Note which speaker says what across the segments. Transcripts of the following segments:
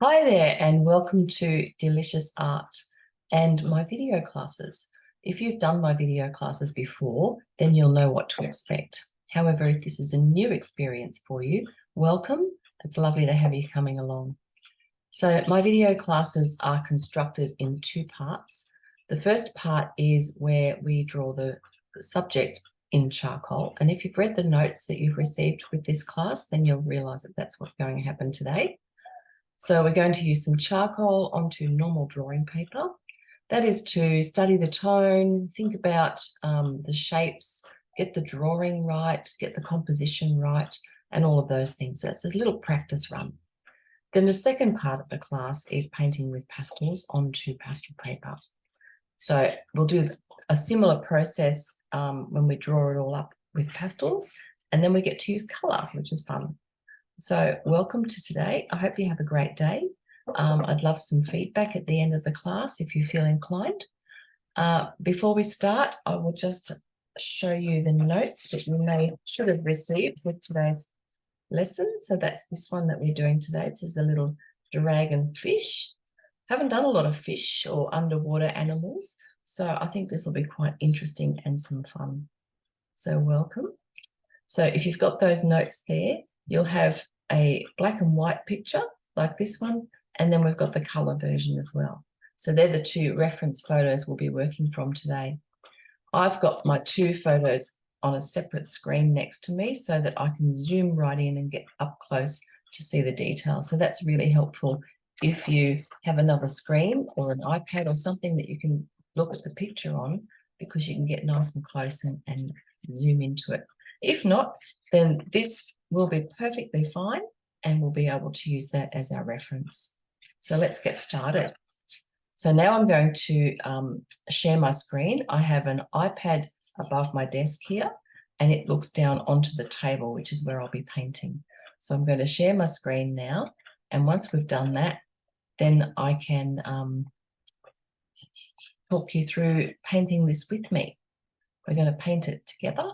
Speaker 1: Hi there, and welcome to Delicious Art and my video classes. If you've done my video classes before, then you'll know what to expect. However, if this is a new experience for you, welcome. It's lovely to have you coming along. So my video classes are constructed in two parts. The first part is where we draw the subject in charcoal. And if you've read the notes that you've received with this class, then you'll realize that that's what's going to happen today. So we're going to use some charcoal onto normal drawing paper. That is to study the tone, think about the shapes, get the drawing right, get the composition right, and all of those things. That's a little practice run. Then the second part of the class is painting with pastels onto pastel paper. So we'll do a similar process when we draw it all up with pastels, and then we get to use colour, which is fun. So welcome to today. I hope you have a great day. I'd love some feedback at the end of the class if you feel inclined. Before we start, I will just show you the notes that you should have received with today's lesson. So that's this one that we're doing today. This is a little dragon fish. Haven't done a lot of fish or underwater animals, so I think this will be quite interesting and some fun. So welcome. So if you've got those notes there, you'll have a black and white picture like this one, and then we've got the colour version as well. So they're the two reference photos we'll be working from today. I've got my two photos on a separate screen next to me so that I can zoom right in and get up close to see the detail. So that's really helpful if you have another screen or an iPad or something that you can look at the picture on, because you can get nice and close and zoom into it. If not, then this will be perfectly fine and we'll be able to use that as our reference. So let's get started. So now I'm going to share my screen. I have an iPad above my desk here and it looks down onto the table, which is where I'll be painting. So I'm going to share my screen now, and once we've done that, then I can talk you through painting this with me. We're going to paint it together.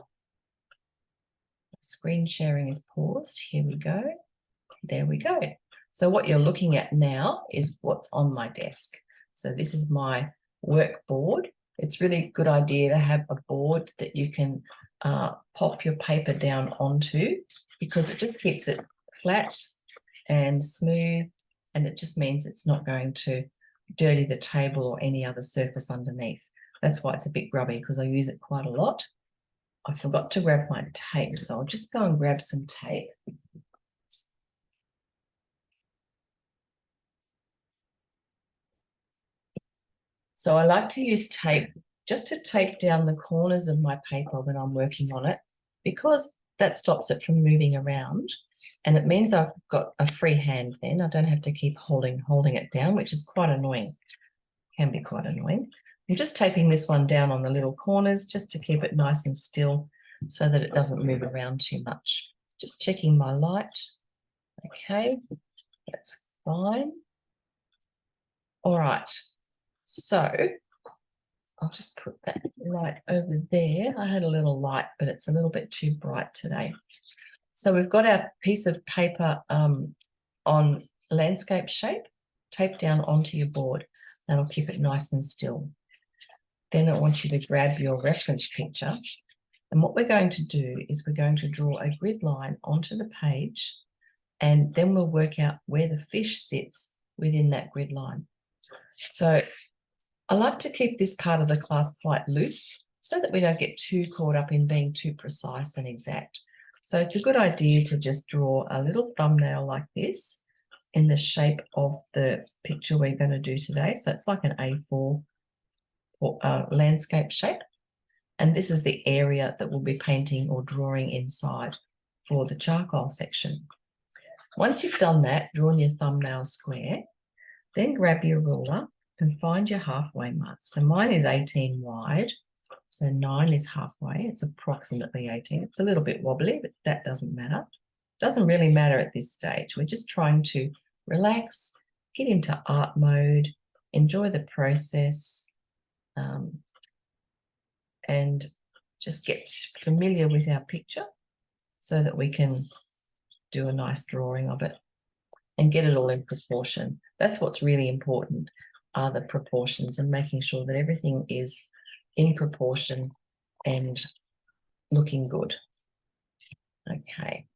Speaker 1: Screen sharing is paused. Here we go. There we go. So what you're looking at now is what's on my desk. So this is my work board. It's really a good idea to have a board that you can pop your paper down onto, because it just keeps it flat and smooth, and it just means it's not going to dirty the table or any other surface underneath. That's why it's a bit grubby, because I use it quite a lot. I forgot to grab my tape, so I'll just go and grab some tape. So I like to use tape just to tape down the corners of my paper when I'm working on it, because that stops it from moving around, and it means I've got a free hand then. I don't have to keep holding it down, which is quite annoying. Can be quite annoying. I'm just taping this one down on the little corners just to keep it nice and still so that it doesn't move around too much. Just checking my light. Okay, that's fine. All right, so I'll just put that light over there. I had a little light, but it's a little bit too bright today. So we've got our piece of paper on landscape shape taped down onto your board. That'll keep it nice and still. Then I want you to grab your reference picture. And what we're going to do is we're going to draw a grid line onto the page, and then we'll work out where the fish sits within that grid line. So I like to keep this part of the class quite loose so that we don't get too caught up in being too precise and exact. So it's a good idea to just draw a little thumbnail like this in the shape of the picture we're going to do today. So it's like an A4 landscape shape. And this is the area that we'll be painting or drawing inside for the charcoal section. Once you've done that, drawn your thumbnail square, then grab your ruler and find your halfway mark. So mine is 18 wide, so 9 is halfway. It's approximately 18. It's a little bit wobbly, but that doesn't matter. Doesn't really matter at this stage. We're just trying to relax, get into art mode, enjoy the process, and just get familiar with our picture so that we can do a nice drawing of it. and get it all in proportion. That's what's really important, are the proportions and making sure that everything is in proportion and looking good. Okay.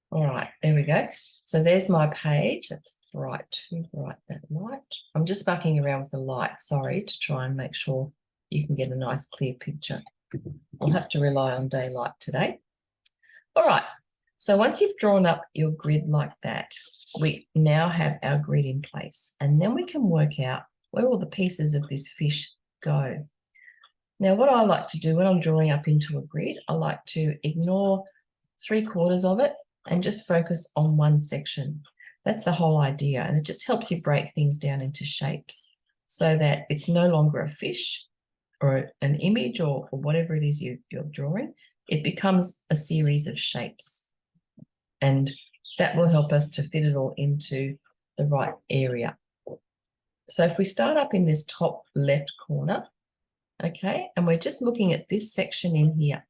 Speaker 1: All right, there we go. So there's my page. That's bright, too bright, that light. I'm just mucking around with the light, sorry, to try and make sure you can get a nice clear picture. I'll have to rely on daylight today. All right, so once you've drawn up your grid like that, we now have our grid in place, and then we can work out where all the pieces of this fish go. Now, what I like to do when I'm drawing up into a grid, I like to ignore 3/4 of it and just focus on one section. That's the whole idea, and it just helps you break things down into shapes so that it's no longer a fish or an image or whatever it is you're drawing. It becomes a series of shapes, and that will help us to fit it all into the right area. So if we start up in this top left corner, okay, and we're just looking at this section in here,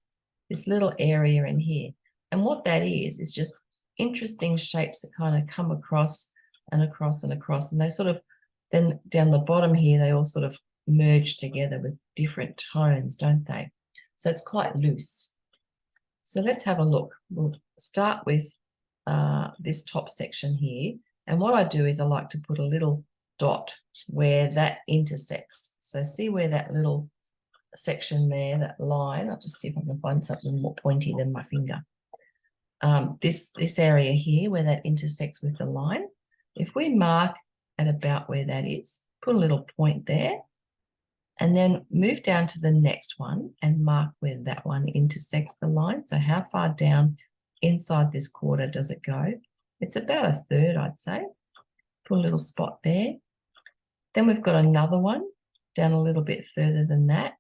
Speaker 1: this little area in here, and what that is just interesting shapes that kind of come across and across and across, and they sort of, then down the bottom here, they all sort of merge together with different tones, don't they? So it's quite loose. So let's have a look. We'll start with this top section here, and what I do is I like to put a little dot where that intersects. So see where that little section there, that line, I'll just see if I can find something more pointy than my finger. This area here where that intersects with the line, if we mark at about where that is, put a little point there, and then move down to the next one and mark where that one intersects the line. So how far down inside this quarter does it go? It's about 1/3, I'd say. Put a little spot there. Then we've got another one down a little bit further than that,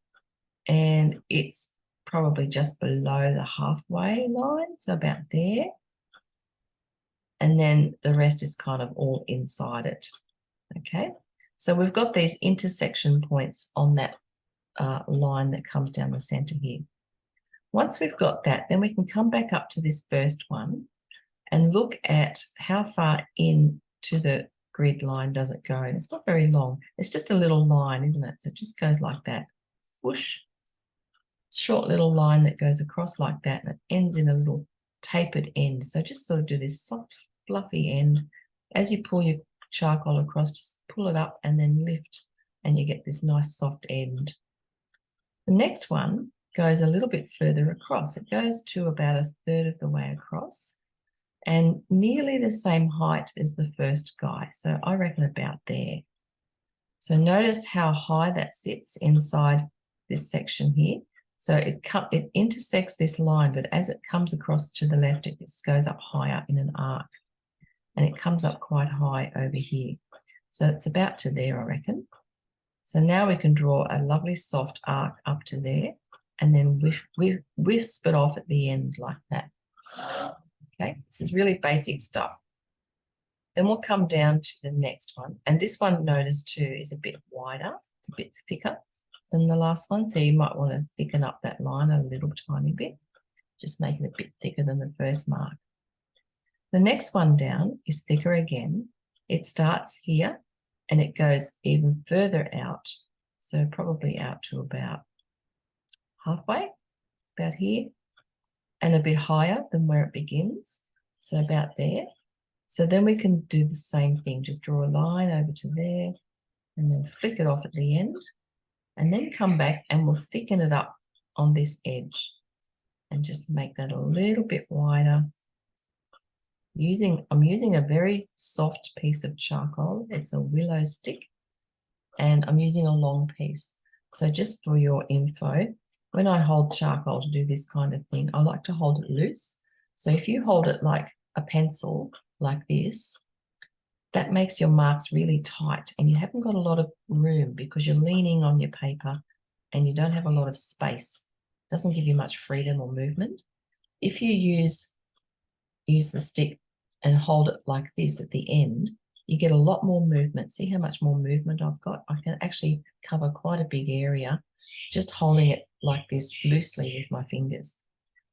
Speaker 1: and it's probably just below the halfway line, so about there. And then the rest is kind of all inside it, okay? So we've got these intersection points on that line that comes down the center here. Once we've got that, then we can come back up to this first one and look at how far in to the grid line does it go. And it's not very long. It's just a little line, isn't it? So it just goes like that. Whoosh. Short little line that goes across like that, and it ends in a little tapered end. So just sort of do this soft, fluffy end. As you pull your charcoal across, just pull it up and then lift, and you get this nice soft end. The next one goes a little bit further across. It goes to about 1/3 of the way across and nearly the same height as the first guy. So I reckon about there. So notice how high that sits inside this section here. So it intersects this line, but as it comes across to the left, it just goes up higher in an arc, and it comes up quite high over here. So it's about to there, I reckon. So now we can draw a lovely soft arc up to there, and then wisp it off at the end like that. Okay, this is really basic stuff. Then we'll come down to the next one, and this one, notice too, is a bit wider. It's a bit thicker than the last one, so you might want to thicken up that line a little tiny bit, just make it a bit thicker than the first mark. The next one down is thicker again. It starts here and it goes even further out, so probably out to about halfway, about here, and a bit higher than where it begins, so about there. So then we can do the same thing, just draw a line over to there and then flick it off at the end, and then come back and we'll thicken it up on this edge and just make that a little bit wider. I'm using a very soft piece of charcoal. It's a willow stick, and I'm using a long piece. So just for your info, when I hold charcoal to do this kind of thing, I like to hold it loose. So if you hold it like a pencil, like this, that makes your marks really tight, and you haven't got a lot of room because you're leaning on your paper and you don't have a lot of space. It doesn't give you much freedom or movement. If you use the stick and hold it like this at the end, you get a lot more movement. See how much more movement I've got? I can actually cover quite a big area just holding it like this loosely with my fingers.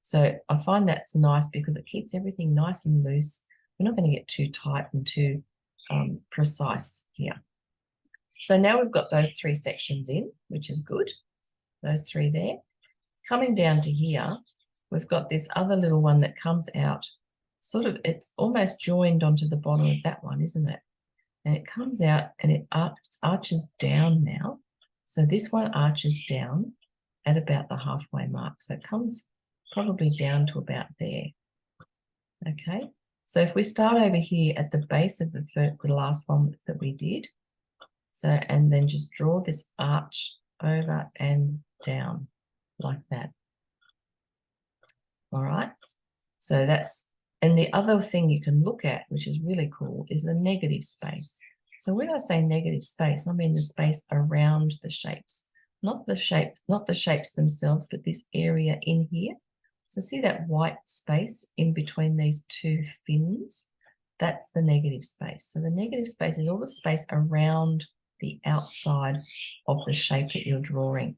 Speaker 1: So I find that's nice because it keeps everything nice and loose. We're not going to get too tight and too precise here. So now we've got those 3 sections in, which is good. Those 3 there. Coming down to here, we've got this other little one that comes out. Sort of, it's almost joined onto the bottom of that one, isn't it? And it comes out and it arches down now. So this one arches down at about the halfway mark. So it comes probably down to about there. Okay. So if we start over here at the base of the last one that we did, so, and then just draw this arch over and down like that. All right. So that's, and the other thing you can look at, which is really cool, is the negative space. So when I say negative space, I mean the space around the shapes, not the shapes themselves, but this area in here. So see that white space in between these 2 fins? That's the negative space. So the negative space is all the space around the outside of the shape that you're drawing.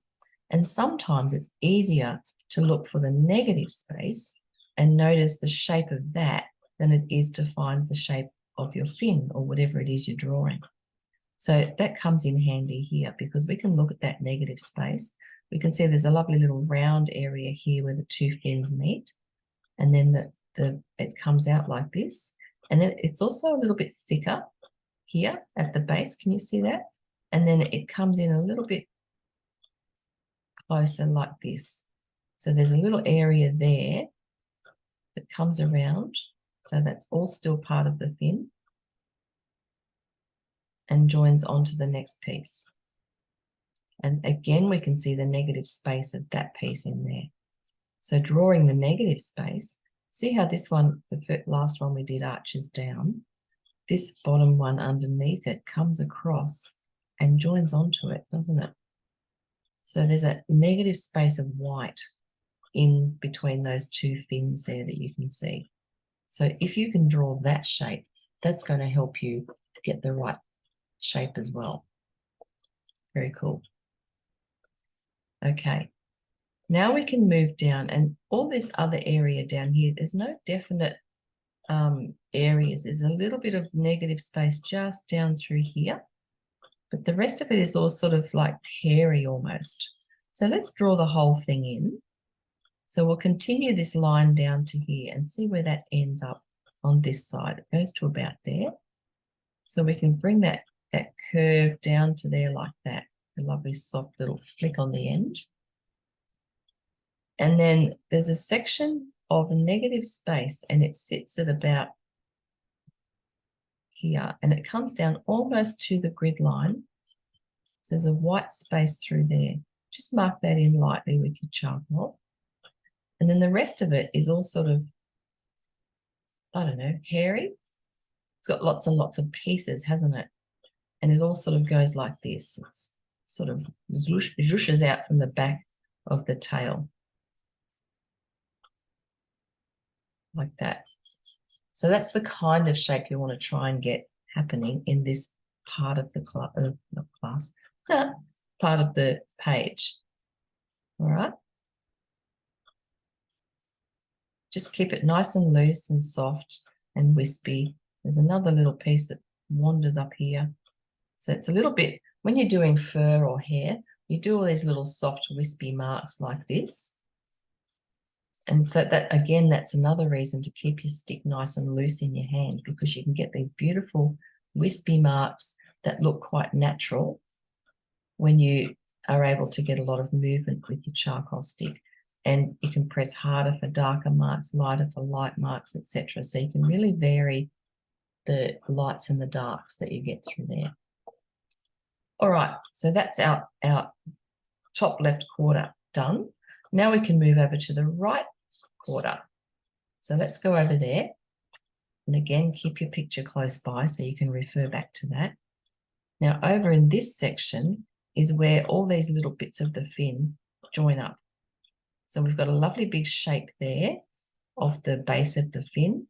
Speaker 1: And sometimes it's easier to look for the negative space and notice the shape of that than it is to find the shape of your fin or whatever it is you're drawing. So that comes in handy here because we can look at that negative space. We can see there's a lovely little round area here where the 2 fins meet. And then it comes out like this. And then it's also a little bit thicker here at the base. Can you see that? And then it comes in a little bit closer like this. So there's a little area there that comes around. So that's all still part of the fin and joins onto the next piece. And again, we can see the negative space of that piece in there. So drawing the negative space, see how this one, the last one we did, arches down. This bottom one underneath it comes across and joins onto it, doesn't it? So there's a negative space of white in between those 2 fins there that you can see. So if you can draw that shape, that's going to help you get the right shape as well. Very cool. Okay, now we can move down, and all this other area down here, there's no definite areas. There's a little bit of negative space just down through here, but the rest of it is all sort of like hairy almost. So let's draw the whole thing in. So we'll continue this line down to here and see where that ends up on this side. It goes to about there. So we can bring that curve down to there like that. The lovely soft little flick on the end. And then there's a section of negative space and it sits at about here and it comes down almost to the grid line. So there's a white space through there. Just mark that in lightly with your charcoal. And then the rest of it is all sort of, I don't know, hairy. It's got lots and lots of pieces, hasn't it? And it all sort of goes like this. It's sort of zhooshes out from the back of the tail. Like that. So that's the kind of shape you want to try and get happening in this part of the part of the page. All right. Just keep it nice and loose and soft and wispy. There's another little piece that wanders up here. So it's a little bit, when you're doing fur or hair, you do all these little soft wispy marks like this. And so that, again, that's another reason to keep your stick nice and loose in your hand, because you can get these beautiful wispy marks that look quite natural when you are able to get a lot of movement with your charcoal stick. And you can press harder for darker marks, lighter for light marks, etc. So you can really vary the lights and the darks that you get through there. All right, so that's our top left quarter done. Now we can move over to the right quarter. So let's go over there. And again, keep your picture close by so you can refer back to that. Now over in this section is where all these little bits of the fin join up. So we've got a lovely big shape there of the base of the fin.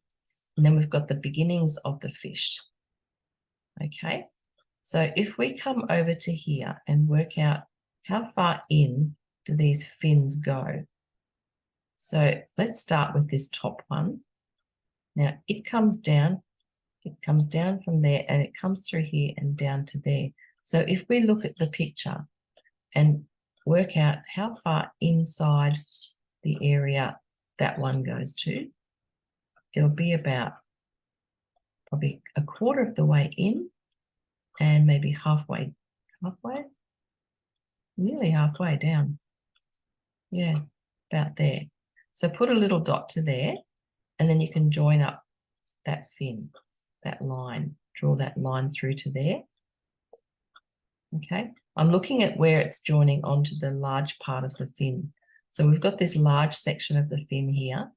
Speaker 1: And then we've got the beginnings of the fish. Okay, so if we come over to here and work out how far in do these fins go. So let's start with this top one. Now it comes down from there and it comes through here and down to there. So if we look at the picture and work out how far inside the area that one goes to, it'll be about probably a quarter of the way in and maybe nearly halfway down. Yeah, about there. So put a little dot to there and then you can join up that fin, that line, draw that line through to there. Okay, I'm looking at where it's joining onto the large part of the fin. So we've got this large section of the fin here,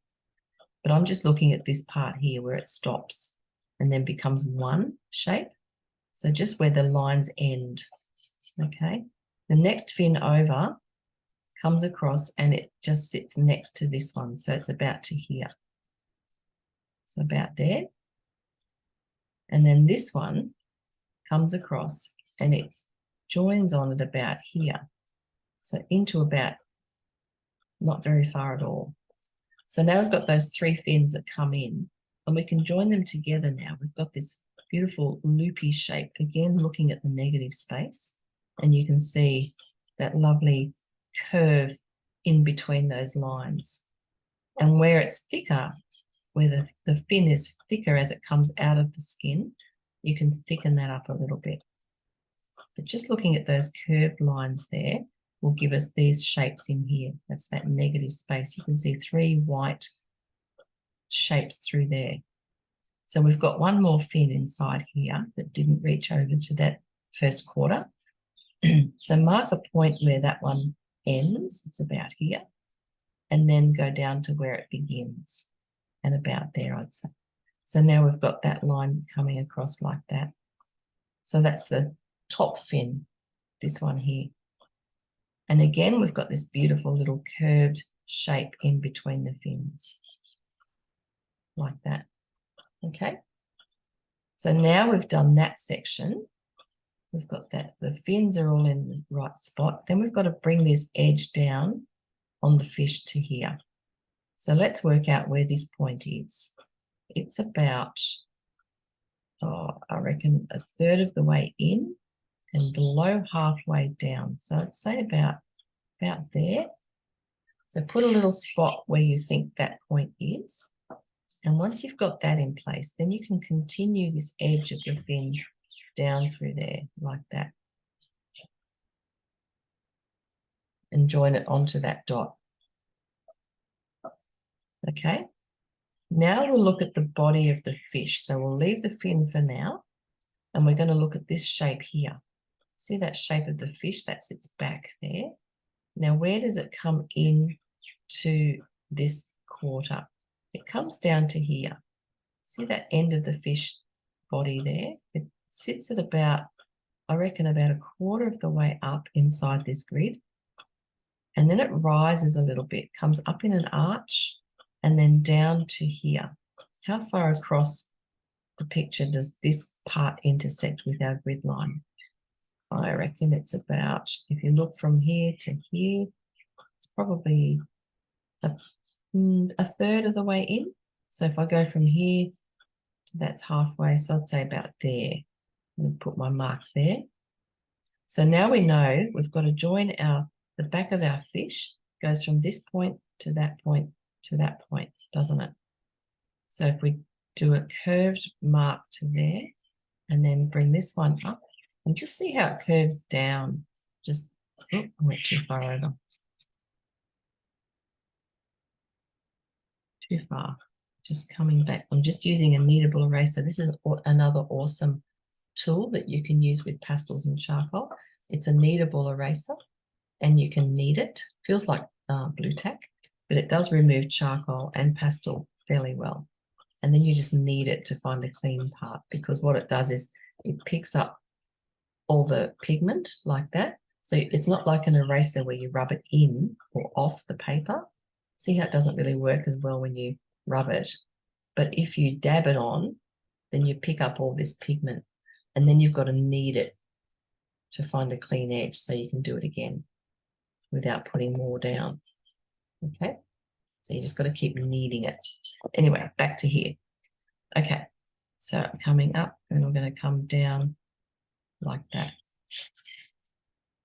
Speaker 1: but I'm just looking at this part here where it stops and then becomes one shape. So just where the lines end. Okay, the next fin over comes across and it just sits next to this one. So it's about to here. So about there. And then this one comes across and it joins on at about here. So into about not very far at all. So now we've got those three fins that come in and we can join them together now. We've got this beautiful loopy shape, again looking at the negative space, and you can see that lovely curve in between those lines. And where it's thicker, where the fin is thicker as it comes out of the skin, you can thicken that up a little bit. But just looking at those curved lines there will give us these shapes in here. That's that negative space. You can see three white shapes through there. So we've got one more fin inside here that didn't reach over to that first quarter. So mark a point where that one ends, it's about here, and then go down to where it begins, and about there, I'd say. So now we've got that line coming across like that. So that's the top fin, this one here. And again, we've got this beautiful little curved shape in between the fins, like that. Okay. So now we've done that section. We've got that, the fins are all in the right spot. Then we've got to bring this edge down on the fish to here. So let's work out where this point is. It's about, I reckon, a third of the way in and below halfway down. So I'd say about there. So put a little spot where you think that point is. And once you've got that in place, then you can continue this edge of your fin down through there like that. And join it onto that dot. Okay. Now we'll look at the body of the fish. So we'll leave the fin for now. And we're going to look at this shape here. See that shape of the fish? That sits back there. Now, where does it come in to this quarter? It comes down to here. See that end of the fish body there? It sits at about, I reckon, about a quarter of the way up inside this grid. And then it rises a little bit, comes up in an arch and then down to here. How far across the picture does this part intersect with our grid line? I reckon it's about, if you look from here to here, it's probably a third of the way in. So if I go from here to that's halfway, so I'd say about there. I'm going to put my mark there. So now we know we've got to join the back of our fish goes from this point to that point to that point, doesn't it? So if we do a curved mark to there and then bring this one up and just see how it curves down. Just, I went too far over. Too far. Just coming back. I'm just using a kneadable eraser. This is another awesome tool that you can use with pastels and charcoal. It's a kneadable eraser and you can knead it. Feels like blue tack, but it does remove charcoal and pastel fairly well. And then you just knead it to find a clean part, because what it does is it picks up all the pigment like that. So it's not like an eraser where you rub it in or off the paper. See how it doesn't really work as well when you rub it. But if you dab it on, then you pick up all this pigment and then you've got to knead it to find a clean edge so you can do it again without putting more down. Okay. So you just got to keep kneading it. Anyway, back to here. Okay, so I'm coming up and I'm going to come down like that.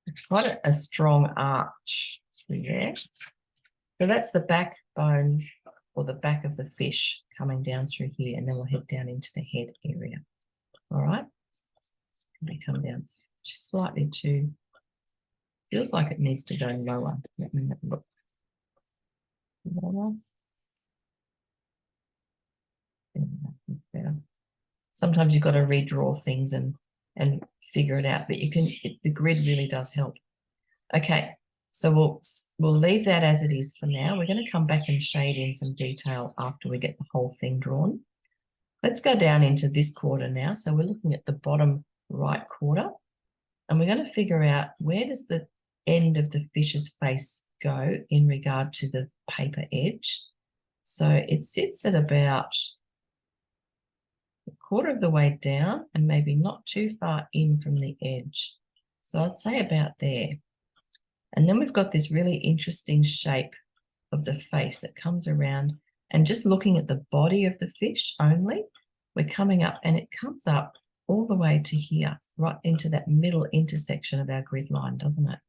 Speaker 1: It's quite a strong arch through there. So that's the backbone or the back of the fish coming down through here, and then we'll head down into the head area. All right. Let me come down just slightly too. Feels like it needs to go lower. Let me have a look. Lower. Better. Sometimes you've got to redraw things and figure it out, but you can. The grid really does help. Okay, so we'll leave that as it is for now. We're going to come back and shade in some detail after we get the whole thing drawn. Let's go down into this quarter now. So we're looking at the bottom right quarter, and we're going to figure out where does the end of the fish's face go in regard to the paper edge. So it sits at about a quarter of the way down and maybe not too far in from the edge. So I'd say about there. And then we've got this really interesting shape of the face that comes around, and just looking at the body of the fish only, we're coming up, and it comes up all the way to here, right into that middle intersection of our grid line, doesn't it?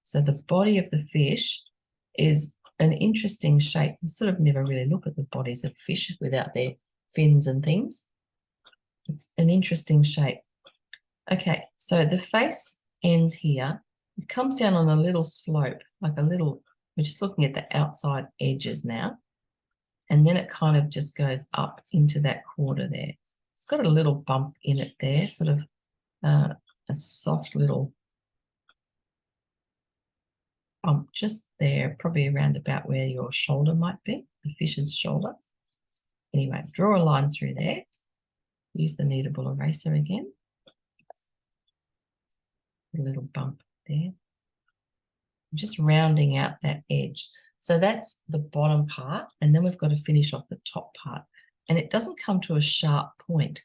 Speaker 1: So the body of the fish is an interesting shape. We sort of never really look at the bodies of fish without their fins and things. It's an interesting shape. Okay, so the face ends here. It comes down on a little slope, like a little, we're just looking at the outside edges now. And then it kind of just goes up into that quarter there. It's got a little bump in it there, sort of a soft little bump just there, probably around about where your shoulder might be, the fish's shoulder. Anyway, draw a line through there. Use the kneadable eraser again. A little bump there. Just rounding out that edge. So that's the bottom part, and then we've got to finish off the top part. And it doesn't come to a sharp point,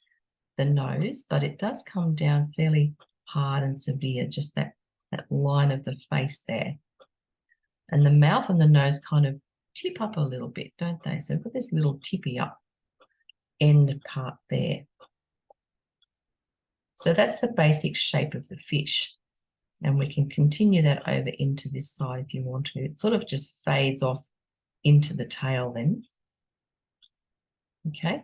Speaker 1: the nose, but it does come down fairly hard and severe, just that line of the face there. And the mouth and the nose kind of tip up a little bit, don't they? So we've got this little tippy up end part there. So that's the basic shape of the fish. And we can continue that over into this side if you want to. It sort of just fades off into the tail then. Okay.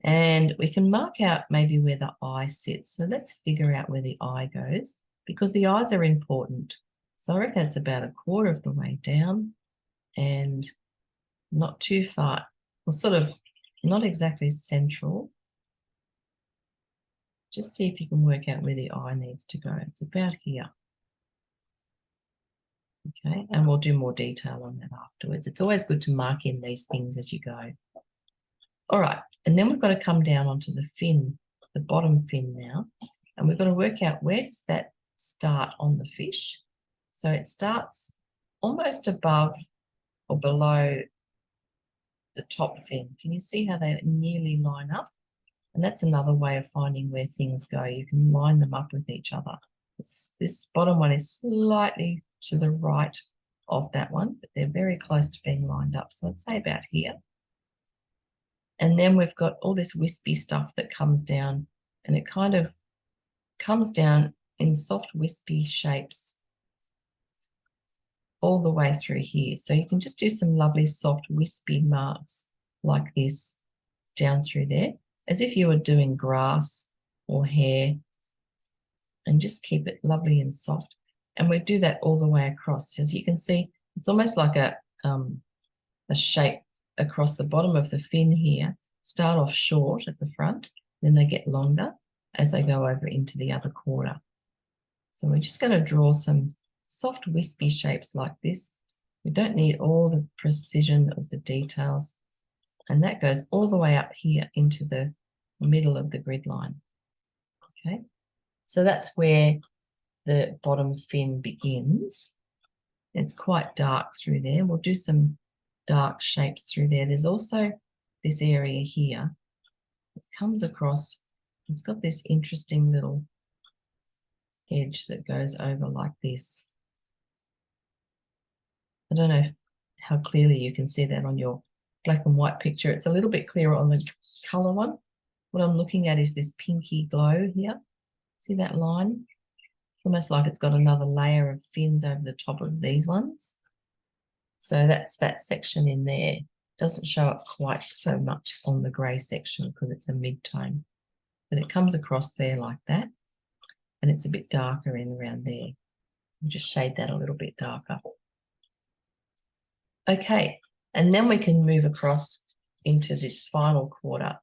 Speaker 1: And we can mark out maybe where the eye sits. So let's figure out where the eye goes, because the eyes are important. So I reckon it's about a quarter of the way down and not too far. Well, sort of not exactly central. Just see if you can work out where the eye needs to go. It's about here. Okay, and we'll do more detail on that afterwards. It's always good to mark in these things as you go. All right, and then we've got to come down onto the fin, the bottom fin now, and we've got to work out where does that start on the fish. So it starts almost above or below the top fin. Can you see how they nearly line up? And that's another way of finding where things go. You can line them up with each other. This bottom one is slightly to the right of that one, but they're very close to being lined up. So I'd say about here. And then we've got all this wispy stuff that comes down, and it kind of comes down in soft wispy shapes all the way through here. So you can just do some lovely soft wispy marks like this down through there, as if you were doing grass or hair, and just keep it lovely and soft. And we do that all the way across. So as you can see, it's almost like a shape across the bottom of the fin here. Start off short at the front, then they get longer as they go over into the other quarter. So we're just going to draw some soft wispy shapes like this. We don't need all the precision of the details. And that goes all the way up here into the middle of the grid line. Okay, so that's where the bottom fin begins. It's quite dark through there. We'll do some dark shapes through there. There's also this area here. It comes across, it's got this interesting little edge that goes over like this. I don't know how clearly you can see that on your black and white picture. It's a little bit clearer on the colour one. What I'm looking at is this pinky glow here. See that line? It's almost like it's got another layer of fins over the top of these ones. So that's that section in there. Doesn't show up quite so much on the grey section because it's a mid-tone. But it comes across there like that. And it's a bit darker in around there. I'll just shade that a little bit darker. Okay, and then we can move across into this final quarter.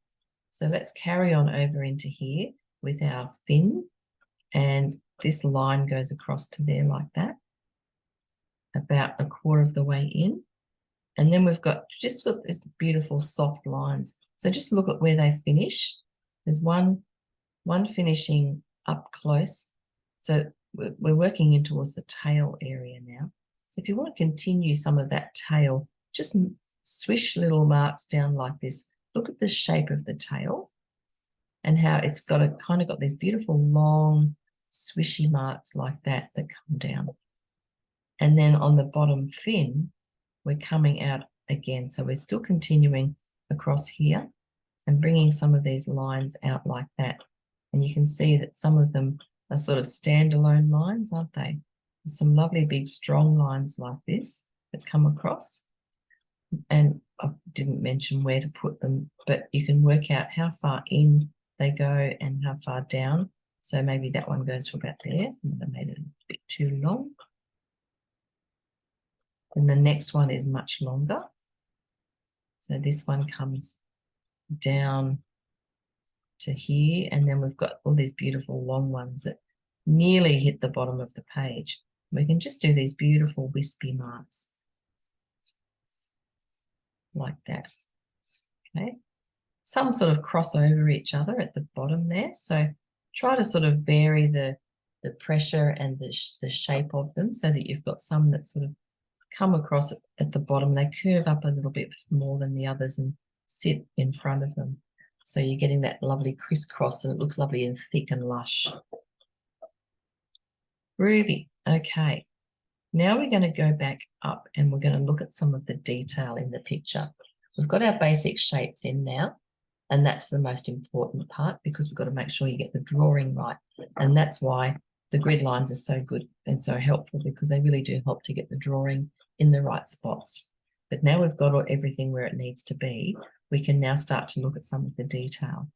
Speaker 1: So let's carry on over into here with our fin, and this line goes across to there like that, about a quarter of the way in. And then we've got just this beautiful soft lines. So just look at where they finish. There's one finishing up close. So we're working in towards the tail area now. So if you want to continue some of that tail, just swish little marks down like this. Look at the shape of the tail and how it's got a kind of got these beautiful long swishy marks like that that come down. And then on the bottom fin, we're coming out again. So we're still continuing across here and bringing some of these lines out like that. And you can see that some of them are sort of standalone lines, aren't they? There's some lovely big strong lines like this that come across. And I didn't mention where to put them, but you can work out how far in they go and how far down. So maybe that one goes to about there. I made it a bit too long. And the next one is much longer. So this one comes down to here, and then we've got all these beautiful long ones that nearly hit the bottom of the page. We can just do these beautiful wispy marks like that. Okay, some sort of cross over each other at the bottom there, so try to sort of vary the pressure and the shape of them so that you've got some that sort of come across at the bottom. They curve up a little bit more than the others and sit in front of them. So you're getting that lovely crisscross and it looks lovely and thick and lush. Groovy. Okay. Now we're going to go back up and we're going to look at some of the detail in the picture. We've got our basic shapes in now, and that's the most important part because we've got to make sure you get the drawing right. And that's why the grid lines are so good and so helpful, because they really do help to get the drawing in the right spots. But now we've got everything where it needs to be, we can now start to look at some of the detail.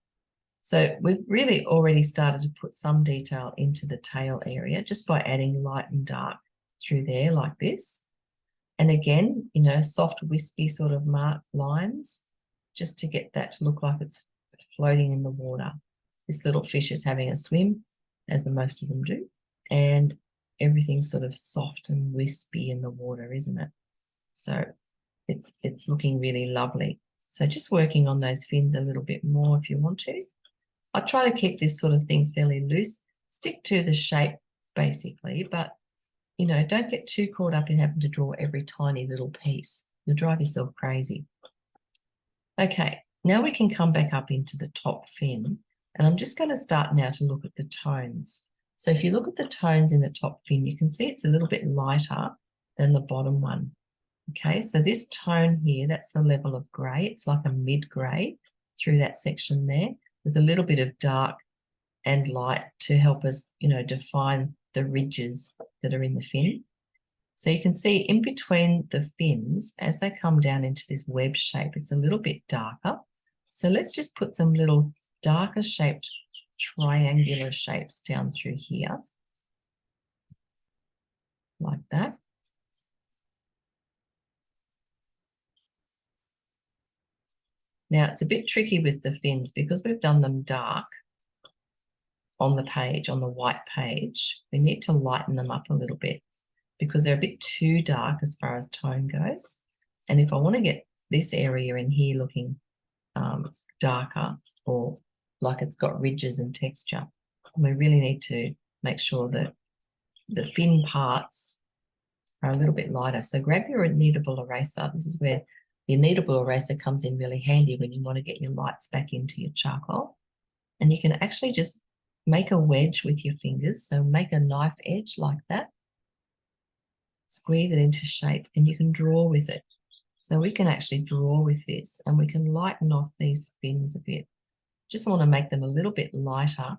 Speaker 1: So we've really already started to put some detail into the tail area just by adding light and dark through there like this. And again, you know, soft wispy sort of mark lines just to get that to look like it's floating in the water. This little fish is having a swim, as the most of them do, and everything's sort of soft and wispy in the water, isn't it? So it's looking really lovely. So just working on those fins a little bit more if you want to. I try to keep this sort of thing fairly loose, stick to the shape basically, but you know, don't get too caught up in having to draw every tiny little piece. You'll drive yourself crazy. Okay, now we can come back up into the top fin, and I'm just going to start now to look at the tones. So if you look at the tones in the top fin, you can see it's a little bit lighter than the bottom one. Okay, so this tone here, that's the level of grey. It's like a mid-grey through that section there with a little bit of dark and light to help us, you know, define the ridges that are in the fin. So you can see in between the fins, as they come down into this web shape, it's a little bit darker. So let's just put some little darker shaped triangular shapes down through here, like that. Now it's a bit tricky with the fins because we've done them dark on the page, on the white page. We need to lighten them up a little bit because they're a bit too dark as far as tone goes. And if I want to get this area in here looking darker or like it's got ridges and texture, we really need to make sure that the fin parts are a little bit lighter. So grab your kneadable eraser. This is where your kneadable eraser comes in really handy when you want to get your lights back into your charcoal. And you can actually just make a wedge with your fingers. So make a knife edge like that. Squeeze it into shape and you can draw with it. So we can actually draw with this and we can lighten off these fins a bit. Just want to make them a little bit lighter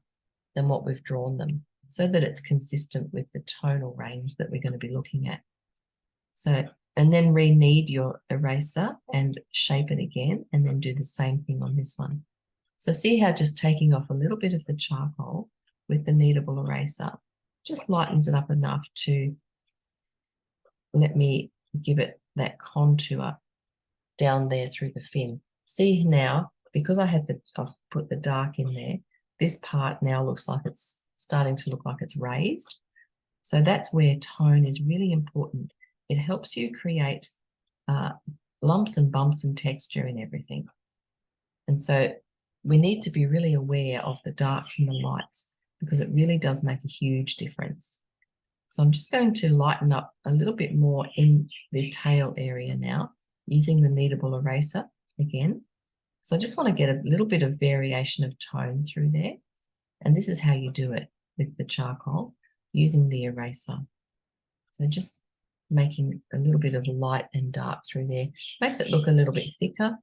Speaker 1: than what we've drawn them so that it's consistent with the tonal range that we're going to be looking at. So, and then re-knead your eraser and shape it again, and then do the same thing on this one. So see how just taking off a little bit of the charcoal with the kneadable eraser just lightens it up enough to let me give it that contour down there through the fin. See now, because I've put the dark in there, this part now looks like it's starting to look like it's raised. So that's where tone is really important. It helps you create lumps and bumps and texture in everything. And so we need to be really aware of the darks and the lights because it really does make a huge difference. So I'm just going to lighten up a little bit more in the tail area now using the kneadable eraser again. So I just want to get a little bit of variation of tone through there. And this is how you do it with the charcoal using the eraser. So just making a little bit of light and dark through there. Makes it look a little bit thicker,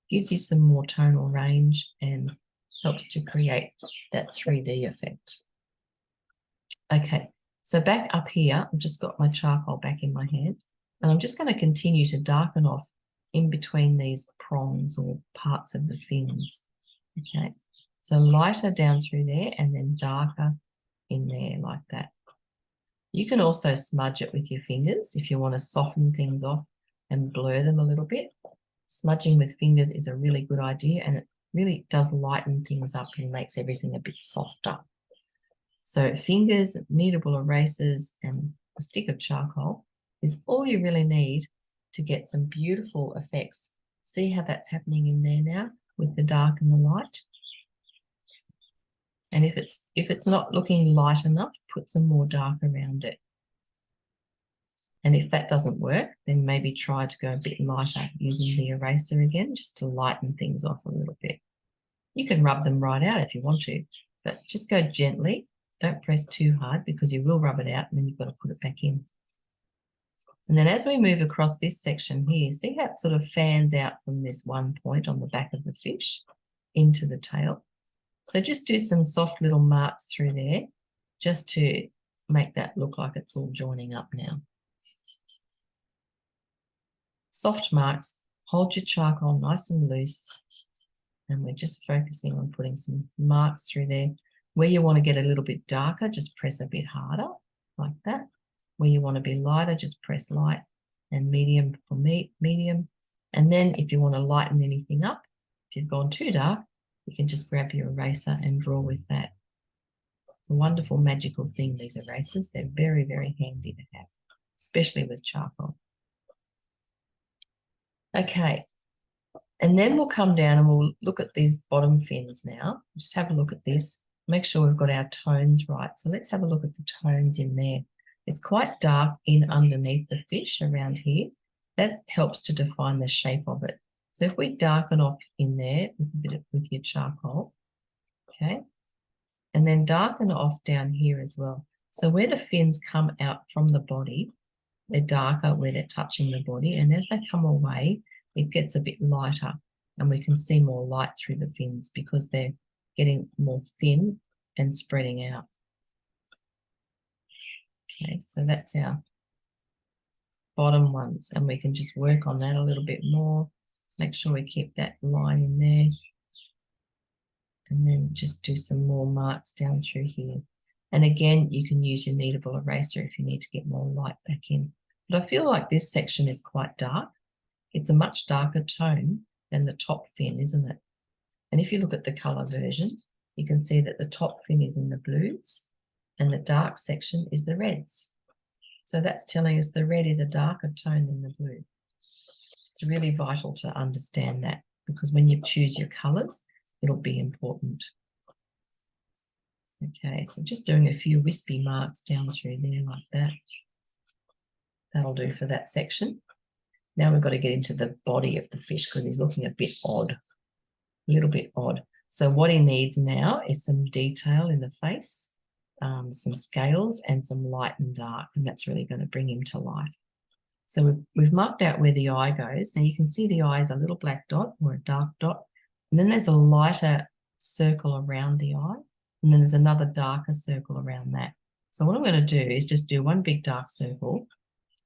Speaker 1: gives you some more tonal range and helps to create that 3D effect. Okay, so back up here, I've just got my charcoal back in my hand and I'm just going to continue to darken off in between these prongs or parts of the fins. Okay, so lighter down through there and then darker in there like that. You can also smudge it with your fingers if you want to soften things off and blur them a little bit. Smudging with fingers is a really good idea and it really does lighten things up and makes everything a bit softer. So fingers, kneadable erasers and a stick of charcoal is all you really need to get some beautiful effects. See how that's happening in there now with the dark and the light? And if it's not looking light enough, put some more dark around it. And if that doesn't work, then maybe try to go a bit lighter using the eraser again, just to lighten things off a little bit. You can rub them right out if you want to, but just go gently. Don't press too hard because you will rub it out and then you've got to put it back in. And then as we move across this section here, see how it sort of fans out from this one point on the back of the fish into the tail. So just do some soft little marks through there just to make that look like it's all joining up now. Soft marks, hold your charcoal nice and loose. And we're just focusing on putting some marks through there. Where you want to get a little bit darker, just press a bit harder like that. Where you want to be lighter, just press light and medium for medium. And then if you want to lighten anything up, if you've gone too dark, you can just grab your eraser and draw with that. It's a wonderful magical thing, these erasers. They're very, very handy to have, especially with charcoal. Okay, and then we'll come down and we'll look at these bottom fins now. Just have a look at this. Make sure we've got our tones right. So let's have a look at the tones in there. It's quite dark in underneath the fish around here. That helps to define the shape of it. So if we darken off in there with a bit with your charcoal, okay, and then darken off down here as well. So where the fins come out from the body, they're darker where they're touching the body, and as they come away, it gets a bit lighter and we can see more light through the fins because they're getting more thin and spreading out. Okay, so that's our bottom ones, and we can just work on that a little bit more. Make sure we keep that line in there. And then just do some more marks down through here. And again, you can use your kneadable eraser if you need to get more light back in. But I feel like this section is quite dark. It's a much darker tone than the top fin, isn't it? And if you look at the colour version, you can see that the top fin is in the blues and the dark section is the reds. So that's telling us the red is a darker tone than the blue. It's really vital to understand that because when you choose your colours, it'll be important. Okay, so just doing a few wispy marks down through there like that. That'll do for that section. Now we've got to get into the body of the fish because he's looking a bit odd, a little bit odd. So what he needs now is some detail in the face, some scales and some light and dark, and that's really going to bring him to life. So we've marked out where the eye goes. Now you can see the eye is a little black dot or a dark dot. And then there's a lighter circle around the eye. And then there's another darker circle around that. So what I'm going to do is just do one big dark circle.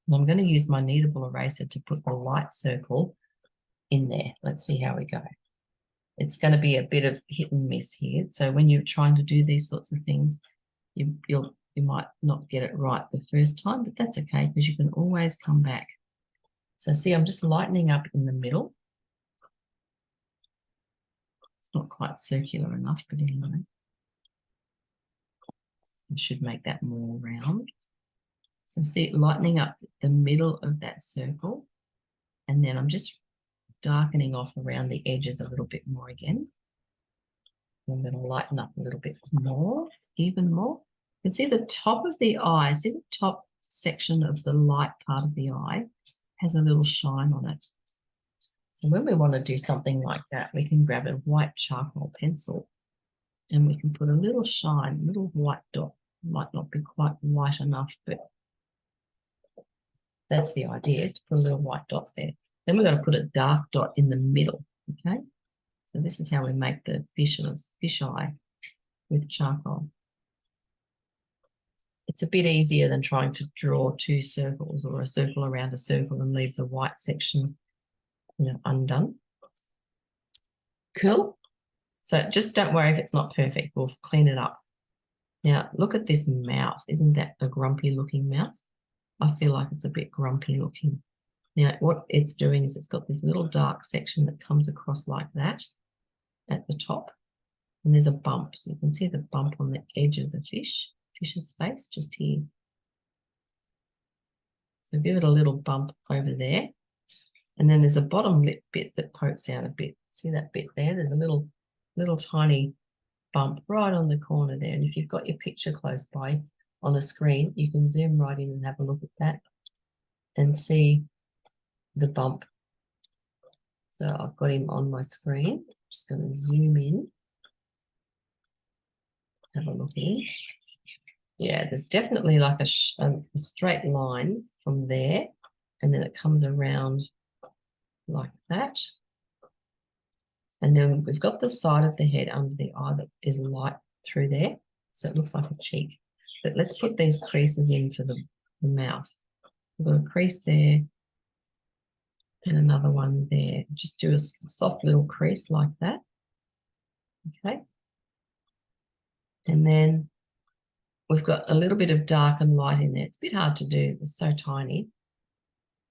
Speaker 1: And I'm going to use my kneadable eraser to put the light circle in there. Let's see how we go. It's going to be a bit of hit and miss here. So when you're trying to do these sorts of things, you might not get it right the first time, but that's okay because you can always come back. So see, I'm just lightening up in the middle. It's not quite circular enough, but anyway. I should make that more round. So see, lightening up the middle of that circle, and then I'm just darkening off around the edges a little bit more again. I'm going to lighten up a little bit more, even more. You can see the top of the eye, see the top section of the light part of the eye has a little shine on it. So when we want to do something like that, we can grab a white charcoal pencil and we can put a little shine, a little white dot. It might not be quite white enough, but that's the idea, to put a little white dot there. Then we're going to put a dark dot in the middle, okay? So this is how we make the fish eye with charcoal. It's a bit easier than trying to draw two circles or a circle around a circle and leave the white section, undone. Cool. So just don't worry if it's not perfect. We'll clean it up. Now, look at this mouth. Isn't that a grumpy looking mouth? I feel like it's a bit grumpy looking. Now, what it's doing is it's got this little dark section that comes across like that at the top. And there's a bump. So you can see the bump on the edge of the fish's face just here. So give it a little bump over there. And then there's a bottom lip bit that pokes out a bit. See that bit there? There's a little tiny bump right on the corner there. And if you've got your picture close by on a screen, you can zoom right in and have a look at that and see the bump. So I've got him on my screen. I'm just going to zoom in. Have a look in. Yeah, there's definitely like a straight line from there, and then it comes around like that. And then we've got the side of the head under the eye that is light through there, so it looks like a cheek. But let's put these creases in for the mouth. We've got a crease there and another one there. Just do a soft little crease like that. Okay. And then we've got a little bit of dark and light in there. It's a bit hard to do. It's so tiny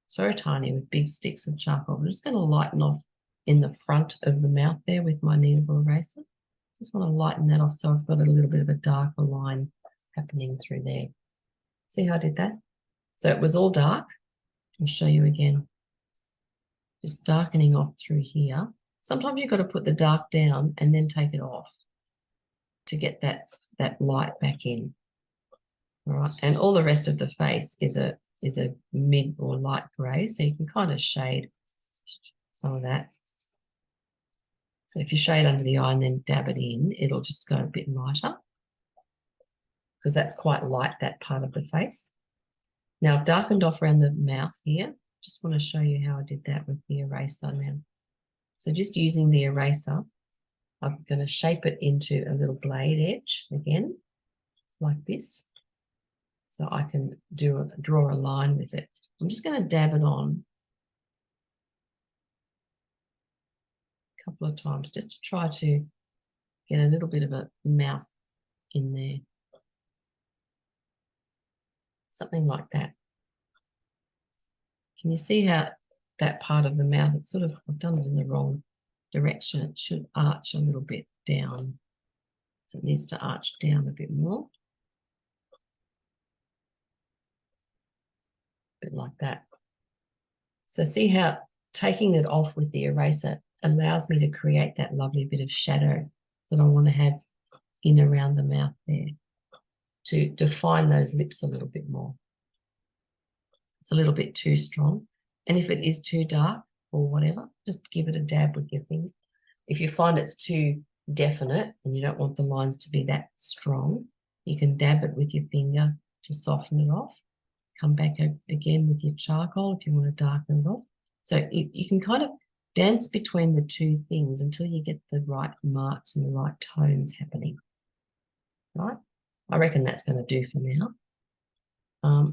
Speaker 1: with big sticks of charcoal. I'm just going to lighten off in the front of the mouth there with my kneadable eraser. Just want to lighten that off so I've got a little bit of a darker line happening through there. See how I did that? So it was all dark. I'll show you again. Just darkening off through here. Sometimes you've got to put the dark down and then take it off to get that light back in. All right, and all the rest of the face is a mid or light grey, so you can kind of shade some of that. So if you shade under the eye and then dab it in, it'll just go a bit lighter because that's quite light, that part of the face. Now I've darkened off around the mouth here. Just want to show you how I did that with the eraser now. So just using the eraser, I'm going to shape it into a little blade edge again, like this. So I can draw a line with it. I'm just going to dab it on a couple of times just to try to get a little bit of a mouth in there. Something like that. Can you see how that part of the mouth, it's sort of, I've done it in the wrong direction. It should arch a little bit down. So it needs to arch down a bit more. A bit like that. So see how taking it off with the eraser allows me to create that lovely bit of shadow that I want to have in around the mouth there to define those lips a little bit more. It's a little bit too strong. And if it is too dark or whatever, just give it a dab with your finger. If you find it's too definite and you don't want the lines to be that strong, you can dab it with your finger to soften it off. come back again with your charcoal if you want to darken it off. So you can kind of dance between the two things until you get the right marks and the right tones happening, right? I reckon that's going to do for now.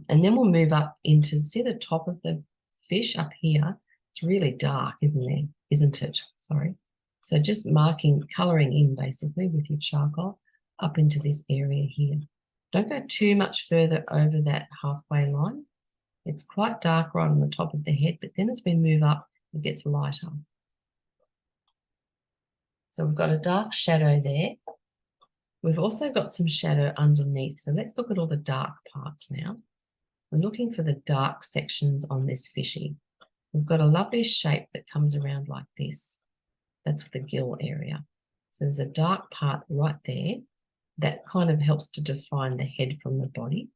Speaker 1: And then we'll move up into, see the top of the fish up here? It's really dark, isn't it? Sorry. So just colouring in basically with your charcoal up into this area here. Don't go too much further over that halfway line. It's quite dark right on the top of the head, but then as we move up, it gets lighter. So we've got a dark shadow there. We've also got some shadow underneath. So let's look at all the dark parts now. We're looking for the dark sections on this fishy. We've got a lovely shape that comes around like this. That's the gill area. So there's a dark part right there. That kind of helps to define the head from the body.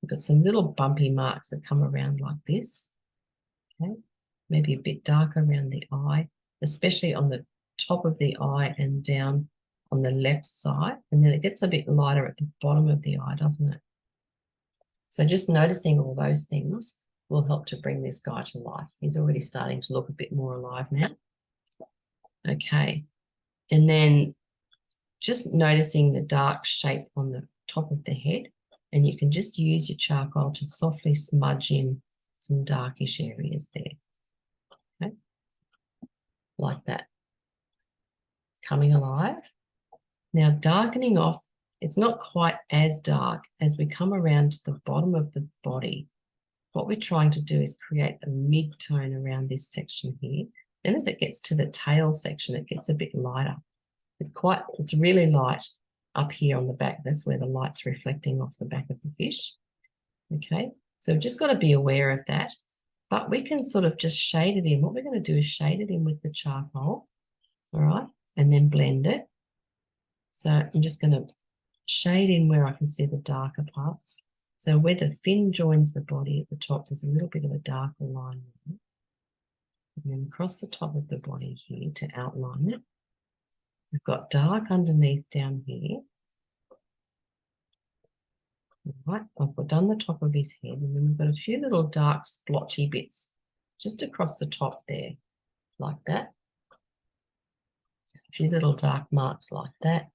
Speaker 1: We've got some little bumpy marks that come around like this. Okay, maybe a bit darker around the eye, especially on the top of the eye and down on the left side. And then it gets a bit lighter at the bottom of the eye, doesn't it? So just noticing all those things will help to bring this guy to life. He's already starting to look a bit more alive now. Okay, and then just noticing the dark shape on the top of the head, and you can just use your charcoal to softly smudge in some darkish areas there. Okay, like that. It's coming alive. Now darkening off, it's not quite as dark as we come around to the bottom of the body. What we're trying to do is create a mid-tone around this section here. Then as it gets to the tail section, it gets a bit lighter. It's really light up here on the back. That's where the light's reflecting off the back of the fish. Okay, so we've just got to be aware of that. But we can sort of just shade it in. What we're going to do is shade it in with the charcoal, all right, and then blend it. So I'm just going to shade in where I can see the darker parts. So where the fin joins the body at the top, there's a little bit of a darker line there. And then across the top of the body here to outline it. We've got dark underneath down here. All right, I've done the top of his head, and then we've got a few little dark splotchy bits just across the top there, like that. A few little dark marks like that.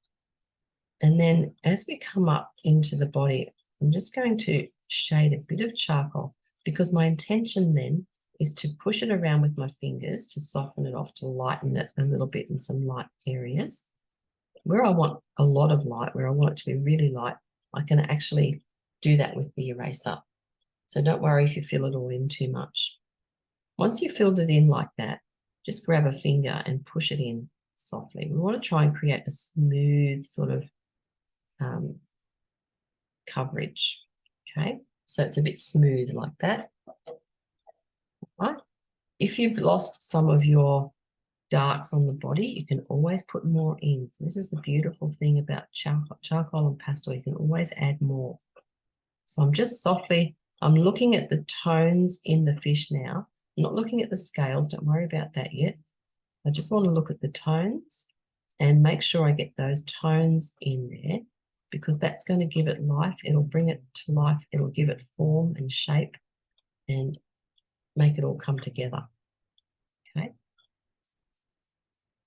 Speaker 1: And then as we come up into the body, I'm just going to shade a bit of charcoal, because my intention then is to push it around with my fingers to soften it off, to lighten it a little bit in some light areas. Where I want a lot of light, where I want it to be really light, I can actually do that with the eraser. So don't worry if you fill it all in too much. Once you've filled it in like that, just grab a finger and push it in softly. We want to try and create a smooth sort of coverage. Okay, so it's a bit smooth like that. Right. If you've lost some of your darks on the body, you can always put more in. So this is the beautiful thing about charcoal and pastel. You can always add more. So I'm just softly, I'm looking at the tones in the fish now. I'm not looking at the scales. Don't worry about that yet. I just want to look at the tones and make sure I get those tones in there, because that's going to give it life. It'll bring it to life. It'll give it form and shape and make it all come together. Okay.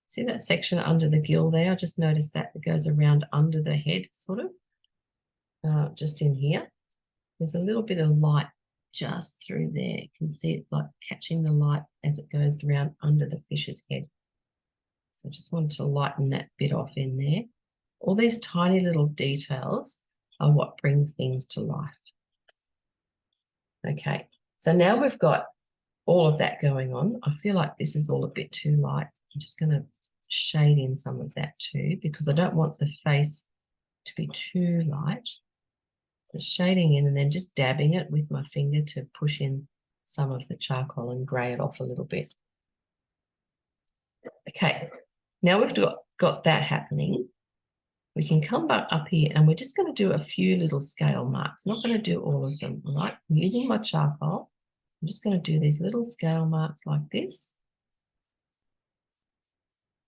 Speaker 1: See that section under the gill there? I just noticed that it goes around under the head, sort of, just in here. There's a little bit of light just through there. You can see it like catching the light as it goes around under the fish's head. So I just wanted to lighten that bit off in there. All these tiny little details are what bring things to life. Okay, so now we've got all of that going on. I feel like this is all a bit too light. I'm just going to shade in some of that too, because I don't want the face to be too light. So shading in and then just dabbing it with my finger to push in some of the charcoal and grey it off a little bit. Okay, now we've got that happening. We can come back up here and we're just going to do a few little scale marks. Not going to do all of them, all right? I'm using my charcoal. I'm just going to do these little scale marks like this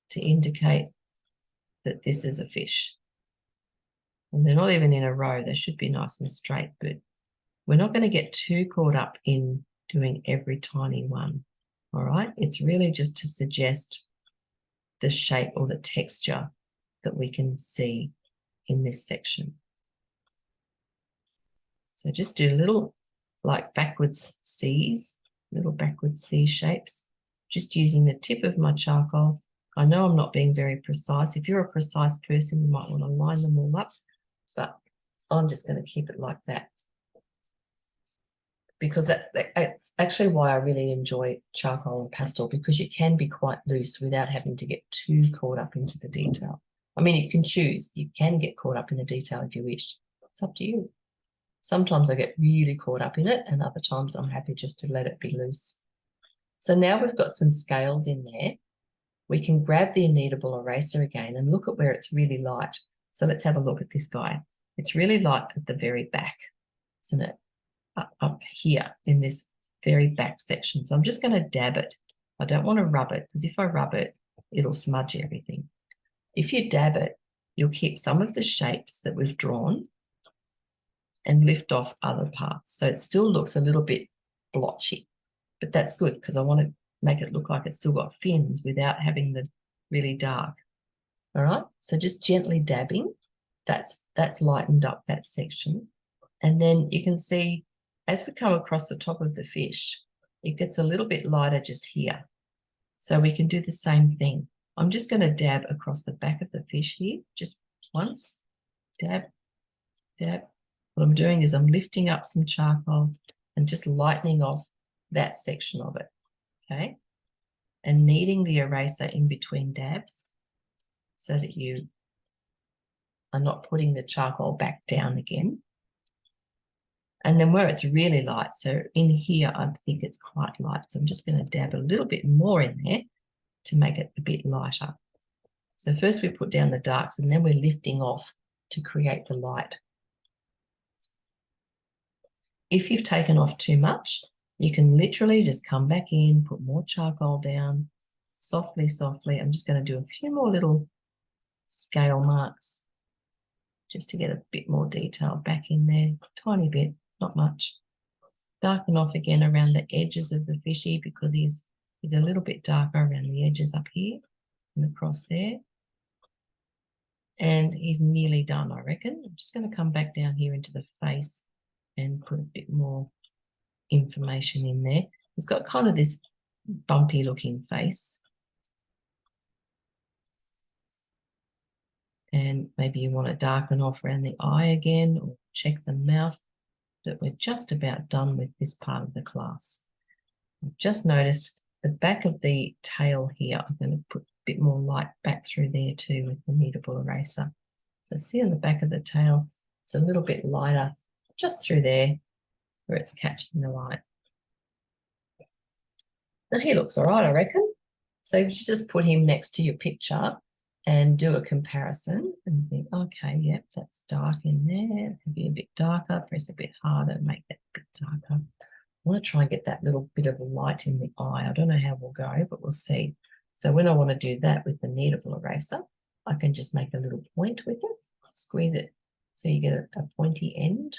Speaker 1: to indicate that this is a fish. And they're not even in a row. They should be nice and straight, but We're not going to get too caught up in doing every tiny one. All right, it's really just to suggest the shape or the texture that we can see in this section. So just do little like backwards C's, little backwards C shapes, just using the tip of my charcoal. I know I'm not being very precise. If you're a precise person, you might want to line them all up, but I'm just going to keep it like that. Because that's actually why I really enjoy charcoal and pastel, because you can be quite loose without having to get too caught up into the detail. I mean, you can choose. You can get caught up in the detail if you wish. It's up to you. Sometimes I get really caught up in it, and other times I'm happy just to let it be loose. So now we've got some scales in there. We can grab the kneadable eraser again and look at where it's really light. So let's have a look at this guy. It's really light at the very back, isn't it? Up here in this very back section. So I'm just going to dab it. I don't want to rub it, because if I rub it, it'll smudge everything. If you dab it, you'll keep some of the shapes that we've drawn and lift off other parts. So it still looks a little bit blotchy, but that's good because I want to make it look like it's still got fins without having the really dark. All right, so just gently dabbing, that's lightened up that section. And then you can see as we come across the top of the fish, it gets a little bit lighter just here. So we can do the same thing. I'm just going to dab across the back of the fish here, just once, dab, dab. What I'm doing is I'm lifting up some charcoal and just lightening off that section of it, okay? And kneading the eraser in between dabs so that you are not putting the charcoal back down again. And then where it's really light, so in here I think it's quite light, so I'm just going to dab a little bit more in there to make it a bit lighter. So first we put down the darks and then we're lifting off to create the light. If you've taken off too much, you can literally just come back in, put more charcoal down, softly, softly. I'm just going to do a few more little scale marks just to get a bit more detail back in there, tiny bit, not much. Darken off again around the edges of the fishy because he's a little bit darker around the edges up here and across there. And he's nearly done, I reckon. I'm just going to come back down here into the face and put a bit more information in there. It's got kind of this bumpy looking face. And maybe you want to darken off around the eye again or check the mouth. But we're just about done with this part of the class. I've just noticed the back of the tail here. I'm going to put a bit more light back through there too with the kneadable eraser. So see on the back of the tail, it's a little bit lighter just through there where it's catching the light. Now he looks all right, I reckon. So if you just put him next to your picture and do a comparison and think, okay, yep, that's dark in there. It can be a bit darker, press a bit harder, make that a bit darker. I want to try and get that little bit of light in the eye. I don't know how we'll go, but we'll see. So when I want to do that with the kneadable eraser, I can just make a little point with it, squeeze it so you get a pointy end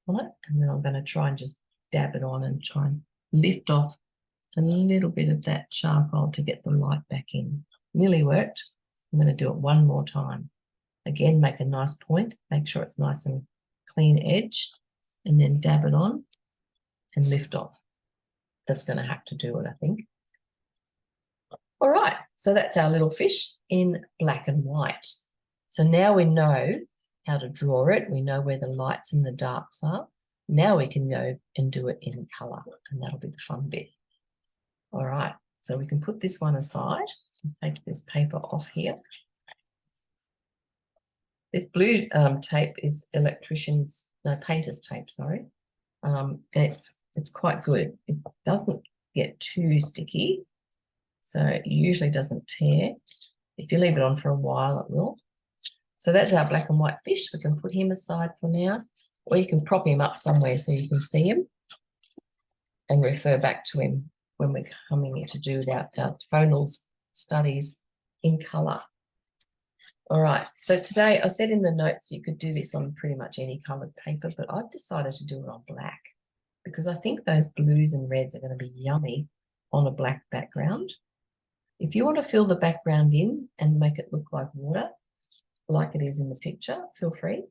Speaker 1: on it. And then I'm going to try and just dab it on and try and lift off a little bit of that charcoal to get the light back in. Nearly worked. I'm going to do it one more time. Again, make a nice point, make sure it's nice and clean edge, and then dab it on and lift off. That's going to have to do it, I think. All right, so that's our little fish in black and white. So now we know how to draw it. We know where the lights and the darks are. Now we can go and do it in colour, and that'll be the fun bit. All right, so we can put this one aside and take this paper off here. This blue tape is painter's tape, sorry. And it's quite good. It doesn't get too sticky, so it usually doesn't tear. If you leave it on for a while, it will. So that's our black and white fish. We can put him aside for now, or you can prop him up somewhere so you can see him and refer back to him when we're coming in to do our tonals studies in colour. All right, so today I said in the notes you could do this on pretty much any coloured paper, but I've decided to do it on black because I think those blues and reds are going to be yummy on a black background. If you want to fill the background in and make it look like water, like it is in the picture, feel free.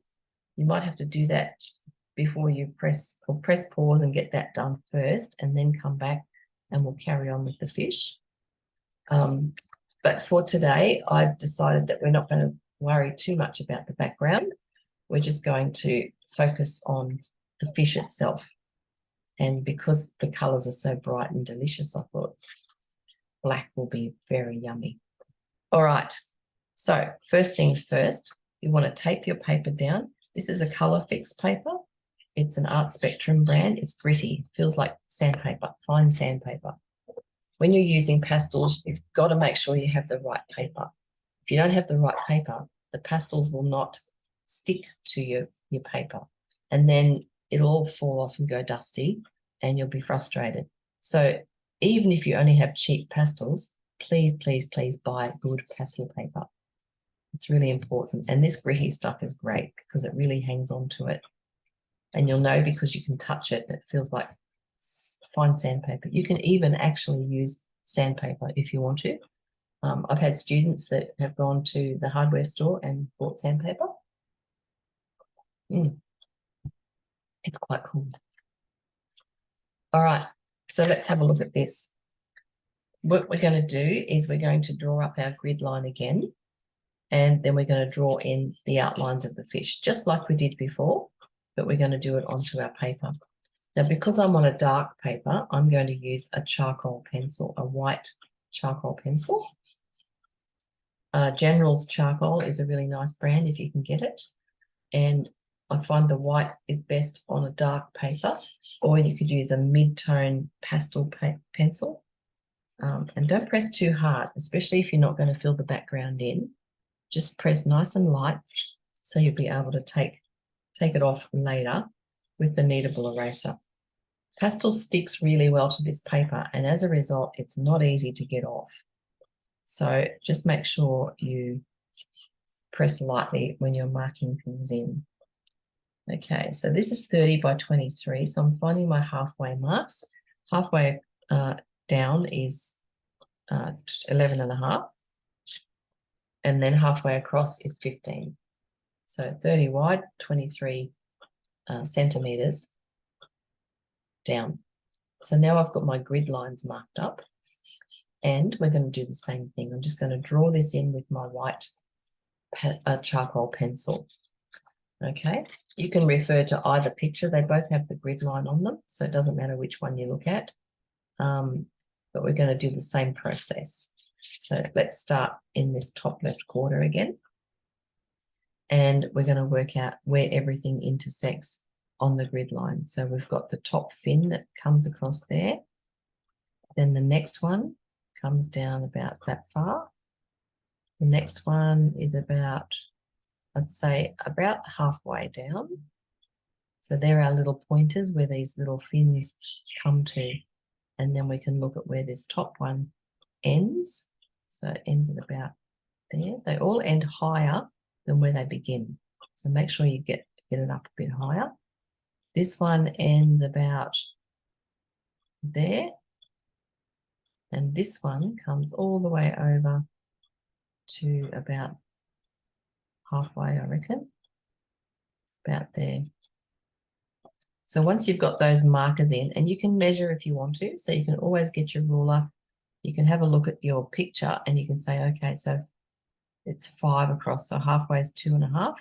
Speaker 1: You might have to do that before you press pause and get that done first, and then come back and we'll carry on with the fish. But for today, I've decided that we're not going to worry too much about the background. We're just going to focus on the fish itself. And because the colours are so bright and delicious, I thought black will be very yummy. All right, so first things first, you want to tape your paper down. This is a Colourfix paper. It's an Art Spectrum brand. It's gritty, feels like sandpaper, fine sandpaper. When you're using pastels, you've got to make sure you have the right paper. If you don't have the right paper, the pastels will not stick to your paper. And then it'll all fall off and go dusty and you'll be frustrated. So even if you only have cheap pastels, please, please, please buy good pastel paper. It's really important. And this gritty stuff is great because it really hangs on to it. And you'll know because you can touch it, it feels like fine sandpaper. You can even actually use sandpaper if you want to. I've had students that have gone to the hardware store and bought sandpaper. It's quite cool. All right, so let's have a look at this. What we're going to do is we're going to draw up our grid line again, and then we're going to draw in the outlines of the fish, just like we did before, but we're going to do it onto our paper. Now, because I'm on a dark paper, I'm going to use a charcoal pencil, a white charcoal pencil. General's Charcoal is a really nice brand if you can get it. And I find the white is best on a dark paper, or you could use a mid-tone pastel pencil. And don't press too hard, especially if you're not going to fill the background in. Just press nice and light so you'll be able to take it off later with the kneadable eraser. Pastel sticks really well to this paper, and as a result, it's not easy to get off. So just make sure you press lightly when you're marking things in. Okay, so this is 30 by 23, so I'm finding my halfway marks. Halfway down is 11.5, and then halfway across is 15. So 30 wide, 23 centimetres down. So now I've got my grid lines marked up, and we're going to do the same thing. I'm just going to draw this in with my white charcoal pencil. Okay, you can refer to either picture. They both have the grid line on them, so it doesn't matter which one you look at. But we're going to do the same process. So let's start in this top left corner again. And we're going to work out where everything intersects on the grid line. So we've got the top fin that comes across there. Then the next one comes down about that far. The next one is about, I'd say, about halfway down. So there are little pointers where these little fins come to. And then we can look at where this top one ends. So it ends at about there. They all end higher than where they begin. So make sure you get it up a bit higher. This one ends about there. And this one comes all the way over to about halfway, I reckon. About there. So once you've got those markers in, and you can measure if you want to, so you can always get your ruler. You can have a look at your picture and you can say, okay, so it's 5 across, so halfway is 2.5.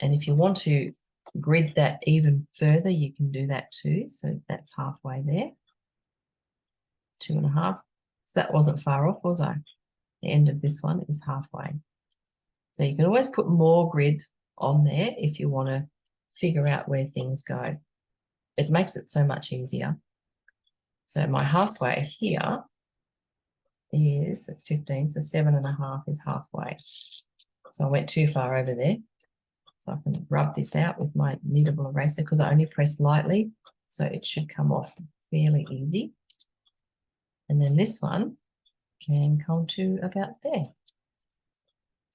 Speaker 1: And if you want to grid that even further, you can do that too. So that's halfway there, 2.5. So that wasn't far off, was I? The end of this one is halfway. So you can always put more grid on there if you want to figure out where things go. It makes it so much easier. So my halfway here is, it's 15, so 7.5 is halfway. So I went too far over there. So I can rub this out with my kneadable eraser because I only pressed lightly, so it should come off fairly easy. And then this one can come to about there.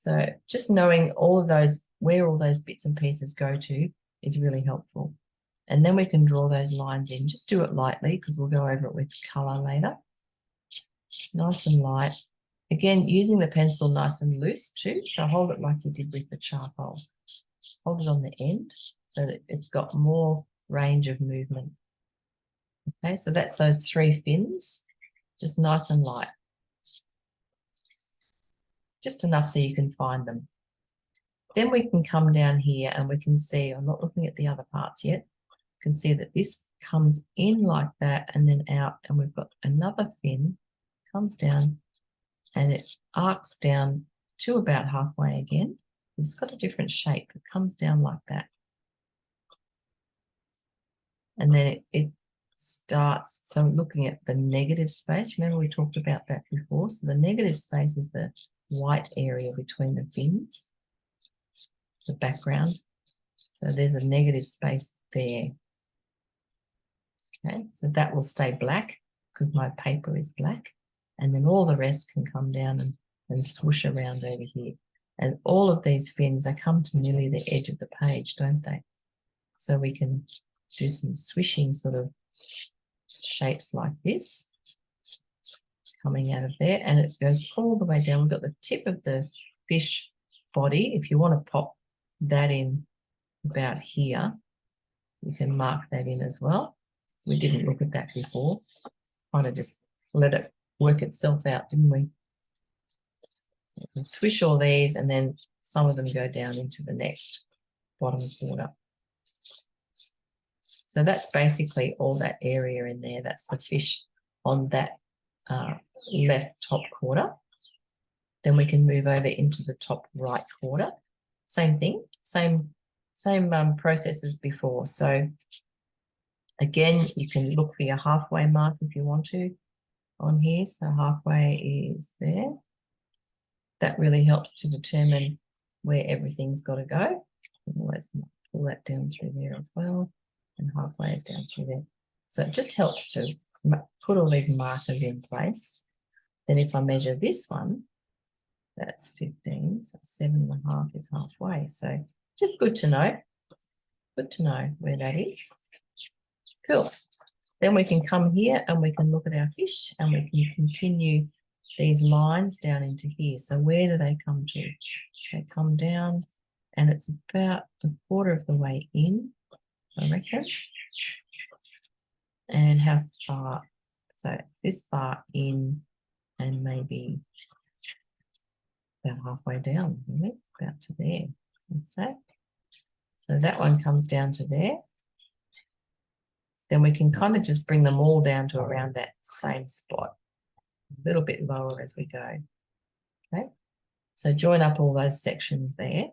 Speaker 1: So just knowing all of those, where all those bits and pieces go to is really helpful. And then we can draw those lines in. Just do it lightly because we'll go over it with colour later. Nice and light. Again, using the pencil nice and loose too. So hold it like you did with the charcoal. Hold it on the end so that it's got more range of movement. Okay, so that's those 3 fins, just nice and light. Just enough so you can find them. Then we can come down here and we can see, I'm not looking at the other parts yet, you can see that this comes in like that and then out, and we've got another fin, comes down and it arcs down to about halfway again. It's got a different shape. It comes down like that. And then it starts, so looking at the negative space, remember we talked about that before. So the negative space is the white area between the fins, the background. So there's a negative space there. Okay, so that will stay black because my paper is black. And then all the rest can come down and swoosh around over here. And all of these fins, they come to nearly the edge of the page, don't they? So we can do some swishing sort of shapes like this coming out of there, and it goes all the way down. We've got the tip of the fish body. If you want to pop that in about here, you can mark that in as well. We didn't look at that before. Kind of just let it work itself out, didn't we? And swish all these, and then some of them go down into the next bottom quarter. So that's basically all that area in there. That's the fish on that left top quarter. Then we can move over into the top right quarter. Same thing, same process as before. So again, you can look for your halfway mark if you want to on here. So halfway is there. That really helps to determine where everything's got to go. Let's pull that down through there as well. And halfway is down through there. So it just helps to put all these markers in place. Then if I measure this one, that's 15, so 7.5 is halfway. So just good to know where that is. Cool. Then we can come here and we can look at our fish and we can continue these lines down into here. So where do they come to? They come down and it's about 1/4 of the way in, I reckon. And how far? So this far in and maybe about halfway down, really, about to there, I'd say. So that one comes down to there. Then we can kind of just bring them all down to around that same spot, a little bit lower as we go. Okay, so join up all those sections there.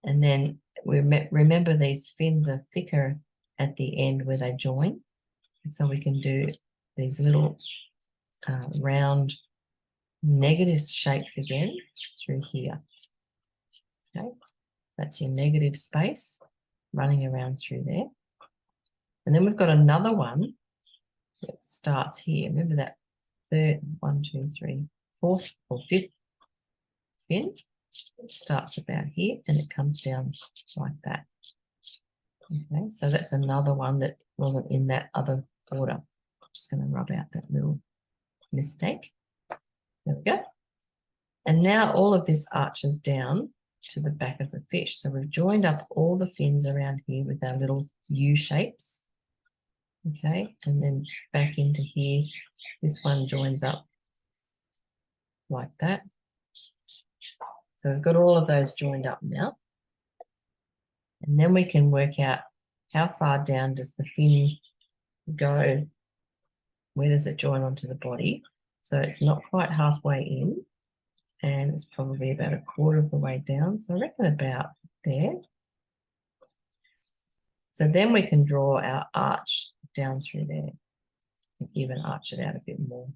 Speaker 1: And then we remember these fins are thicker at the end where they join. And so we can do these little round negative shapes again through here. Okay, that's your negative space running around through there. And then we've got another one that starts here. Remember that third, 1, 2, 3, 4th or 5th fin? It starts about here and it comes down like that. Okay, so that's another one that wasn't in that other border. I'm just going to rub out that little mistake. There we go. And now all of this arches down to the back of the fish. So we've joined up all the fins around here with our little U shapes. Okay, and then back into here. This one joins up like that. So we've got all of those joined up now. And then we can work out how far down does the fin go? Where does it join onto the body? So it's not quite halfway in, and it's probably about 1/4 of the way down. So I reckon about there. So then we can draw our arch down through there and even arch it out a bit more.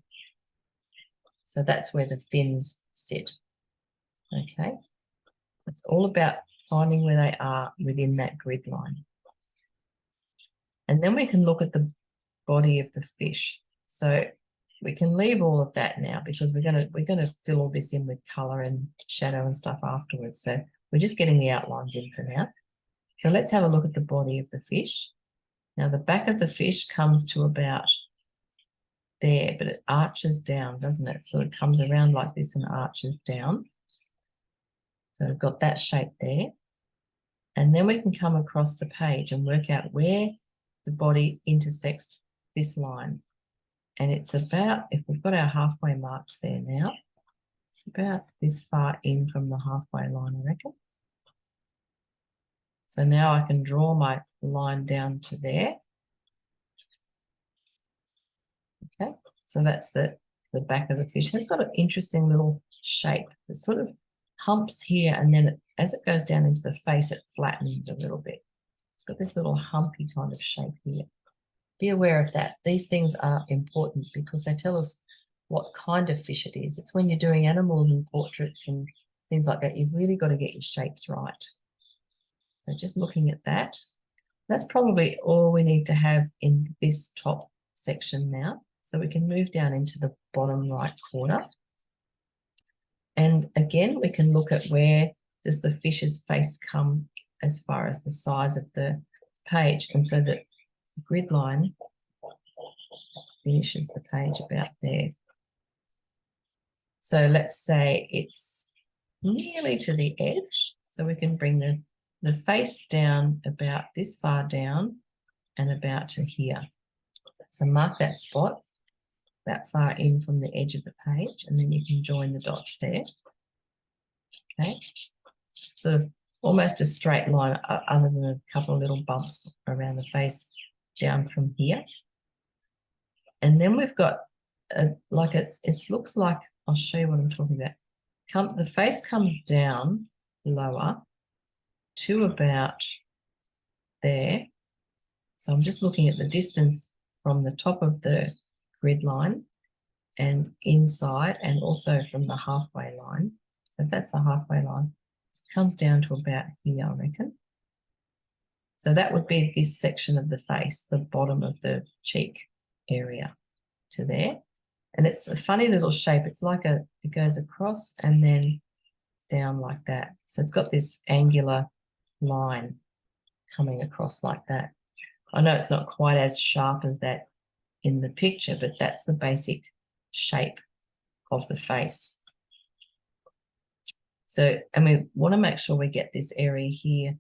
Speaker 1: So that's where the fins sit. Okay, it's all about finding where they are within that grid line. And then we can look at the body of the fish. So we can leave all of that now because we're gonna fill all this in with color and shadow and stuff afterwards. So we're just getting the outlines in for now. So let's have a look at the body of the fish. Now the back of the fish comes to about there, but it arches down, doesn't it? So it comes around like this and arches down. So we've got that shape there. And then we can come across the page and work out where the body intersects this line. And it's about, if we've got our halfway marks there now, it's about this far in from the halfway line, I reckon. So now I can draw my line down to there. Okay, so that's the back of the fish. It's got an interesting little shape. It sort of humps here, and then as it goes down into the face, it flattens a little bit. It's got this little humpy kind of shape here. Be aware of that. These things are important because they tell us what kind of fish it is. It's when you're doing animals and portraits and things like that, you've really got to get your shapes right. So just looking at that, that's probably all we need to have in this top section now. So we can move down into the bottom right corner. And again, we can look at where does the fish's face come as far as the size of the page. And so the grid line finishes the page about there. So let's say it's nearly to the edge. So we can bring the face down about this far down and about to here. So mark that spot that far in from the edge of the page, and then you can join the dots there. Okay, sort of almost a straight line other than a couple of little bumps around the face down from here. And then we've got like it looks like, I'll show you what I'm talking about. The face comes down lower to about there. So I'm just looking at the distance from the top of the grid line and inside, and also from the halfway line. So that's the halfway line. It comes down to about here, I reckon. So that would be this section of the face, the bottom of the cheek area to there. And it's a funny little shape. It's like it goes across and then down like that. So it's got this angular line coming across like that. I know it's not quite as sharp as that in the picture, but that's the basic shape of the face. So, and we want to make sure we get this area here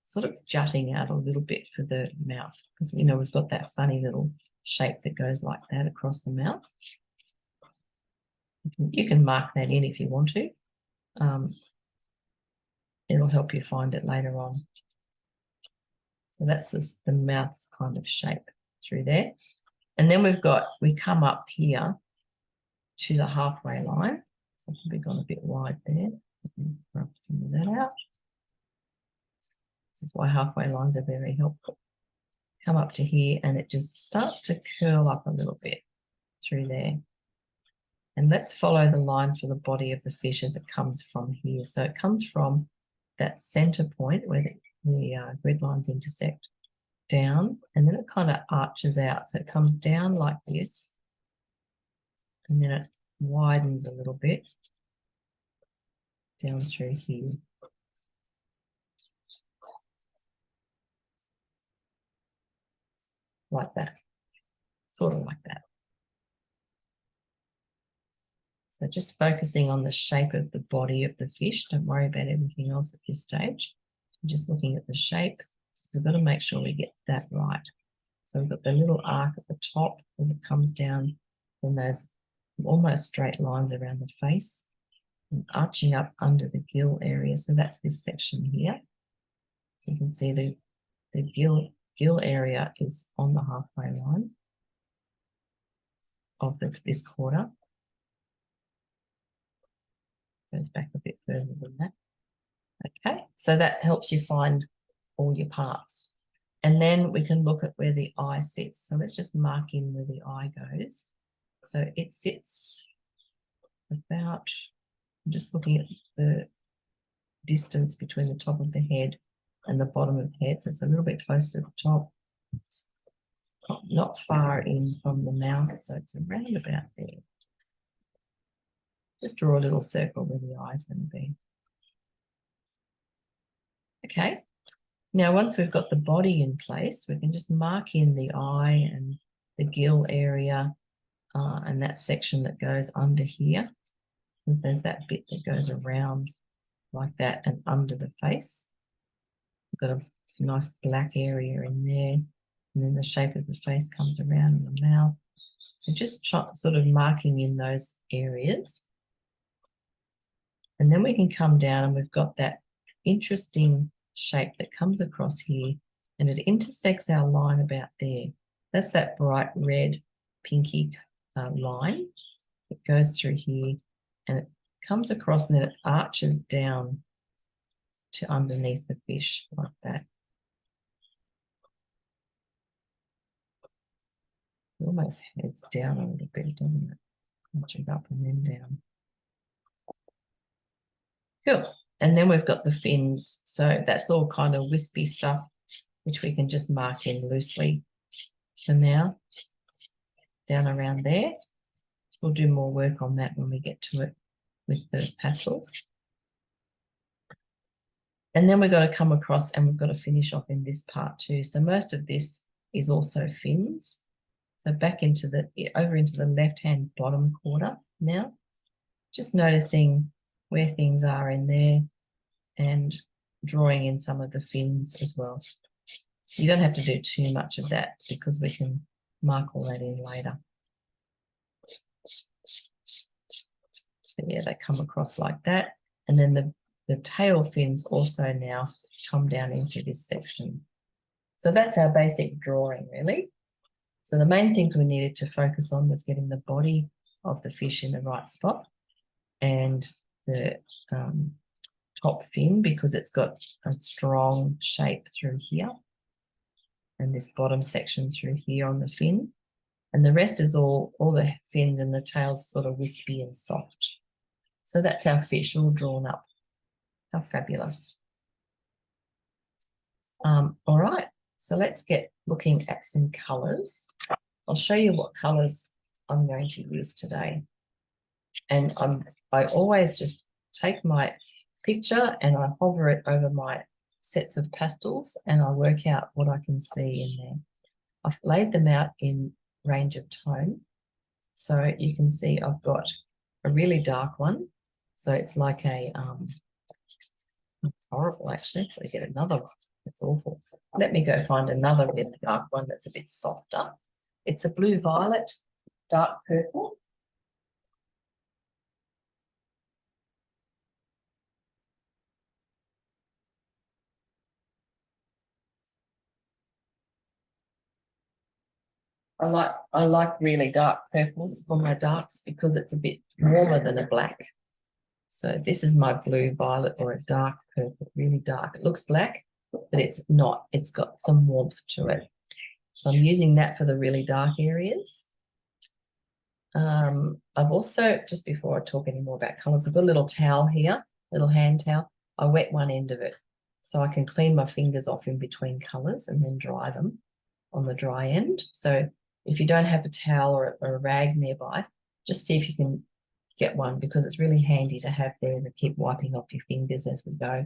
Speaker 1: sort of jutting out a little bit for the mouth, because, you know, we've got that funny little shape that goes like that across the mouth. You can mark that in if you want to. It'll help you find it later on. So that's the mouth's kind of shape through there. And then we come up here to the halfway line. So I've probably gone a bit wide there. Rub some of that out. This is why halfway lines are very helpful. Come up to here and it just starts to curl up a little bit through there. And let's follow the line for the body of the fish as it comes from here. So it comes from that center point where the grid lines intersect down, and then it kind of arches out. So it comes down like this, and then it widens a little bit down through here. Like that, sort of like that. So just focusing on the shape of the body of the fish. Don't worry about everything else at this stage. I'm just looking at the shape. We've got to make sure we get that right. So we've got the little arc at the top as it comes down from those almost straight lines around the face and arching up under the gill area. So that's this section here. So you can see the gill area is on the halfway line of this quarter. Goes back a bit further than that. Okay, so that helps you find all your parts. And then we can look at where the eye sits. So let's just mark in where the eye goes. So it sits about, I'm just looking at the distance between the top of the head and the bottom of the head. So it's a little bit close to the top. Not not far in from the mouth, so it's around about there. Just draw a little circle where the eye's going to be. Okay, now once we've got the body in place, we can just mark in the eye and the gill area and that section that goes under here, because there's that bit that goes around like that and under the face. We've got a nice black area in there, and then the shape of the face comes around in the mouth. So just sort of marking in those areas. And then we can come down and we've got that interesting shape that comes across here, and it intersects our line about there. That's that bright red, pinky line. It goes through here and it comes across, and then it arches down to underneath the fish like that. It almost heads down a little bit, doesn't it? Arches up and then down. Cool. And then we've got the fins. So that's all kind of wispy stuff, which we can just mark in loosely for now, down around there. We'll do more work on that when we get to it with the pastels. And then we've got to come across and we've got to finish off in this part too. So most of this is also fins. So back into over into the left-hand bottom corner now, just noticing where things are in there and drawing in some of the fins as well. You don't have to do too much of that because we can mark all that in later. So yeah, they come across like that. And then the tail fins also now come down into this section. So that's our basic drawing, really. So the main things we needed to focus on was getting the body of the fish in the right spot and the top fin, because it's got a strong shape through here, and this bottom section through here on the fin. And the rest is all the fins and the tails sort of wispy and soft. So that's our fish all drawn up. How fabulous. All right, so let's get looking at some colours. I'll show you what colours I'm going to use today. And I always just take my picture and I hover it over my sets of pastels and I work out what I can see in there. I've laid them out in range of tone. So you can see I've got a really dark one. So it's like a, it's horrible actually. So I get another one. It's awful. Let me go find another really dark one that's a bit softer. It's a blue violet, dark purple. I like really dark purples for my darks because it's a bit warmer than a black. So this is my blue violet, or a dark purple, really dark. It looks black, but it's not. It's got some warmth to it. So I'm using that for the really dark areas. I've also, just before I talk any more about colours, I've got a little towel here, little hand towel. I wet one end of it so I can clean my fingers off in between colours and then dry them on the dry end. So if you don't have a towel or a rag nearby, just see if you can get one, because it's really handy to have there to keep wiping off your fingers as we go.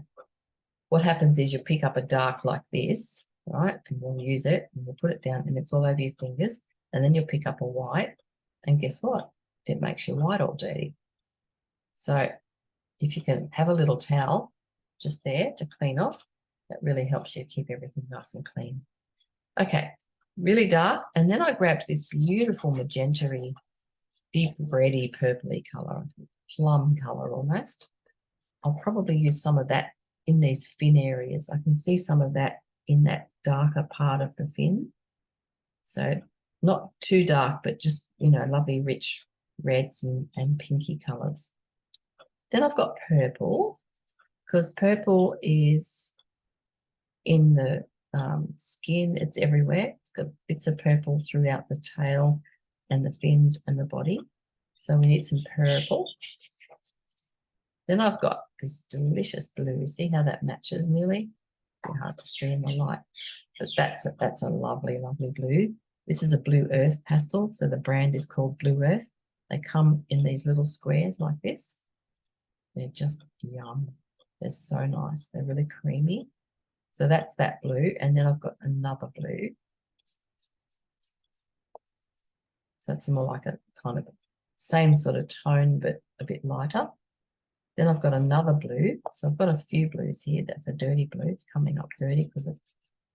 Speaker 1: What happens is you pick up a dark like this, right, and we'll use it and we'll put it down and it's all over your fingers, and then you'll pick up a white and guess what? It makes your white all dirty. So if you can have a little towel just there to clean off, that really helps you keep everything nice and clean. Okay, really dark. And then I grabbed this beautiful magenta-y, deep reddy purpley colour, plum colour almost. I'll probably use some of that in these fin areas. I can see some of that in that darker part of the fin. So not too dark, but just, you know, lovely rich reds and pinky colours. Then I've got purple, because purple is in the skin, it's everywhere. It's got bits of purple throughout the tail and the fins and the body. So we need some purple. Then I've got this delicious blue. See how that matches nearly? It's hard to see in the light, but that's a lovely, lovely blue. This is a Blue Earth pastel, so the brand is called Blue Earth. They come in these little squares like this. They're just yum. They're so nice. They're really creamy. So that's that blue, and then I've got another blue. So it's more like a kind of same sort of tone, but a bit lighter. Then I've got another blue. So I've got a few blues here. That's a dirty blue. It's coming up dirty because I've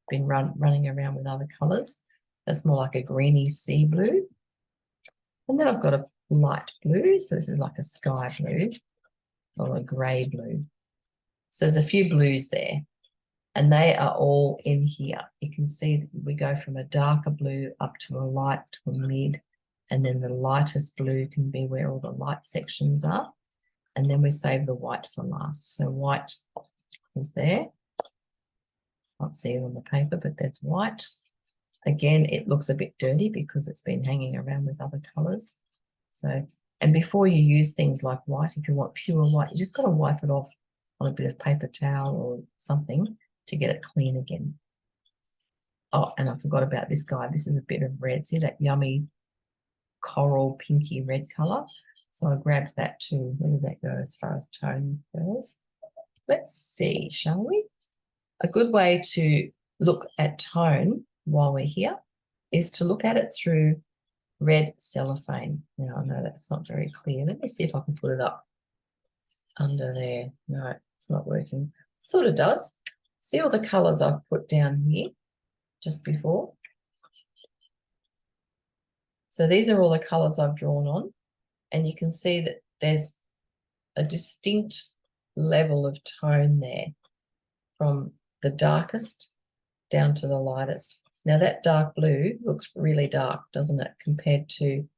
Speaker 1: been running around with other colours. That's more like a greeny sea blue. And then I've got a light blue. So this is like a sky blue or a grey blue. So there's a few blues there. And they are all in here. You can see that we go from a darker blue up to a light to a mid. And then the lightest blue can be where all the light sections are. And then we save the white for last. So white is there. Can't see it on the paper, but that's white. Again, it looks a bit dirty because it's been hanging around with other colours. So, and before you use things like white, if you want pure white, you just got to wipe it off on a bit of paper towel or something to get it clean again. Oh, and I forgot about this guy. This is a bit of red. See that yummy coral pinky red colour? So I grabbed that too. Where does that go as far as tone goes? Let's see, shall we? A good way to look at tone while we're here is to look at it through red cellophane. Now, I know that's not very clear. Let me see if I can put it up under there. No, it's not working. Sort of does. See all the colours I've put down here just before? So these are all the colours I've drawn on, and you can see that there's a distinct level of tone there from the darkest down to the lightest. Now that dark blue looks really dark, doesn't it, compared to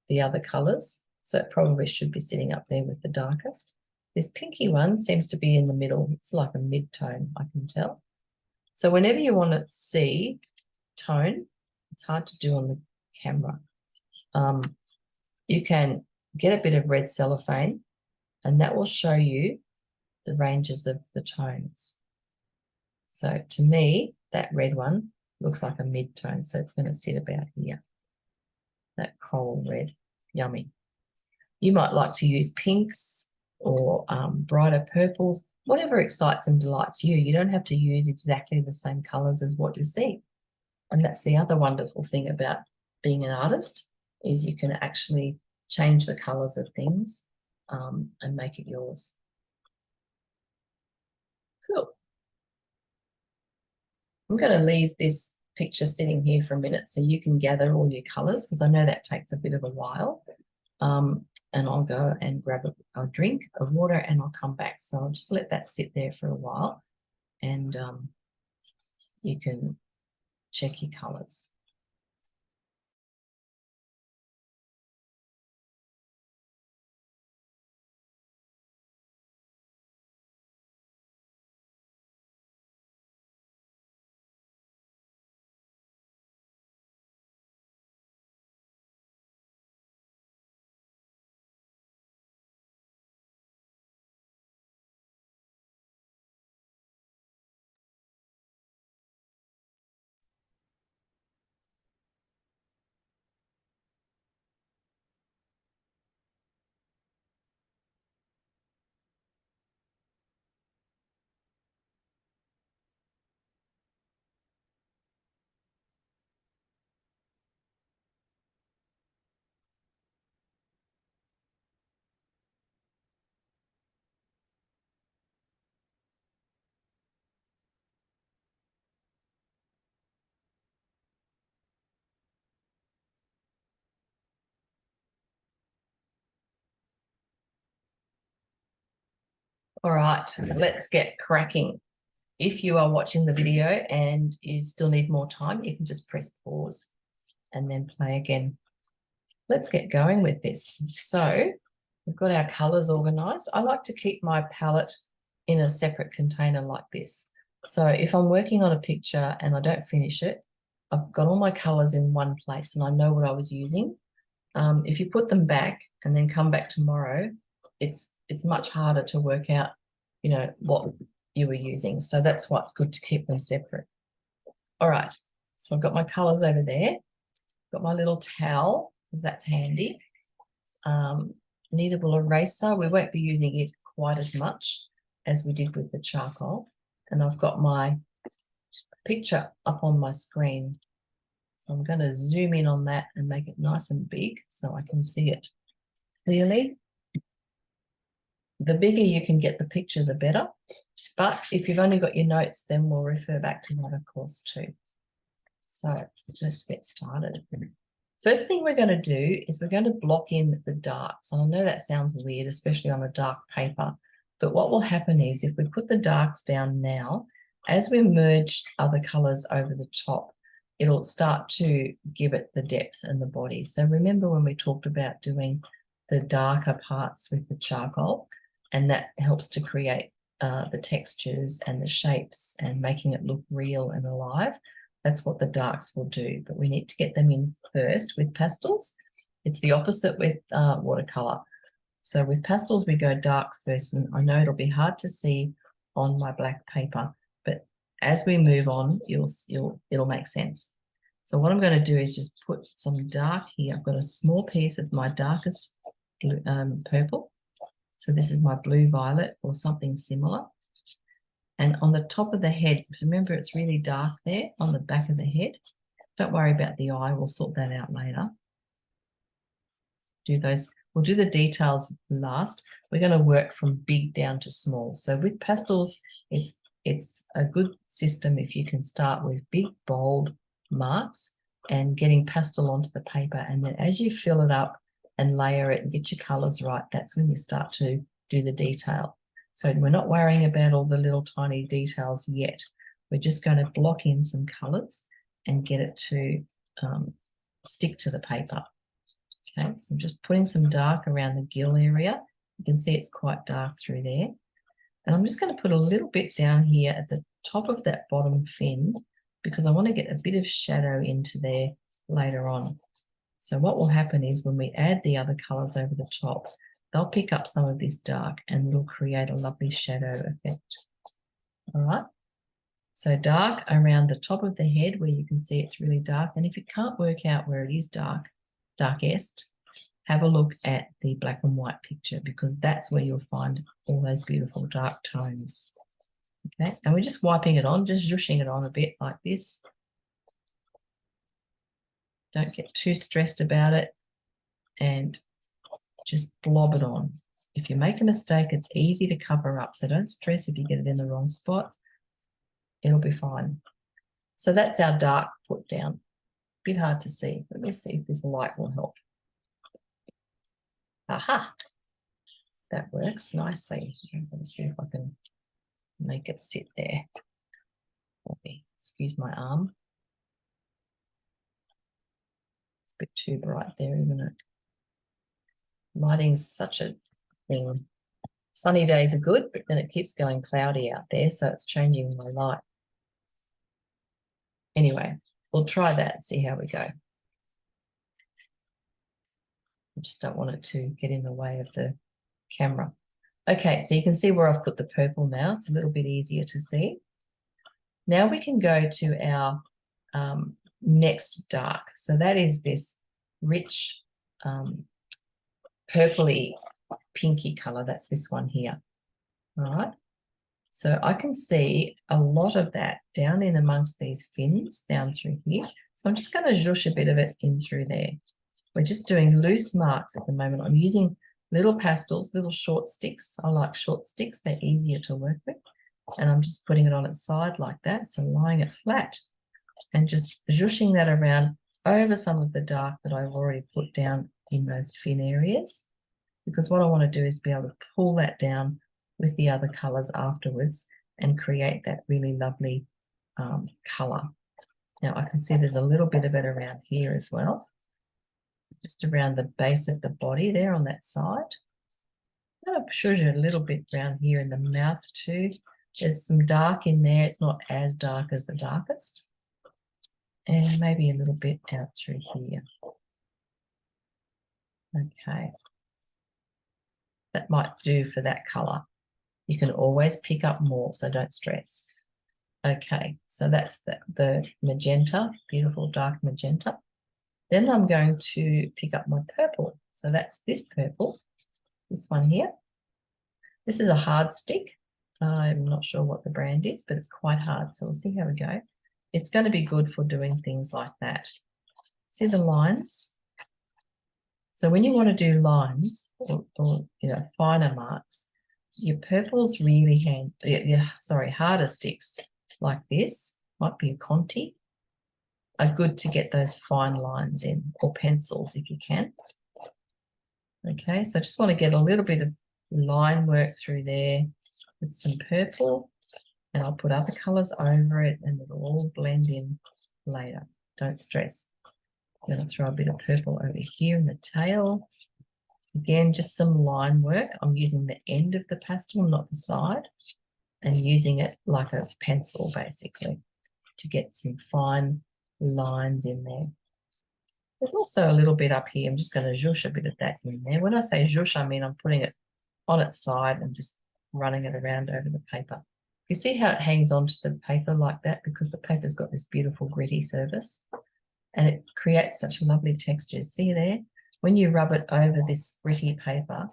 Speaker 1: the other colours? So it probably should be sitting up there with the darkest. This pinky one seems to be in the middle. It's like a mid-tone, I can tell. So whenever you want to see tone, it's hard to do on the camera. You can get a bit of red cellophane, and that will show you the ranges of the tones. So to me, that red one looks like a mid-tone, so it's going to sit about here. That coral red, yummy. You might like to use pinks or brighter purples, whatever excites and delights you. You don't have to use exactly the same colours as what you see. And that's the other wonderful thing about being an artist, is you can actually change the colours of things and make it yours. Cool. I'm going to leave this picture sitting here for a minute so you can gather all your colours, because I know that takes a bit of a while. And I'll go and grab a drink of water and I'll come back. So I'll just let that sit there for a while, and you can check your colours. All right, let's get cracking. If you are watching the video and you still need more time, you can just press pause and then play again. Let's get going with this. So we've got our colours organised. I like to keep my palette in a separate container like this. So if I'm working on a picture and I don't finish it, I've got all my colours in one place and I know what I was using. If you put them back and then come back tomorrow, it's much harder to work out, you know, what you were using. So that's why it's good to keep them separate. All right, so I've got my colours over there. Got my little towel, because that's handy. Kneadable eraser. We won't be using it quite as much as we did with the charcoal. And I've got my picture up on my screen. So I'm going to zoom in on that and make it nice and big so I can see it clearly. The bigger you can get the picture, the better. But if you've only got your notes, then we'll refer back to that, of course, too. So let's get started. First thing we're going to do is we're going to block in the darks. And I know that sounds weird, especially on a dark paper. But what will happen is if we put the darks down now, as we merge other colours over the top, it'll start to give it the depth and the body. So remember when we talked about doing the darker parts with the charcoal, and that helps to create the textures and the shapes and making it look real and alive. That's what the darks will do, but we need to get them in first with pastels. It's the opposite with watercolor. So with pastels, we go dark first, and I know it'll be hard to see on my black paper, but as we move on, it'll make sense. So what I'm going to do is just put some dark here. I've got a small piece of my darkest blue, purple. So this is my blue violet or something similar. And on the top of the head, remember it's really dark there on the back of the head. Don't worry about the eye, we'll sort that out later. We'll do the details last. We're going to work from big down to small. So with pastels, it's a good system if you can start with big, bold marks and getting pastel onto the paper. And then as you fill it up and layer it and get your colours right, that's when you start to do the detail. So we're not worrying about all the little tiny details yet. We're just going to block in some colours and get it to stick to the paper. Okay, so I'm just putting some dark around the gill area. You can see it's quite dark through there. And I'm just going to put a little bit down here at the top of that bottom fin because I want to get a bit of shadow into there later on. So what will happen is when we add the other colours over the top, they'll pick up some of this dark and it'll create a lovely shadow effect. All right. So dark around the top of the head where you can see it's really dark. And if you can't work out where it is darkest, have a look at the black and white picture because that's where you'll find all those beautiful dark tones. Okay, and we're just wiping it on, just zhooshing it on a bit like this. Don't get too stressed about it and just blob it on. If you make a mistake, it's easy to cover up, so don't stress if you get it in the wrong spot. It'll be fine. So that's our dark put down. Bit hard to see. Let me see if this light will help. Aha! That works nicely. I'm going to see if I can make it sit there. Okay, excuse my arm. It's a bit too bright there, isn't it? Lighting's such a thing. Sunny days are good, but then it keeps going cloudy out there, so it's changing my light. Anyway, we'll try that and see how we go. I just don't want it to get in the way of the camera. Okay, so you can see where I've put the purple now. It's a little bit easier to see. Now we can go to our next dark. So that is this rich purpley pinky color. That's this one here. All right. So I can see a lot of that down in amongst these fins down through here. So I'm just going to zhoosh a bit of it in through there. We're just doing loose marks at the moment. I'm using little pastels, little short sticks. I like short sticks. They're easier to work with. And I'm just putting it on its side like that. So lying it flat and just zhooshing that around over some of the dark that I've already put down in those fin areas. Because what I want to do is be able to pull that down with the other colours afterwards and create that really lovely colour. Now I can see there's a little bit of it around here as well, just around the base of the body there on that side. I'm going to push it a little bit around here in the mouth too. There's some dark in there. It's not as dark as the darkest. And maybe a little bit out through here. Okay. That might do for that colour. You can always pick up more, so don't stress. Okay, so that's the magenta, beautiful dark magenta. Then I'm going to pick up my purple. So that's this purple, this one here. This is a hard stick. I'm not sure what the brand is, but it's quite hard. So we'll see how we go. It's going to be good for doing things like that. See the lines? So when you want to do lines or finer marks, your purple's really harder sticks like this, might be a Conti, are good to get those fine lines in, or pencils if you can. Okay, so I just want to get a little bit of line work through there with some purple, and I'll put other colours over it and it'll all blend in later. Don't stress. I'm going to throw a bit of purple over here in the tail. Again, just some line work. I'm using the end of the pastel, not the side, and using it like a pencil basically to get some fine lines in there. There's also a little bit up here. I'm just going to zhoosh a bit of that in there. When I say zhoosh, I mean I'm putting it on its side and just running it around over the paper. You see how it hangs onto the paper like that, because the paper's got this beautiful gritty surface and it creates such a lovely texture. See there? When you rub it over this gritty paper,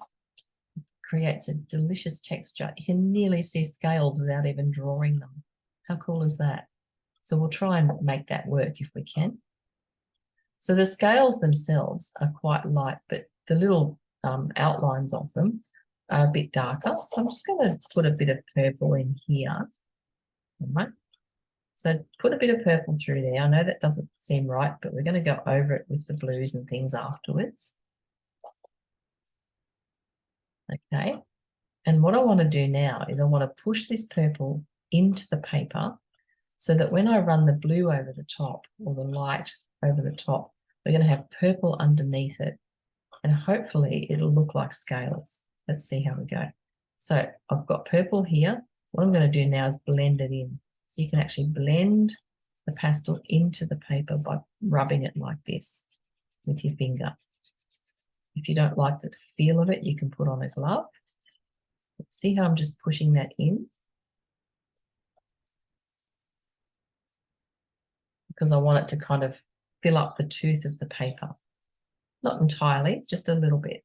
Speaker 1: it creates a delicious texture. You can nearly see scales without even drawing them. How cool is that? So we'll try and make that work if we can. So the scales themselves are quite light, but the little outlines of them are a bit darker. So I'm just going to put a bit of purple in here. All right. So put a bit of purple through there. I know that doesn't seem right, but we're going to go over it with the blues and things afterwards. Okay. And what I want to do now is I want to push this purple into the paper so that when I run the blue over the top, or the light over the top, we're going to have purple underneath it, and hopefully it'll look like scales. Let's see how we go. So I've got purple here. What I'm going to do now is blend it in. So you can actually blend the pastel into the paper by rubbing it like this with your finger. If you don't like the feel of it, you can put on a glove. See how I'm just pushing that in? Because I want it to kind of fill up the tooth of the paper. Not entirely, just a little bit.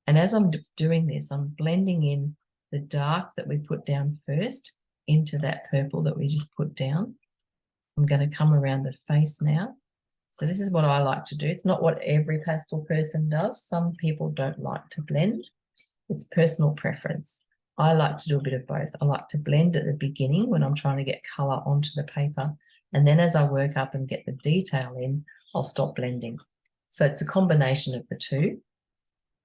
Speaker 1: And as I'm doing this, I'm blending in the dark that we put down first into that purple that we just put down. I'm going to come around the face now. So this is what I like to do. It's not what every pastel person does. Some people don't like to blend. It's personal preference. I like to do a bit of both. I like to blend at the beginning when I'm trying to get colour onto the paper. And then as I work up and get the detail in, I'll stop blending. So it's a combination of the two.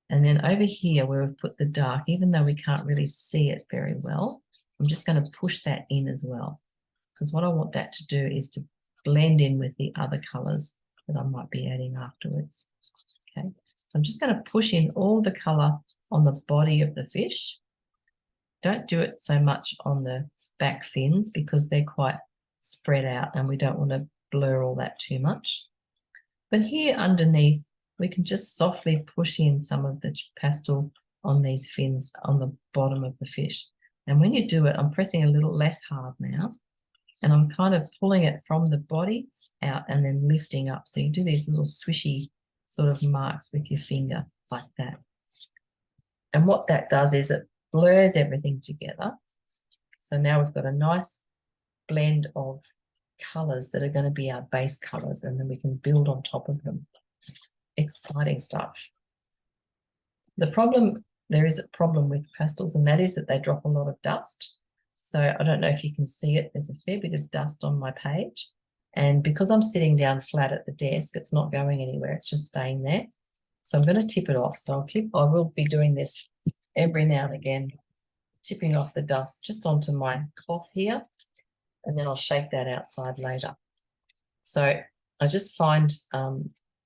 Speaker 1: And then over here where we've put the dark, even though we can't really see it very well, I'm just going to push that in as well. Because what I want that to do is to blend in with the other colours that I might be adding afterwards. Okay, so I'm just going to push in all the colour on the body of the fish. Don't do it so much on the back fins because they're quite spread out and we don't want to blur all that too much. But here underneath, we can just softly push in some of the pastel on these fins on the bottom of the fish. And when you do it, I'm pressing a little less hard now, and I'm kind of pulling it from the body out and then lifting up. So you do these little swishy sort of marks with your finger like that. And what that does is it blurs everything together. So now we've got a nice blend of colours that are going to be our base colours, and then we can build on top of them. Exciting stuff. There is a problem with pastels, and that is that they drop a lot of dust. So I don't know if you can see it. There's a fair bit of dust on my page. And because I'm sitting down flat at the desk, it's not going anywhere. It's just staying there. So I'm going to tip it off. So I will be doing this every now and again, tipping off the dust just onto my cloth here, and then I'll shake that outside later. So I just find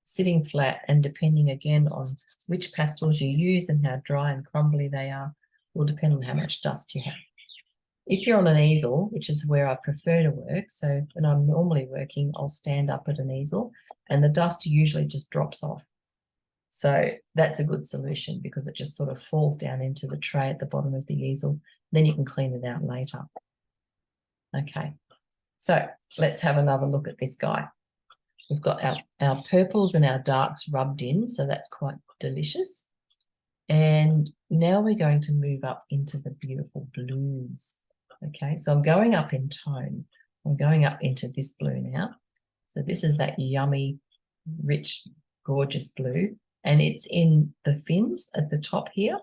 Speaker 1: sitting flat, and depending again on which pastels you use and how dry and crumbly they are, will depend on how much dust you have. If you're on an easel, which is where I prefer to work, so when I'm normally working, I'll stand up at an easel and the dust usually just drops off. So that's a good solution because it just sort of falls down into the tray at the bottom of the easel. Then you can clean it out later. Okay, so let's have another look at this guy. We've got our purples and our darks rubbed in, so that's quite delicious. And now we're going to move up into the beautiful blues. Okay, so I'm going up in tone. I'm going up into this blue now. So this is that yummy, rich, gorgeous blue. And it's in the fins at the top here.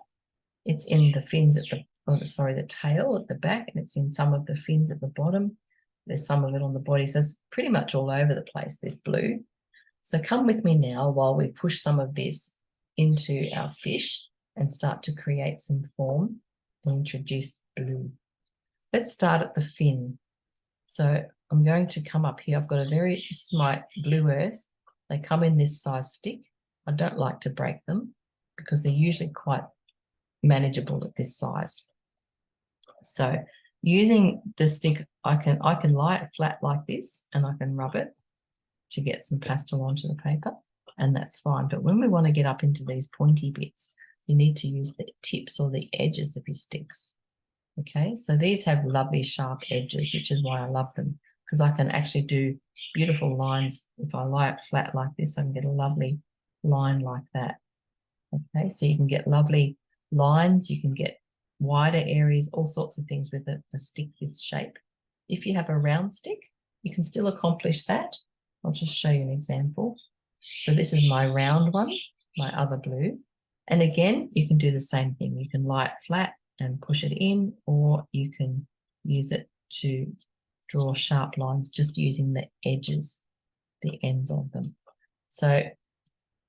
Speaker 1: It's in the fins at the tail at the back, and it's in some of the fins at the bottom. There's some of it on the body. So it's pretty much all over the place, this blue. So come with me now while we push some of this into our fish and start to create some form and introduce blue. Let's start at the fin. So I'm going to come up here. I've got this is my blue earth. They come in this size stick. I don't like to break them because they're usually quite manageable at this size. So using the stick, I can lie it flat like this, and I can rub it to get some pastel onto the paper, and that's fine. But when we want to get up into these pointy bits, you need to use the tips or the edges of your sticks. Okay, so these have lovely sharp edges, which is why I love them, because I can actually do beautiful lines. If I lie it flat like this, I can get a lovely line like that. Okay, so you can get lovely lines, you can get wider areas, all sorts of things with a stick this shape. If you have a round stick, you can still accomplish that. I'll just show you an example. So this is my round one, my other blue. And again, you can do the same thing. You can lie it flat and push it in, or you can use it to draw sharp lines just using the edges, the ends of them. So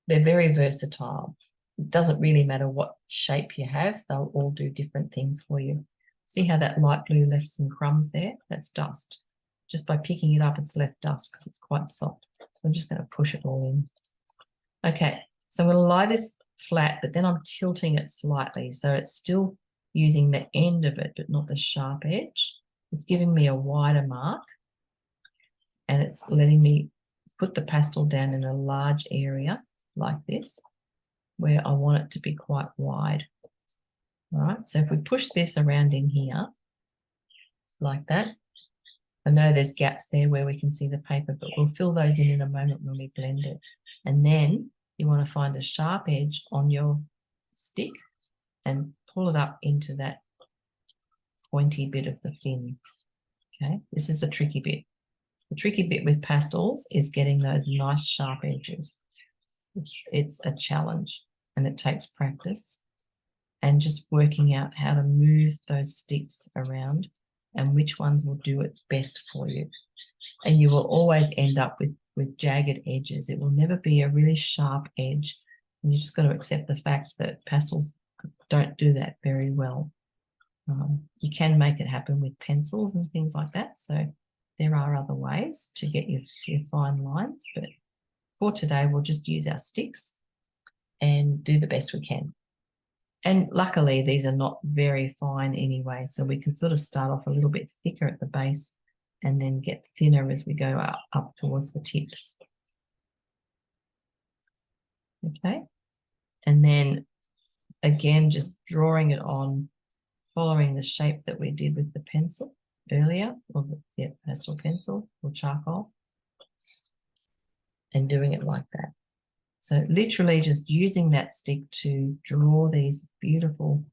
Speaker 1: they're very versatile. It doesn't really matter what shape you have. They'll all do different things for you. See how that light blue left some crumbs there? That's dust. Just by picking it up, it's left dust because it's quite soft. So I'm just going to push it all in. Okay, so I'm going to lie this flat, but then I'm tilting it slightly. So it's still using the end of it, but not the sharp edge. It's giving me a wider mark, and it's letting me put the pastel down in a large area like this, where I want it to be quite wide. All right, so if we push this around in here, like that, I know there's gaps there where we can see the paper, but we'll fill those in a moment when we blend it. And then you want to find a sharp edge on your stick and pull it up into that pointy bit of the fin. Okay, this is the tricky bit. The tricky bit with pastels is getting those nice sharp edges. It's a challenge, and it takes practice and just working out how to move those sticks around and which ones will do it best for you. And you will always end up with jagged edges. It will never be a really sharp edge. And you just got to accept the fact that pastels don't do that very well. You can make it happen with pencils and things like that. So there are other ways to get your fine lines. But for today, we'll just use our sticks and do the best we can. And luckily, these are not very fine anyway, so we can sort of start off a little bit thicker at the base and then get thinner as we go up towards the tips. Okay, and then again, just drawing it on, following the shape that we did with the pencil earlier, or the pastel pencil or charcoal, and doing it like that. So literally just using that stick to draw these beautiful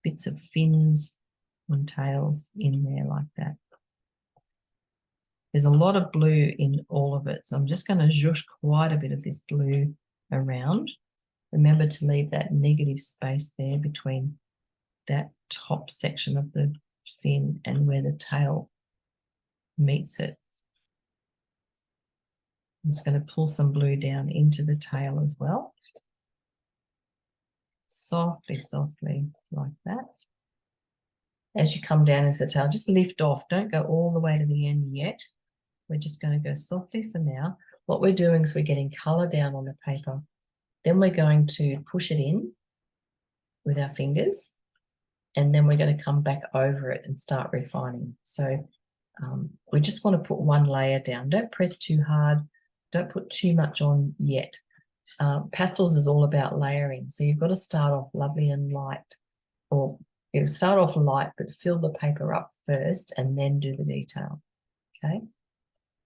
Speaker 1: bits of fins and tails in there like that. There's a lot of blue in all of it, so I'm just going to zhuzh quite a bit of this blue around. Remember to leave that negative space there between that top section of the fin and where the tail meets it. I'm just going to pull some blue down into the tail as well. Softly, softly, like that. As you come down into the tail, just lift off. Don't go all the way to the end yet. We're just going to go softly for now. What we're doing is we're getting colour down on the paper. Then we're going to push it in with our fingers, and then we're going to come back over it and start refining. So we just want to put one layer down. Don't press too hard. Don't put too much on yet. Pastels is all about layering. So you've got to start off lovely and light, or you start off light, but fill the paper up first and then do the detail. Okay.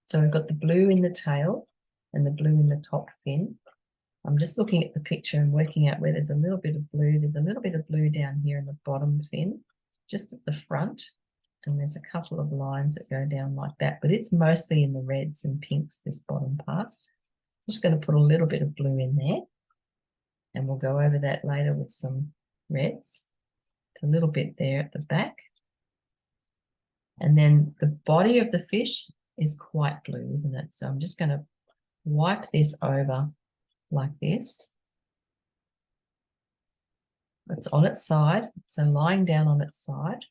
Speaker 1: So we've got the blue in the tail. and the blue in the top fin. I'm just looking at the picture and working out where there's a little bit of blue. There's a little bit of blue down here in the bottom fin, just at the front. And there's a couple of lines that go down like that, but it's mostly in the reds and pinks, this bottom part. I'm just going to put a little bit of blue in there, and we'll go over that later with some reds. It's a little bit there at the back. And then the body of the fish is quite blue, isn't it? So I'm just going to wipe this over like this. It's on its side, so lying down on its side,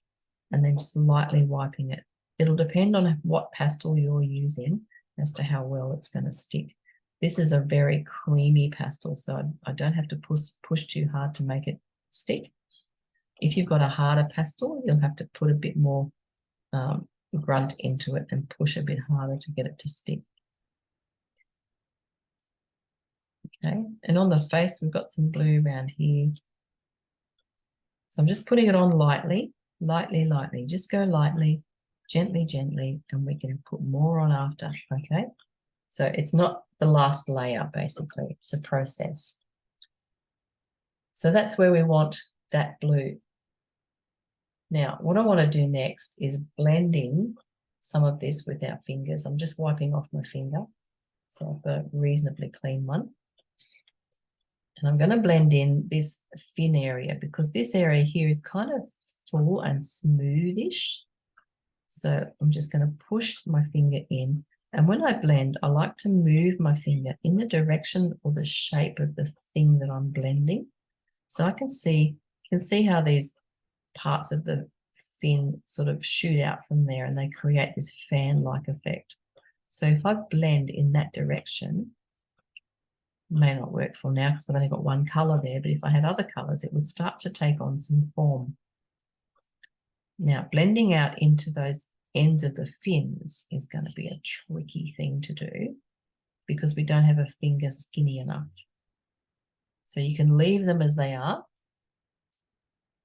Speaker 1: and then just lightly wiping it. It'll depend on what pastel you're using as to how well it's going to stick. This is a very creamy pastel, so I don't have to push too hard to make it stick. If you've got a harder pastel, you'll have to put a bit more grunt into it and push a bit harder to get it to stick. Okay, and on the face, we've got some blue around here. So I'm just putting it on lightly, lightly, lightly. Just go lightly, gently, gently, and we can put more on after, okay? So it's not the last layer, basically. It's a process. So that's where we want that blue. Now, what I want to do next is blend in some of this with our fingers. I'm just wiping off my finger. So I've got a reasonably clean one. And I'm going to blend in this fin area because this area here is kind of full and smoothish. So I'm just going to push my finger in. And when I blend, I like to move my finger in the direction or the shape of the thing that I'm blending. So I can see, you can see how these parts of the fin sort of shoot out from there and they create this fan-like effect. So if I blend in that direction, may not work for now because I've only got one colour there, but if I had other colours, it would start to take on some form. Now, blending out into those ends of the fins is going to be a tricky thing to do because we don't have a finger skinny enough. So you can leave them as they are,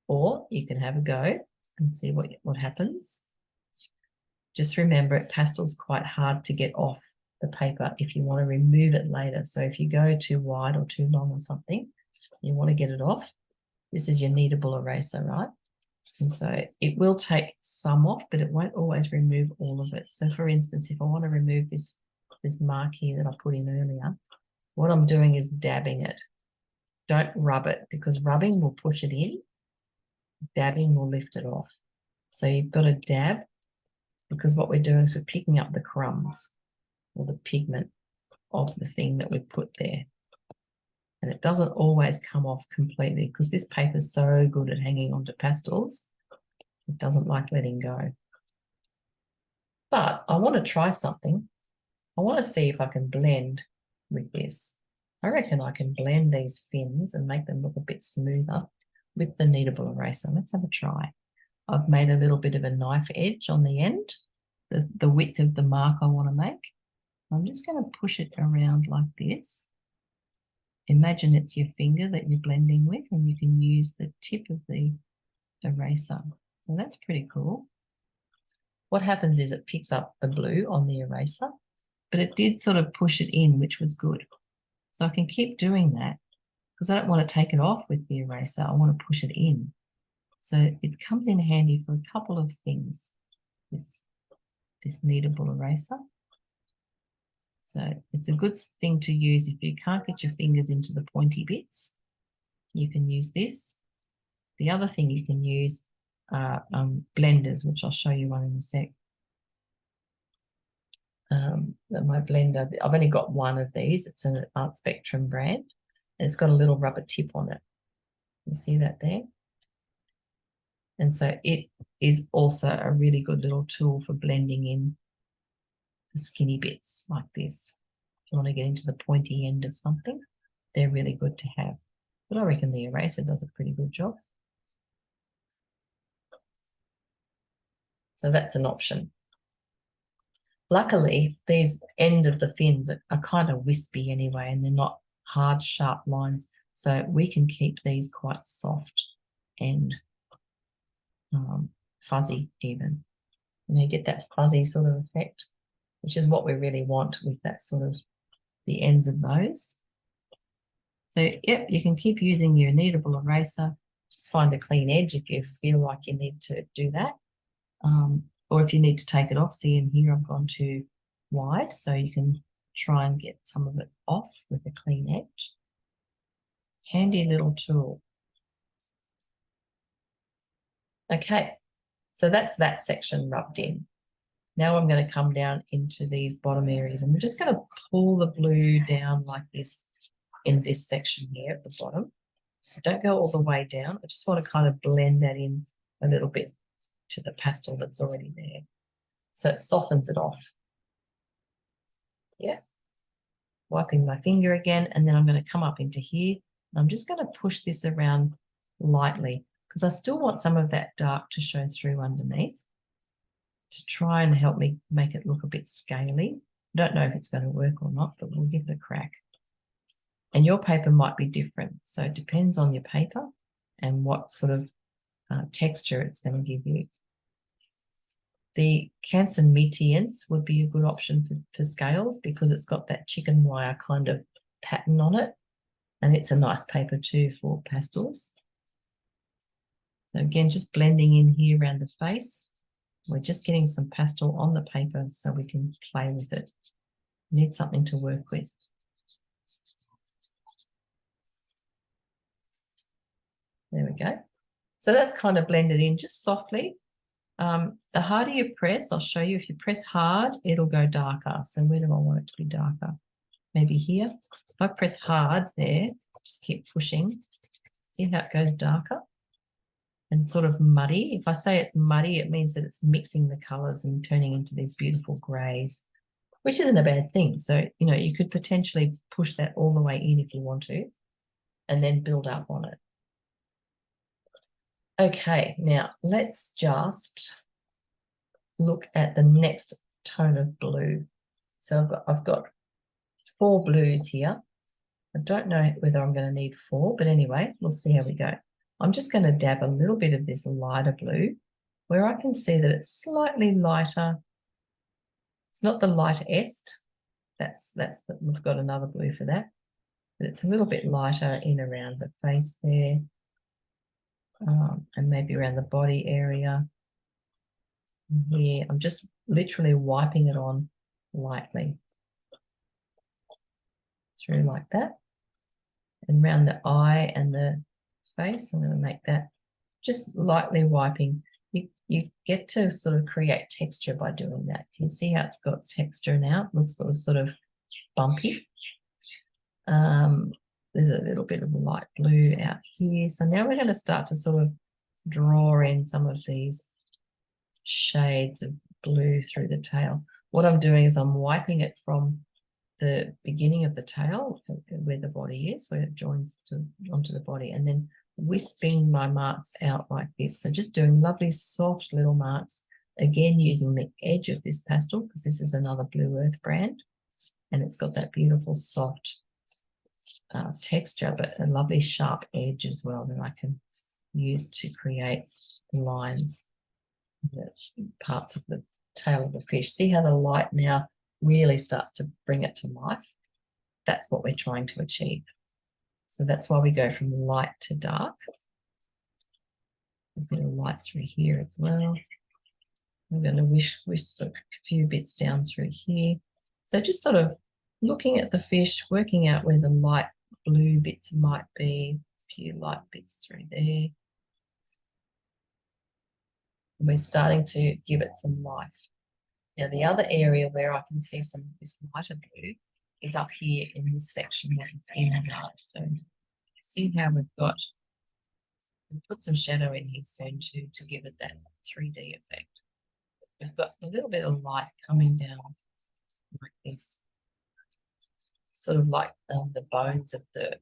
Speaker 1: or you can have a go and see what happens. Just remember, pastel's quite hard to get off the paper if you want to remove it later. So if you go too wide or too long or something, you want to get it off. This is your kneadable eraser, right? And so it will take some off, but it won't always remove all of it. So for instance, if I want to remove this mark here that I put in earlier, what I'm doing is dabbing it. Don't rub it because rubbing will push it in. Dabbing will lift it off. So you've got to dab because what we're doing is we're picking up the crumbs or the pigment of the thing that we put there. And it doesn't always come off completely because this paper is so good at hanging onto pastels. It doesn't like letting go. But I want to try something. I want to see if I can blend with this. I reckon I can blend these fins and make them look a bit smoother with the kneadable eraser. Let's have a try. I've made a little bit of a knife edge on the end, the width of the mark I want to make. I'm just going to push it around like this. Imagine it's your finger that you're blending with and you can use the tip of the eraser. So that's pretty cool. What happens is it picks up the blue on the eraser, but it did sort of push it in, which was good. So I can keep doing that because I don't want to take it off with the eraser. I want to push it in. So it comes in handy for a couple of things, this kneadable eraser. So it's a good thing to use if you can't get your fingers into the pointy bits. You can use this. The other thing you can use are blenders, which I'll show you one in a sec. My blender, I've only got one of these. It's an Art Spectrum brand. And it's got a little rubber tip on it. You see that there? And so it is also a really good little tool for blending in the skinny bits like this. If you want to get into the pointy end of something, they're really good to have. But I reckon the eraser does a pretty good job. So that's an option. Luckily, these end of the fins are kind of wispy anyway, and they're not hard, sharp lines. So we can keep these quite soft and fuzzy even. You get that fuzzy sort of effect, which is what we really want with that sort of the ends of those. So, yep, you can keep using your kneadable eraser. Just find a clean edge if you feel like you need to do that. Or if you need to take it off. See, in here I've gone too wide, so you can try and get some of it off with a clean edge. Handy little tool. Okay, so that's that section rubbed in. Now I'm going to come down into these bottom areas, and we're just going to pull the blue down like this in this section here at the bottom. So don't go all the way down. I just want to kind of blend that in a little bit to the pastel that's already there. So it softens it off. Yeah. Wiping my finger again, and then I'm going to come up into here. I'm just going to push this around lightly because I still want some of that dark to show through underneath to try and help me make it look a bit scaly. I don't know if it's going to work or not, but we'll give it a crack. And your paper might be different, so it depends on your paper and what sort of texture it's going to give you. The Canson Métiers would be a good option for scales because it's got that chicken wire kind of pattern on it, and it's a nice paper too for pastels. So again, just blending in here around the face. We're just getting some pastel on the paper so we can play with it. We need something to work with. There we go. So that's kind of blended in just softly. The harder you press, I'll show you, if you press hard, it'll go darker. So where do I want it to be darker? Maybe here. If I press hard there, just keep pushing. See how it goes darker and sort of muddy. If I say it's muddy, it means that it's mixing the colors and turning into these beautiful grays, which isn't a bad thing. So, you know, you could potentially push that all the way in if you want to, and then build up on it. Okay, now let's just look at the next tone of blue. So I've got 4 blues here. I don't know whether I'm going to need 4, but anyway, we'll see how we go. I'm just going to dab a little bit of this lighter blue where I can see that it's slightly lighter. It's not the lightest. We've got another blue for that, but it's a little bit lighter in around the face there. And maybe around the body area. Here, I'm just literally wiping it on lightly through like that. And around the eye and the face, I'm going to make that just lightly wiping. You get to sort of create texture by doing that. You can see how it's got texture now. It looks sort of bumpy. There's a little bit of light blue out here. So now we're going to start to sort of draw in some of these shades of blue through the tail. What I'm doing is I'm wiping it from the beginning of the tail where the body is, where it joins onto the body, and then wisping my marks out like this. So just doing lovely soft little marks, again using the edge of this pastel because this is another Blue Earth brand, and it's got that beautiful soft texture, but a lovely sharp edge as well that I can use to create lines, the parts of the tail of the fish. See how the light now really starts to bring it to life? That's what we're trying to achieve. So that's why we go from light to dark. A bit of light through here as well. I'm going to wisp a few bits down through here. So just sort of looking at the fish, working out where the light blue bits might be, a few light bits through there. And we're starting to give it some life. Now the other area where I can see some of this lighter blue is up here in this section where the fins are. So see how we've put some shadow in here soon to give it that 3D effect. We've got a little bit of light coming down like this, sort of like the bones of the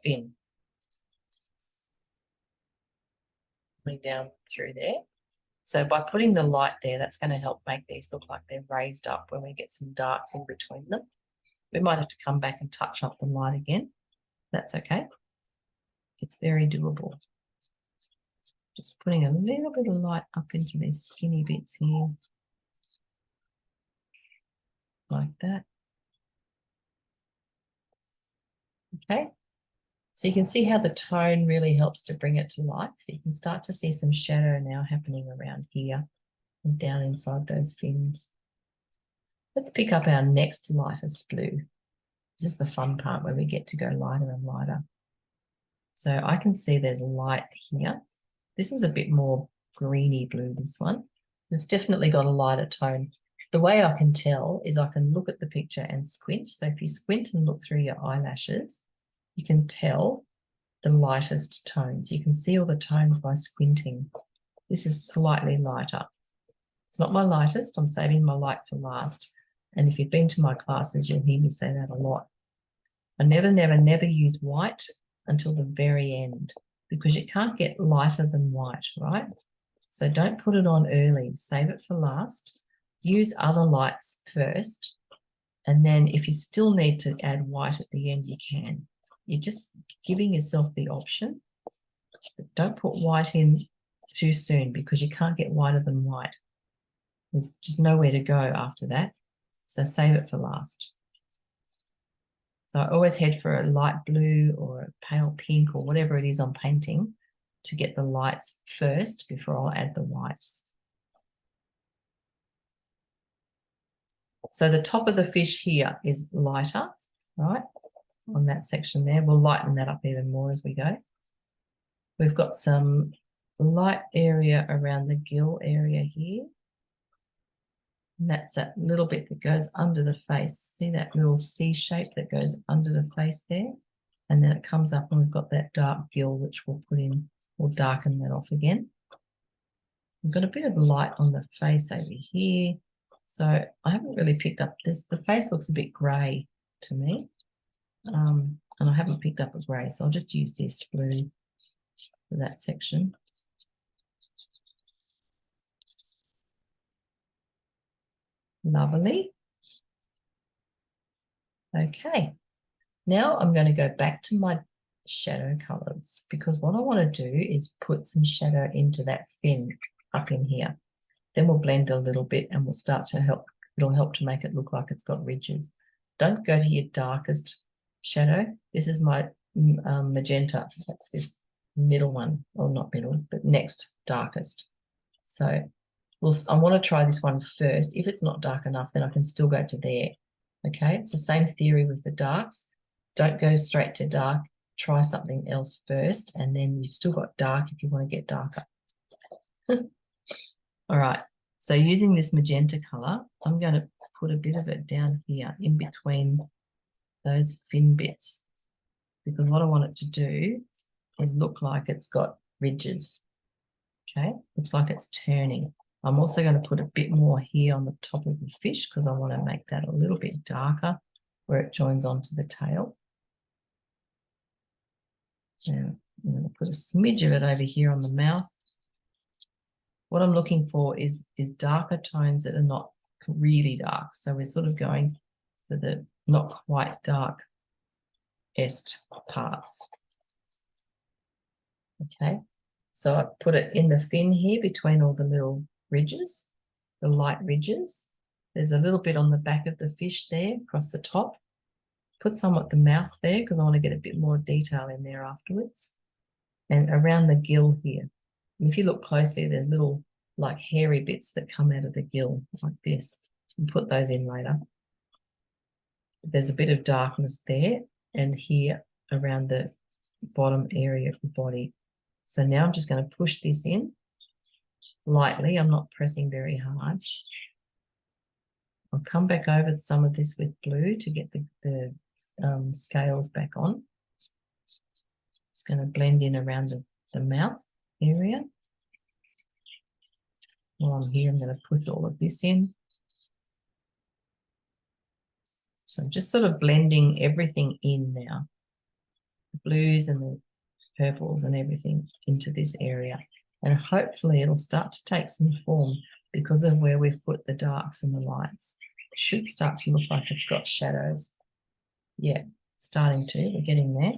Speaker 1: fin coming down through there. So by putting the light there, that's going to help make these look like they're raised up when we get some darks in between them. We might have to come back and touch up the light again. That's okay. It's very doable. Just putting a little bit of light up into these skinny bits here. like that. Okay, so you can see how the tone really helps to bring it to life. You can start to see some shadow now happening around here and down inside those fins. Let's pick up our next lightest blue. This is the fun part where we get to go lighter and lighter. So I can see there's light here. This is a bit more greeny blue, this one. It's definitely got a lighter tone. The way I can tell is I can look at the picture and squint. So if you squint and look through your eyelashes, you can tell the lightest tones. You can see all the tones by squinting. This is slightly lighter. It's not my lightest. I'm saving my light for last. And if you've been to my classes, you'll hear me say that a lot. I never use white until the very end because you can't get lighter than white, right? So don't put it on early. Save it for last. Use other lights first. And then if you still need to add white at the end, you can. You're just giving yourself the option. But don't put white in too soon because you can't get whiter than white. There's just nowhere to go after that. So save it for last. So I always head for a light blue or a pale pink or whatever it is I'm painting to get the lights first before I'll add the whites. So the top of the fish here is lighter, right? On that section there. We'll lighten that up even more as we go. We've got some light area around the gill area here. And that's that little bit that goes under the face. See that little C shape that goes under the face there? And then it comes up and we've got that dark gill, which we'll put in, we'll darken that off again. We've got a bit of light on the face over here. So I haven't really picked up this. The face looks a bit grey to me. And I haven't picked up a grey, so I'll just use this blue for that section. Lovely. Okay, now I'm going to go back to my shadow colours because what I want to do is put some shadow into that fin up in here. Then we'll blend a little bit and we'll start to help. It'll help to make it look like it's got ridges. Don't go to your darkest shadow. This is my magenta. That's this middle one, or not middle, but next darkest. So I want to try this one first. If it's not dark enough, then I can still go to there. Okay, it's the same theory with the darks. Don't go straight to dark. Try something else first, and then you've still got dark if you want to get darker. All right, so using this magenta color, I'm going to put a bit of it down here in between those fin bits because what I want it to do is look like it's got ridges. Okay, looks like it's turning. I'm also going to put a bit more here on the top of the fish because I want to make that a little bit darker where it joins onto the tail. And I'm going to put a smidge of it over here on the mouth. What I'm looking for is darker tones that are not really dark. So we're sort of going for the not quite dark-est parts. Okay, so I put it in the fin here between all the little ridges, the light ridges. There's a little bit on the back of the fish there across the top. Put some at the mouth there because I want to get a bit more detail in there afterwards. And around the gill here. And if you look closely, there's little like hairy bits that come out of the gill like this. And put those in later. There's a bit of darkness there and here around the bottom area of the body. So now I'm just going to push this in lightly. I'm not pressing very hard. I'll come back over some of this with blue to get the scales back on. It's going to blend in around the mouth area. While I'm here, I'm going to put all of this in. So I'm just sort of blending everything in now. The blues and the purples and everything into this area. And hopefully it'll start to take some form because of where we've put the darks and the lights. It should start to look like it's got shadows. Yeah, it's starting to. We're getting there.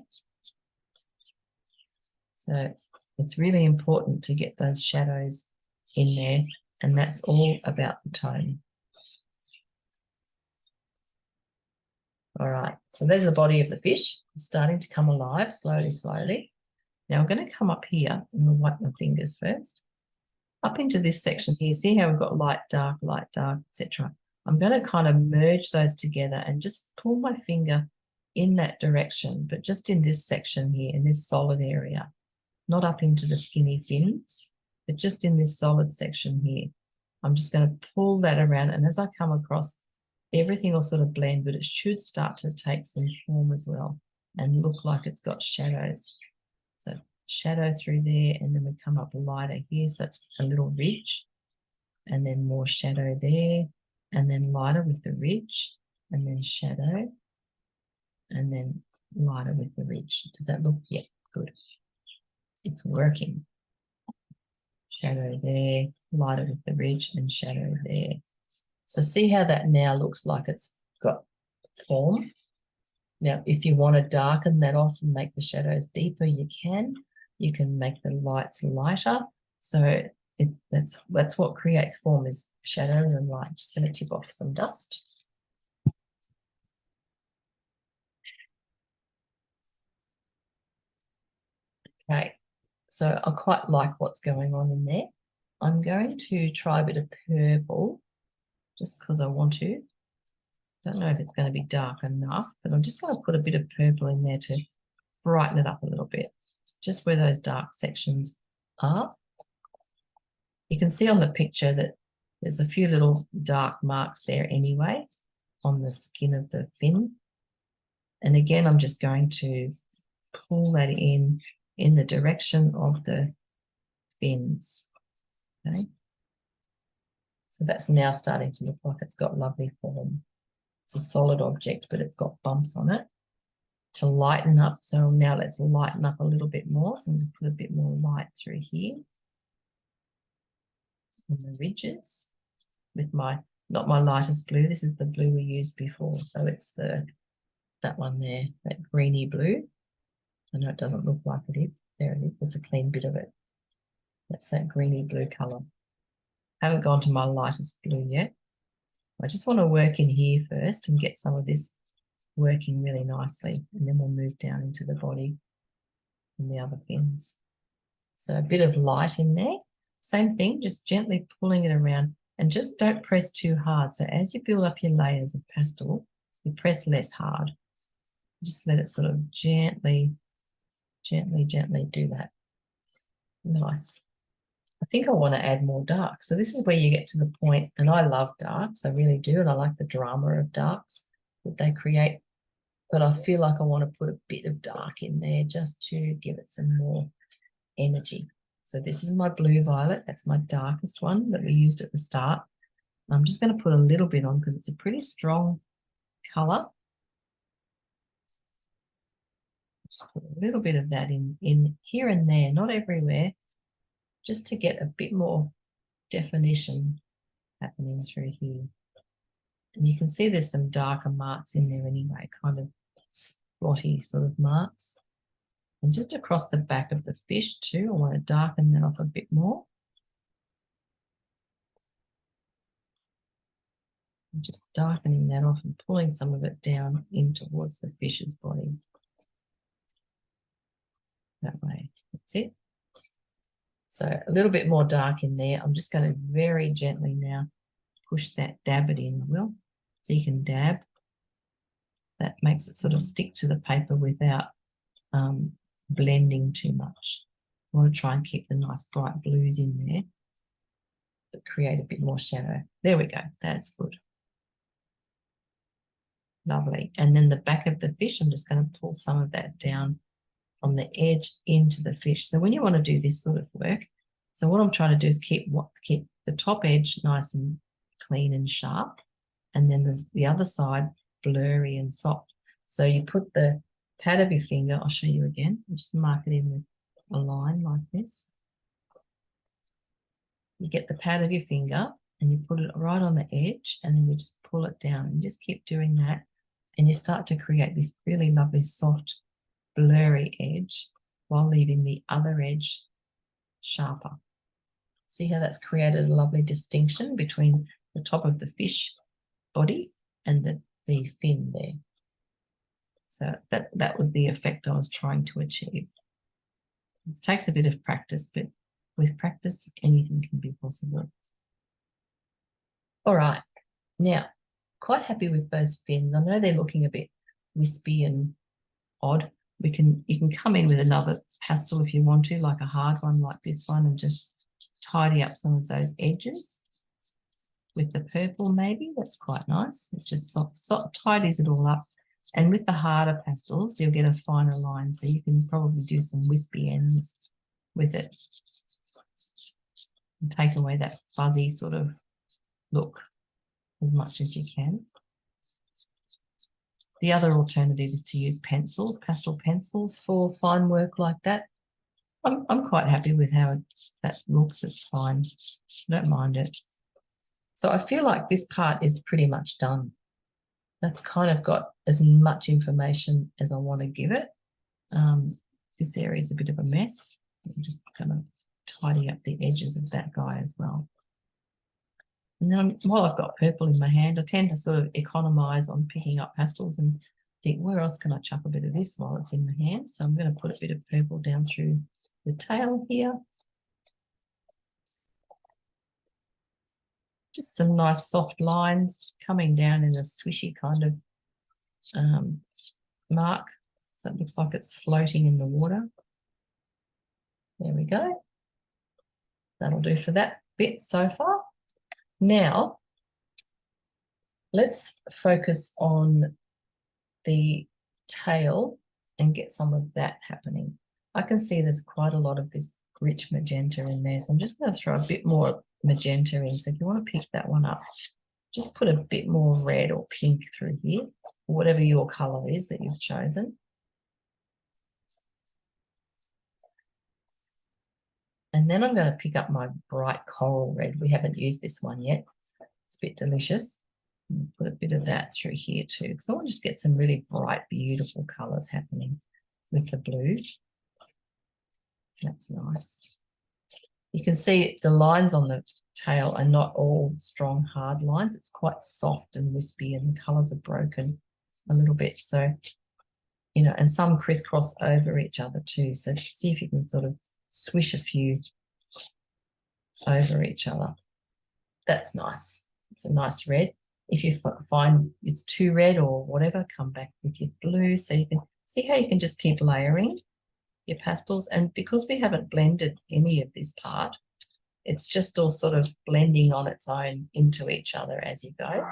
Speaker 1: So it's really important to get those shadows in there, and that's all about the tone. All right, so there's the body of the fish starting to come alive slowly, slowly. Now I'm going to come up here and we'll wipe my fingers first. Up into this section here, see how we've got light, dark, etc. I'm going to kind of merge those together and just pull my finger in that direction, but just in this section here, in this solid area, not up into the skinny fins, but just in this solid section here. I'm just going to pull that around, and as I come across, everything will sort of blend, but it should start to take some form as well and look like it's got shadows. So shadow through there, and then we come up lighter here, so it's a little ridge, and then more shadow there, and then lighter with the ridge, and then shadow, and then lighter with the ridge. Does that look? Yeah, good. It's working. Shadow there, lighter with the ridge, and shadow there. So see how that now looks like it's got form. Now, if you want to darken that off and make the shadows deeper, you can. You can make the lights lighter. So that's what creates form, is shadows and light. Just going to tip off some dust. Okay, so I quite like what's going on in there. I'm going to try a bit of purple just because I want to. Don't know if it's going to be dark enough, but I'm just going to put a bit of purple in there to brighten it up a little bit, just where those dark sections are. You can see on the picture that there's a few little dark marks there anyway on the skin of the fin. And again, I'm just going to pull that in the direction of the fins. Okay. So that's now starting to look like it's got lovely form. It's a solid object, but it's got bumps on it to lighten up. So now let's lighten up a little bit more. So I'm going to put a bit more light through here on the ridges with not my lightest blue. This is the blue we used before. So it's that one there, that greeny blue. I know it doesn't look like it is. There it is. There's a clean bit of it. That's that greeny blue color. I haven't gone to my lightest blue yet. I just want to work in here first and get some of this working really nicely, and then we'll move down into the body and the other fins. So a bit of light in there. Same thing, just gently pulling it around, and just don't press too hard. So as you build up your layers of pastel, you press less hard. Just let it sort of gently do that. Nice. I think I want to add more dark. So this is where you get to the point, and I love darks, I really do, and I like the drama of darks that they create, but I feel like I want to put a bit of dark in there just to give it some more energy. So this is my blue violet. That's my darkest one that we used at the start. I'm just going to put a little bit on because it's a pretty strong color. Just put a little bit of that in here and there, not everywhere, just to get a bit more definition happening through here. And you can see there's some darker marks in there anyway, kind of spotty sort of marks. And just across the back of the fish too, I want to darken that off a bit more. I'm just darkening that off and pulling some of it down in towards the fish's body. That way, that's it. So a little bit more dark in there. I'm just going to very gently now push that, dab it in, Will. So you can dab. That makes it sort of stick to the paper without blending too much. I want to try and keep the nice bright blues in there, but create a bit more shadow. There we go. That's good. Lovely. And then the back of the fish, I'm just going to pull some of that down from the edge into the fish. So when you want to do this sort of work, so what I'm trying to do is keep the top edge nice and clean and sharp, and then there's the other side blurry and soft. So you put the pad of your finger, I'll show you again, I'll just mark it in with a line like this. You get the pad of your finger and you put it right on the edge, and then you just pull it down and just keep doing that, and you start to create this really lovely soft blurry edge while leaving the other edge sharper. See how that's created a lovely distinction between the top of the fish body and the fin there. So that was the effect I was trying to achieve. It takes a bit of practice, but with practice, anything can be possible. All right, now, quite happy with those fins. I know they're looking a bit wispy and odd. You can come in with another pastel if you want to, like a hard one like this one, and just tidy up some of those edges with the purple maybe. That's quite nice. It just tidies it all up. And with the harder pastels, you'll get a finer line, so you can probably do some wispy ends with it and take away that fuzzy sort of look as much as you can. The other alternative is to use pencils, pastel pencils, for fine work like that. I'm quite happy with how that looks. It's fine. I don't mind it. So I feel like this part is pretty much done. That's kind of got as much information as I want to give it. This area is a bit of a mess. I'm just going to tidy up the edges of that guy as well. And then while I've got purple in my hand, I tend to sort of economise on picking up pastels and think, where else can I chuck a bit of this while it's in my hand? So I'm going to put a bit of purple down through the tail here. Just some nice soft lines coming down in a swishy kind of mark. So it looks like it's floating in the water. There we go. That'll do for that bit so far. Now, let's focus on the tail and get some of that happening. I can see there's quite a lot of this rich magenta in there, so I'm just going to throw a bit more magenta in. So if you want to pick that one up, just put a bit more red or pink through here, whatever your colour is that you've chosen. And then I'm going to pick up my bright coral red. We haven't used this one yet. It's a bit delicious. Put a bit of that through here too, because I want to just get some really bright, beautiful colours happening with the blue. That's nice. You can see the lines on the tail are not all strong, hard lines. It's quite soft and wispy, and the colours are broken a little bit. So, you know, and some crisscross over each other too. So see if you can sort of swish a few over each other. That's nice. It's a nice red. If you find it's too red or whatever, come back with your blue. So you can see how you can just keep layering your pastels. And because we haven't blended any of this part, it's just all sort of blending on its own into each other as you go,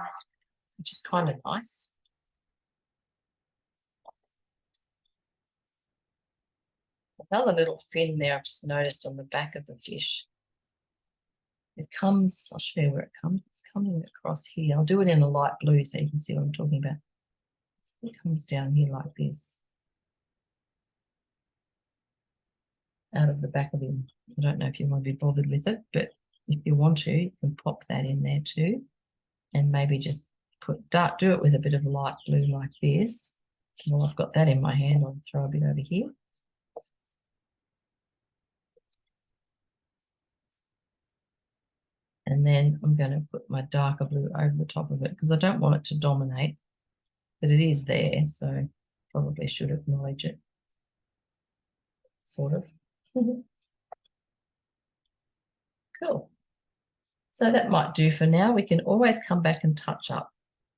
Speaker 1: which is kind of nice. Another little fin there I've just noticed on the back of the fish. It comes, I'll show you where it comes. It's coming across here. I'll do it in a light blue so you can see what I'm talking about. It comes down here like this, out of the back of him. I don't know if you want to be bothered with it, but if you want to, you can pop that in there too. And maybe just do it with a bit of light blue like this. Well, I've got that in my hand. I'll throw a bit over here. And then I'm going to put my darker blue over the top of it because I don't want it to dominate, but it is there, so probably should acknowledge it, sort of. Cool. So that might do for now. We can always come back and touch up.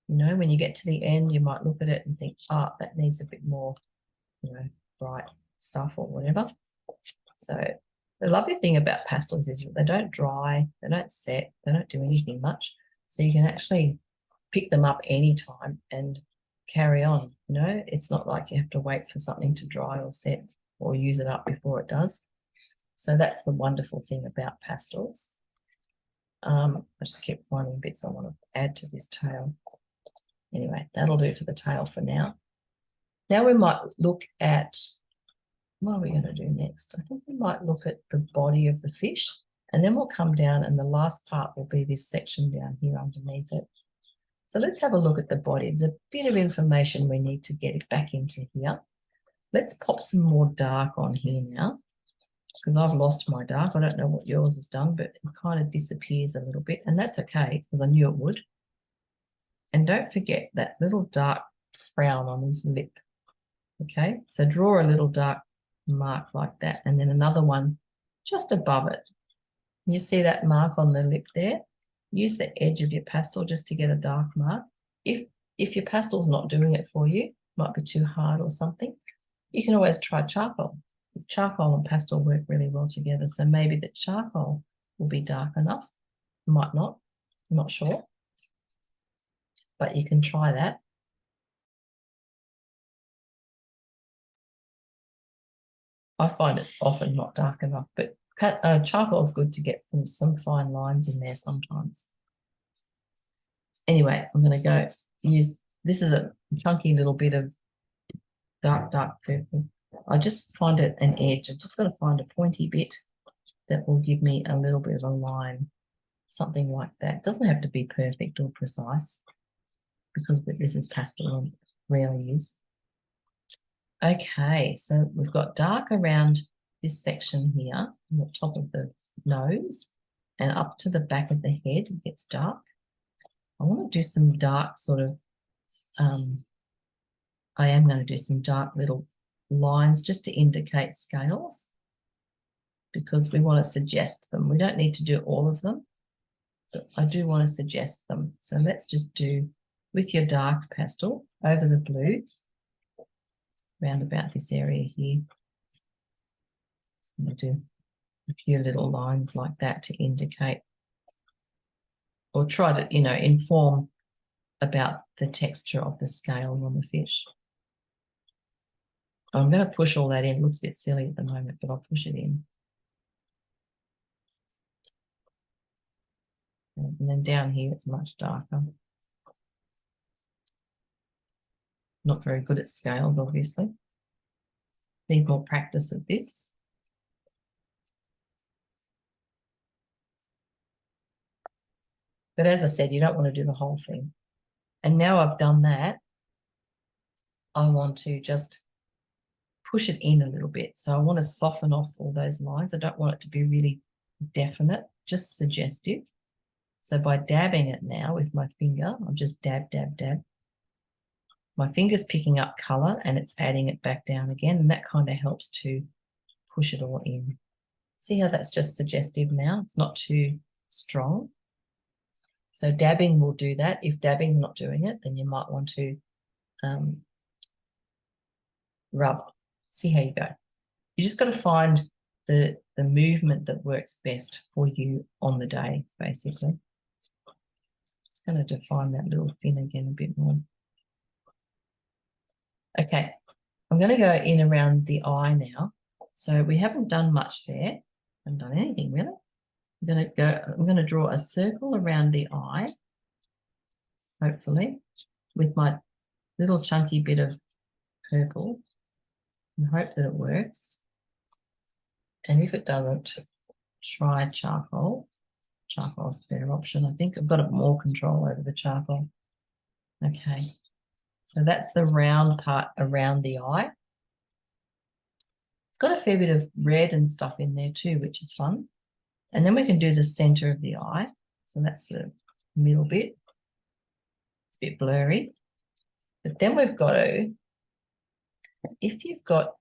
Speaker 1: You know, when you get to the end, you might look at it and think, oh, that needs a bit more, you know, bright stuff or whatever. So the lovely thing about pastels is that they don't dry, they don't set, they don't do anything much. So you can actually pick them up anytime and carry on. You know, it's not like you have to wait for something to dry or set or use it up before it does. So that's the wonderful thing about pastels. I just keep finding bits I want to add to this tail. Anyway, that'll do for the tail for now. Now we might look at, what are we going to do next? I think we might look at the body of the fish, and then we'll come down, and the last part will be this section down here underneath it. So let's have a look at the body. There's a bit of information we need to get back into here. Let's pop some more dark on here now, because I've lost my dark. I don't know what yours has done, but it kind of disappears a little bit, and that's okay because I knew it would. And don't forget that little dark frown on his lip. Okay, so draw a little dark mark like that, and then another one just above it. You see that mark on the lip there? Use the edge of your pastel just to get a dark mark. If your pastel's not doing it for you, might be too hard or something, you can always try charcoal. Because charcoal and pastel work really well together. So maybe the charcoal will be dark enough. Might not. I'm not sure. But you can try that. I find it's often not dark enough, but charcoal is good to get some fine lines in there sometimes. Anyway, I'm going to go use, this is a chunky little bit of dark purple. I just find it an edge. I've just got to find a pointy bit that will give me a little bit of a line, something like that. It doesn't have to be perfect or precise because this is pastel and rarely is. Okay, so we've got dark around this section here, on the top of the nose, and up to the back of the head, it gets dark. I want to do some dark sort of, I am going to do some dark little lines just to indicate scales because we want to suggest them. We don't need to do all of them, but I do want to suggest them. So let's just do, with your dark pastel over the blue, round about this area here. So I'm going to do a few little lines like that to indicate or try to, inform about the texture of the scales on the fish. I'm going to push all that in. It looks a bit silly at the moment, but I'll push it in. And then down here, it's much darker. Not very good at scales, obviously. Need more practice at this. But as I said, you don't want to do the whole thing. And now I've done that, I want to just push it in a little bit. So I want to soften off all those lines. I don't want it to be really definite, just suggestive. So by dabbing it now with my finger, I'm just dab, dab, dab. My finger's picking up colour and it's adding it back down again, and that kind of helps to push it all in. See how that's just suggestive now? It's not too strong. So dabbing will do that. If dabbing's not doing it, then you might want to rub. See how you go. You just got to find the movement that works best for you on the day, basically. Just going to define that little fin again a bit more. Okay, I'm going to go in around the eye now. So we haven't done much there. Haven't done anything really. I'm going to draw a circle around the eye, hopefully, with my little chunky bit of purple, and hope that it works. And if it doesn't, try charcoal. Charcoal is a better option. I think I've got more control over the charcoal. Okay, so that's the round part around the eye. It's got a fair bit of red and stuff in there too, which is fun. And then we can do the center of the eye. So that's the middle bit. It's a bit blurry. But then we've got to, if you've got,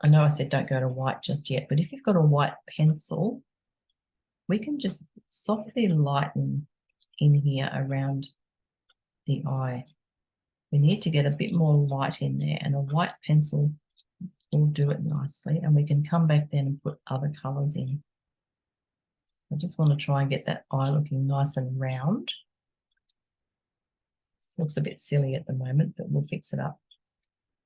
Speaker 1: I know I said don't go to white just yet, but if you've got a white pencil, we can just softly lighten in here around the eye. We need to get a bit more light in there, and a white pencil will do it nicely, and we can come back then and put other colours in. I just want to try and get that eye looking nice and round. It looks a bit silly at the moment, but we'll fix it up.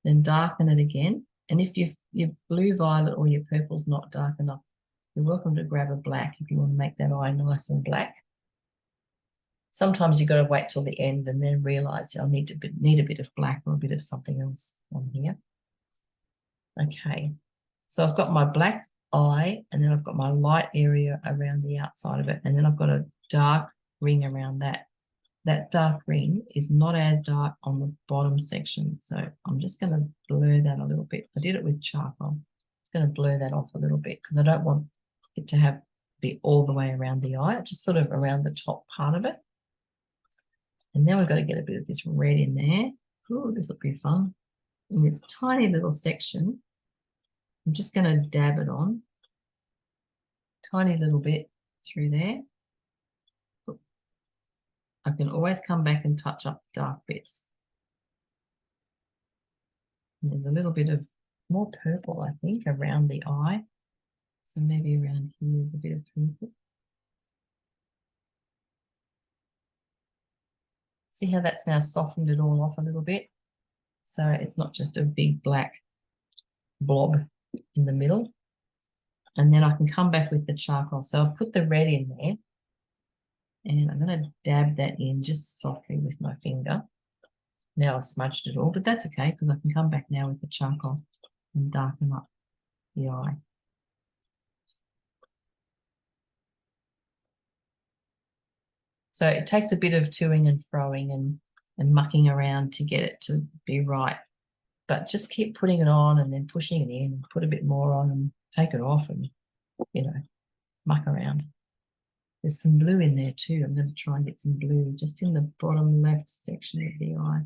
Speaker 1: Then darken it again. And if your blue violet or your purple's not dark enough, you're welcome to grab a black if you want to make that eye nice and black. Sometimes you've got to wait till the end and then realise I'll need a bit of black or a bit of something else on here. Okay, so I've got my black eye, and then I've got my light area around the outside of it, and then I've got a dark ring around that. That dark ring is not as dark on the bottom section, so I'm just going to blur that a little bit. I did it with charcoal. I'm just going to blur that off a little bit because I don't want it to be all the way around the eye, just sort of around the top part of it. And now we've got to get a bit of this red in there. Ooh, this will be fun. in this tiny little section. I'm just going to dab it on, tiny little bit through there. I can always come back and touch up dark bits. And there's a little bit of more purple, I think, around the eye. So maybe around here is a bit of purple. See how that's now softened it all off a little bit? So it's not just a big black blob in the middle. And then I can come back with the charcoal. So I'll put the red in there. And I'm going to dab that in just softly with my finger. Now I've smudged it all, but that's okay because I can come back now with the charcoal and darken up the eye. So it takes a bit of toing and froing and mucking around to get it to be right. But just keep putting it on and then pushing it in, put a bit more on and take it off and, you know, muck around. There's some blue in there too. I'm going to try and get some blue just in the bottom left section of the eye.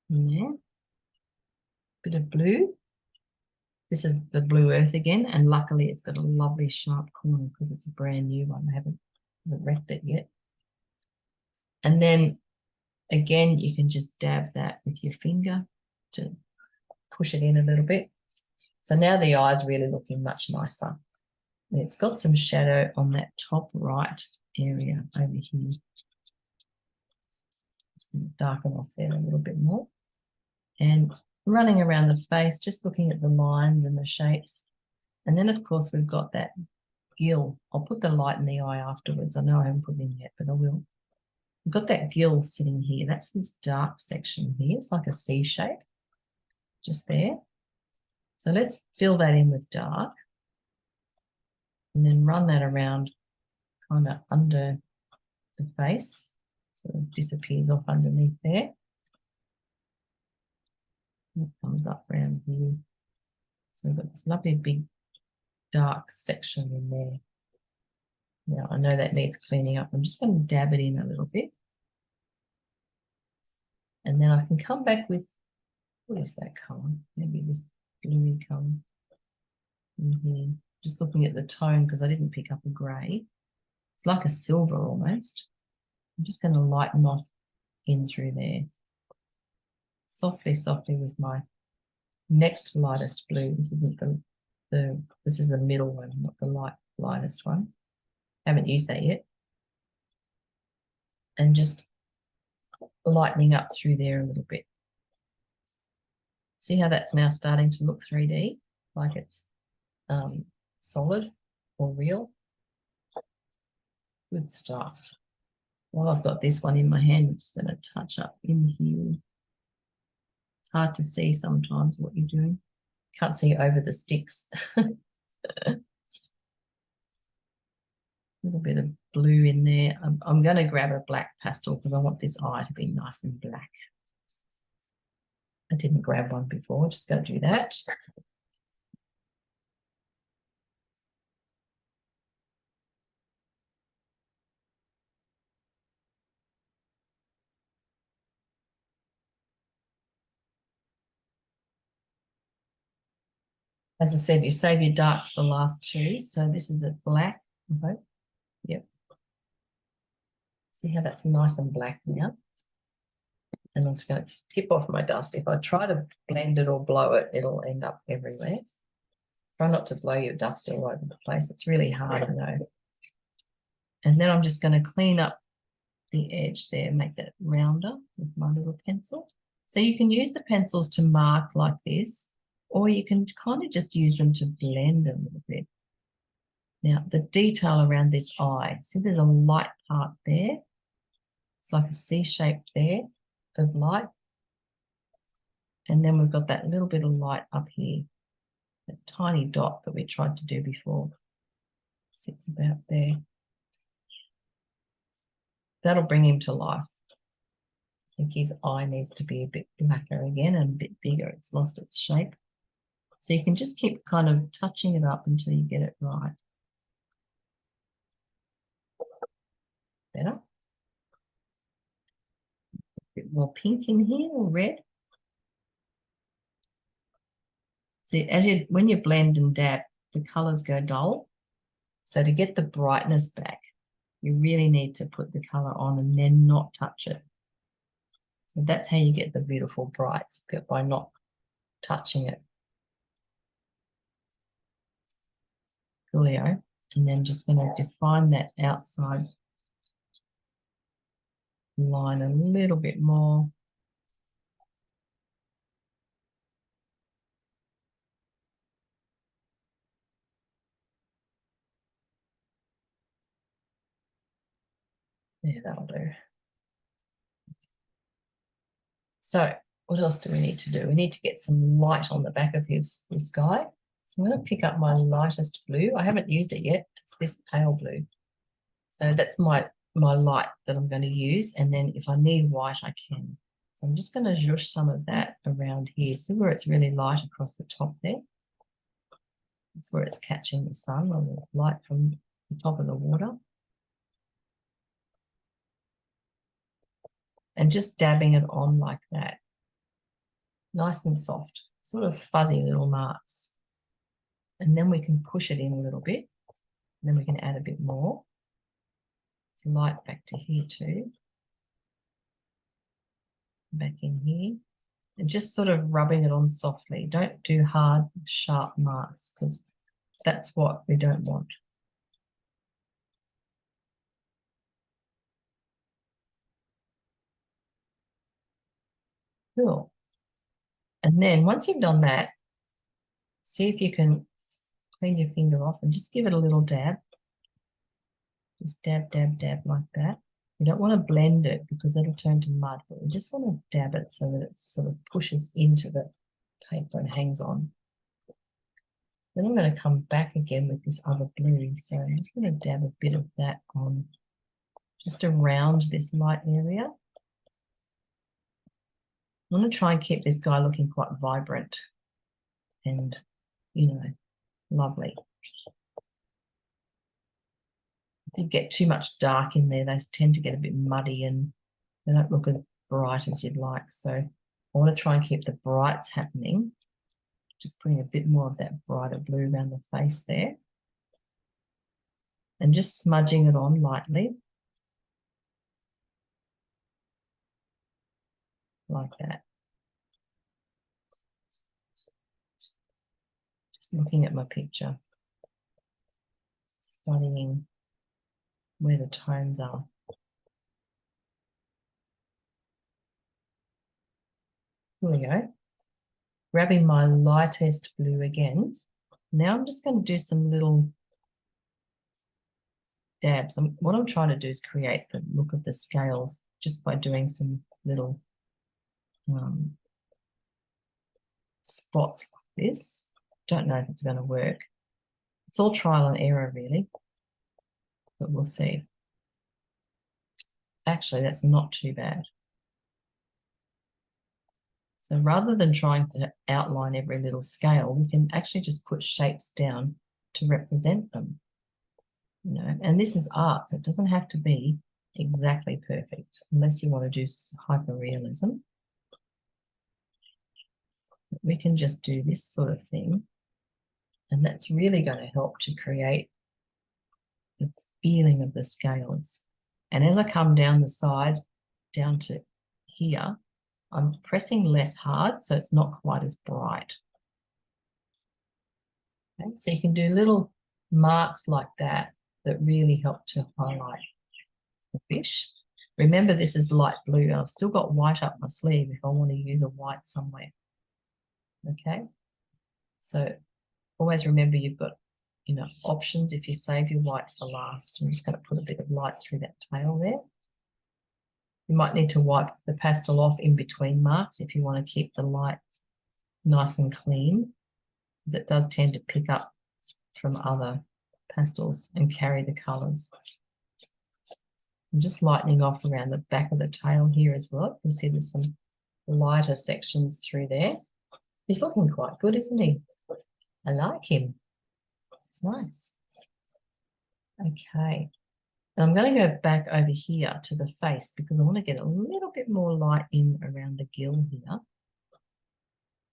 Speaker 1: In there. Bit of blue. This is the blue earth again, and luckily it's got a lovely sharp corner because it's a brand new one. I haven't wrecked it yet. And then again, you can just dab that with your finger to push it in a little bit. So now the eye's really looking much nicer. And it's got some shadow on that top right area over here. Just going to darken off there a little bit more. And running around the face, just looking at the lines and the shapes. And then, of course, we've got that gill. I'll put the light in the eye afterwards. I know I haven't put it in yet, but I will. We've got that gill sitting here. That's this dark section here. It's like a C shape, just there. So let's fill that in with dark. And then run that around kind of under the face. So it disappears off underneath there. It comes up around here. So we've got this lovely big dark section in there. Now I know that needs cleaning up. I'm just going to dab it in a little bit. And then I can come back with, what is that colour? Maybe this bluey colour in here. Just looking at the tone because I didn't pick up a grey. It's like a silver almost. I'm just going to lighten off in through there. Softly, softly with my next lightest blue. This isn't this is the middle one, not the lightest one. Haven't used that yet. And just lightening up through there a little bit. See how that's now starting to look 3D, like it's solid or real. Good stuff. While I've got this one in my hand, I'm just going to touch up in here. It's hard to see sometimes what you're doing. Can't see over the sticks. A little bit of blue in there. I'm going to grab a black pastel because I want this eye to be nice and black. I didn't grab one before, just going to do that. As I said, you save your darks for the last two. So this is a black, I hope. Yep. See how that's nice and black now? And I'm just going to tip off my dust. If I try to blend it or blow it, it'll end up everywhere. Try not to blow your dust all over the place. It's really hard, I know. And then I'm just going to clean up the edge there, make that rounder with my little pencil. So you can use the pencils to mark like this, or you can kind of just use them to blend a little bit. Now, the detail around this eye, see there's a light part there. It's like a C shape there of light. And then we've got that little bit of light up here, that tiny dot that we tried to do before. Sits about there. That'll bring him to life. I think his eye needs to be a bit blacker again and a bit bigger. It's lost its shape. So you can just keep kind of touching it up until you get it right. Better. A bit more pink in here or red. See, when you blend and dab, the colors go dull. So to get the brightness back, you really need to put the color on and then not touch it. So that's how you get the beautiful brights, by not touching it. Coolio. And then just going to define that outside line a little bit more. Yeah, that'll do. So what else do we need to do? We need to get some light on the back of this guy. So I'm going to pick up my lightest blue. I haven't used it yet. It's this pale blue. So that's my light that I'm going to use. And then if I need white, I can. So I'm just going to zhoosh some of that around here. See where it's really light across the top there? That's where it's catching the sun or the light from the top of the water. And just dabbing it on like that. Nice and soft, sort of fuzzy little marks. And then we can push it in a little bit. And then we can add a bit more. It's light back to here too. Back in here. And just sort of rubbing it on softly. Don't do hard, sharp marks because that's what we don't want. Cool. And then once you've done that, see if you can clean your finger off and just give it a little dab. Just dab, dab, dab like that. You don't want to blend it because it'll turn to mud, but we just want to dab it so that it sort of pushes into the paper and hangs on. Then I'm going to come back again with this other blue. So I'm just going to dab a bit of that on just around this light area. I want to try and keep this guy looking quite vibrant and, you know, lovely. If you get too much dark in there, they tend to get a bit muddy and they don't look as bright as you'd like. So I want to try and keep the brights happening. Just putting a bit more of that brighter blue around the face there. And just smudging it on lightly. Like that. Just looking at my picture. Studying where the tones are. Here we go. Grabbing my lightest blue again. Now I'm just going to do some little dabs. What I'm trying to do is create the look of the scales just by doing some little spots like this. Don't know if it's going to work. It's all trial and error really, but we'll see. Actually, that's not too bad. So rather than trying to outline every little scale, we can actually just put shapes down to represent them. You know, and this is art, so it doesn't have to be exactly perfect unless you want to do hyperrealism. We can just do this sort of thing, and that's really going to help to create the feeling of the scales. And as I come down the side, down to here, I'm pressing less hard, so it's not quite as bright. Okay, so you can do little marks like that that really help to highlight the fish. Remember, this is light blue, and I've still got white up my sleeve if I want to use a white somewhere. Okay, so always remember you've got, you know, options if you save your white for last. I'm just going to put a bit of light through that tail there. You might need to wipe the pastel off in between marks if you want to keep the light nice and clean, because it does tend to pick up from other pastels and carry the colours. I'm just lightening off around the back of the tail here as well. You can see there's some lighter sections through there. He's looking quite good, isn't he? I like him. It's nice. Okay. And I'm going to go back over here to the face because I want to get a little bit more light in around the gill here.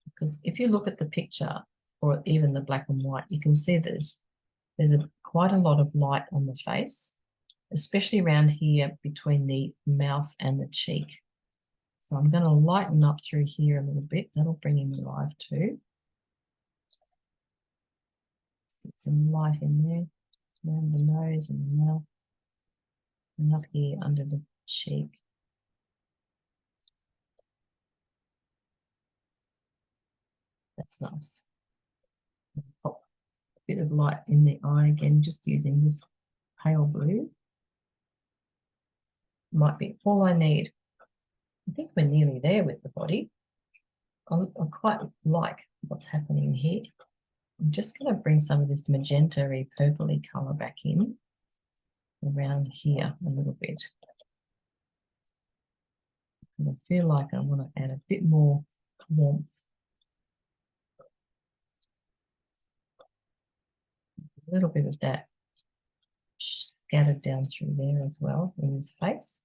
Speaker 1: Because if you look at the picture, or even the black and white, you can see there's quite a lot of light on the face, especially around here between the mouth and the cheek. So I'm going to lighten up through here a little bit. That'll bring him alive too. Let's get some light in there, around the nose and the mouth, and up here under the cheek. That's nice. Pop a bit of light in the eye again, just using this pale blue. Might be all I need. I think we're nearly there with the body. I quite like what's happening here. I'm just going to bring some of this magenta-y, purpley colour back in around here a little bit. And I feel like I want to add a bit more warmth. A little bit of that scattered down through there as well in his face.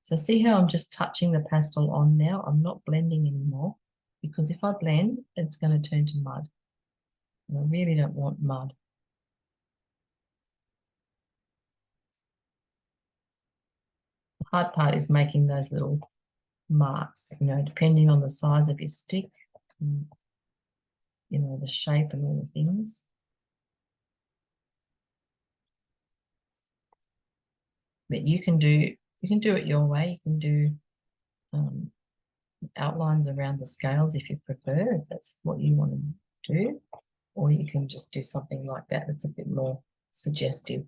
Speaker 1: So see how I'm just touching the pastel on now? I'm not blending anymore, because if I blend, it's going to turn to mud. And I really don't want mud. The hard part is making those little marks, you know, depending on the size of your stick, and, you know, the shape and all the things. But you can do it your way. You can do outlines around the scales if you prefer, if that's what you want to do, or you can just do something like that that's a bit more suggestive.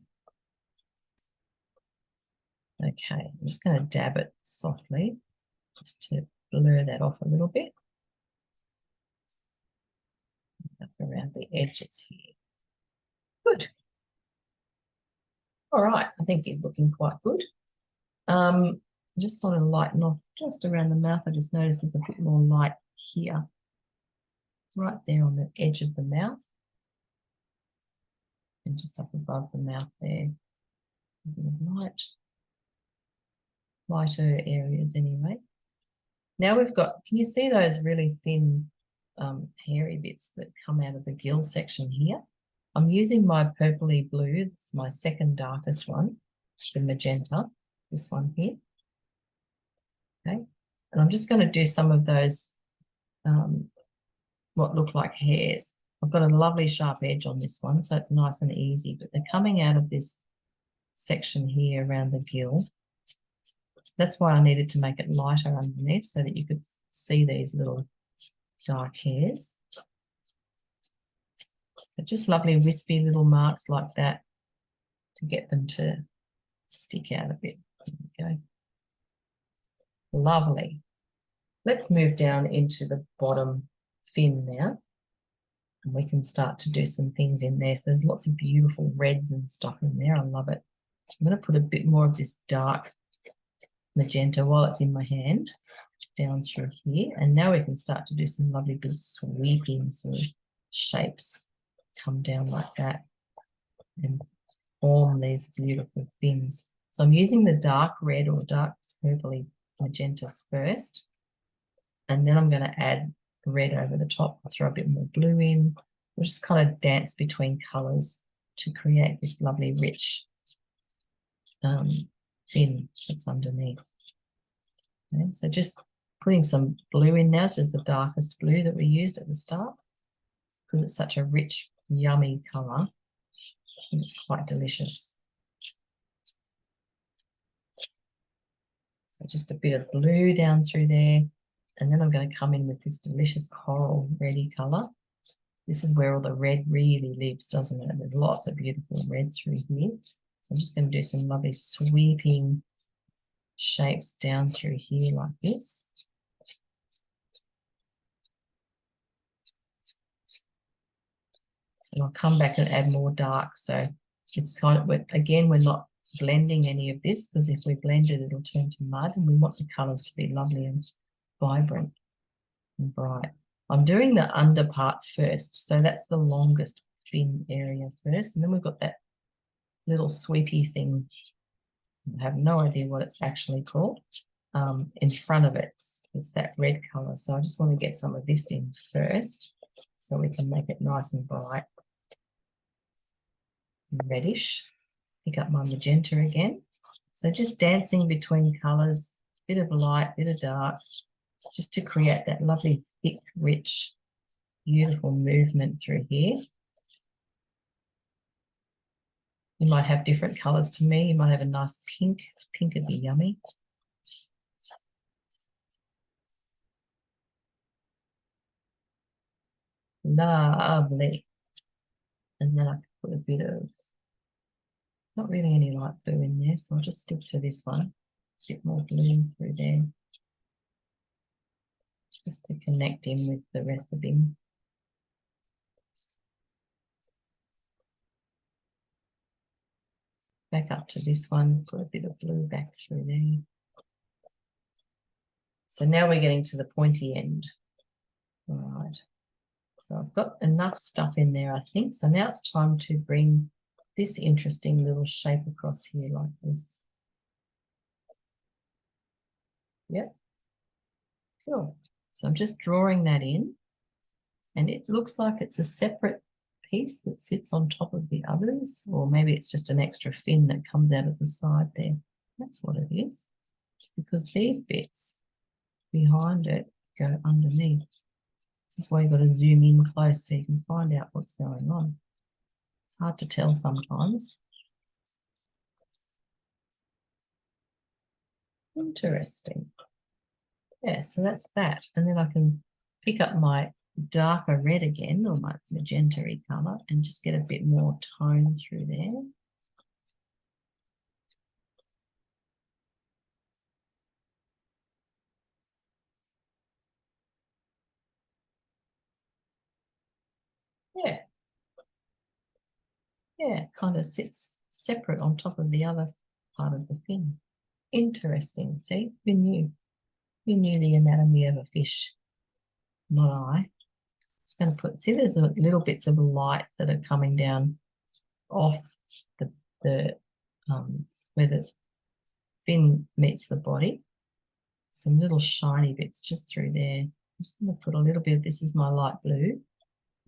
Speaker 1: Okay, I'm just going to dab it softly just to blur that off a little bit. Up around the edges here. Good. All right, I think he's looking quite good. I just want to lighten off just around the mouth. I just noticed there's a bit more light here, right there on the edge of the mouth, and just up above the mouth there. A bit of lighter areas anyway. Now we've got, can you see those really thin hairy bits that come out of the gill section here? I'm using my purpley blue, it's my second darkest one, the magenta, this one here. Okay, and I'm just going to do some of those, what look like hairs. I've got a lovely sharp edge on this one, so it's nice and easy, but they're coming out of this section here around the gill. That's why I needed to make it lighter underneath so that you could see these little dark hairs. So just lovely wispy little marks like that to get them to stick out a bit. There we go. Lovely. Let's move down into the bottom fin now. And we can start to do some things in there. So there's lots of beautiful reds and stuff in there. I love it. I'm going to put a bit more of this dark magenta while it's in my hand down through here. And now we can start to do some lovely big sweeping sort of shapes. Come down like that and form these beautiful fins. So I'm using the dark red or dark purpley magenta first, and then I'm going to add red over the top. I'll throw a bit more blue in. We'll just kind of dance between colours to create this lovely rich fin that's underneath. Okay, so just putting some blue in now. This is the darkest blue that we used at the start because it's such a rich, yummy colour. I think it's quite delicious. So just a bit of blue down through there. And then I'm going to come in with this delicious coral reddy colour. This is where all the red really lives, doesn't it? There's lots of beautiful red through here. So I'm just going to do some lovely sweeping shapes down through here like this. And I'll come back and add more dark. So it's kind of, again, we're not blending any of this because if we blend it, it'll turn to mud, and we want the colours to be lovely and vibrant and bright. I'm doing the under part first, so that's the longest fin area first, and then we've got that little sweepy thing. I have no idea what it's actually called. In front of it, it's that red colour, so I just want to get some of this in first. so we can make it nice and bright and reddish. Pick up my magenta again. So just dancing between colours, bit of light, bit of dark, just to create that lovely, thick, rich, beautiful movement through here. You might have different colours to me. You might have a nice pink. Pink would be yummy. Lovely. And then I can put a bit of, not really any light blue in there, so I'll just stick to this one. A bit more blue through there. Just to connect in with the rest of him. Back up to this one, put a bit of blue back through there. So now we're getting to the pointy end. All right. So I've got enough stuff in there, I think. So now it's time to bring this interesting little shape across here like this. Yep. Cool. So I'm just drawing that in, and it looks like it's a separate piece that sits on top of the others, or maybe it's just an extra fin that comes out of the side there. That's what it is, because these bits behind it go underneath. This is why you've got to zoom in close so you can find out what's going on. It's hard to tell sometimes. Interesting. Yeah, so that's that. And then I can pick up my darker red again, or my magenta-y colour, and just get a bit more tone through there. Yeah. Yeah, it kind of sits separate on top of the other part of the fin. Interesting. See, who knew? Who knew the anatomy of a fish? Not I. Just going to put, see, there's little bits of light that are coming down off the where the fin meets the body. Some little shiny bits just through there. I'm just going to put a little bit of, this is my light blue,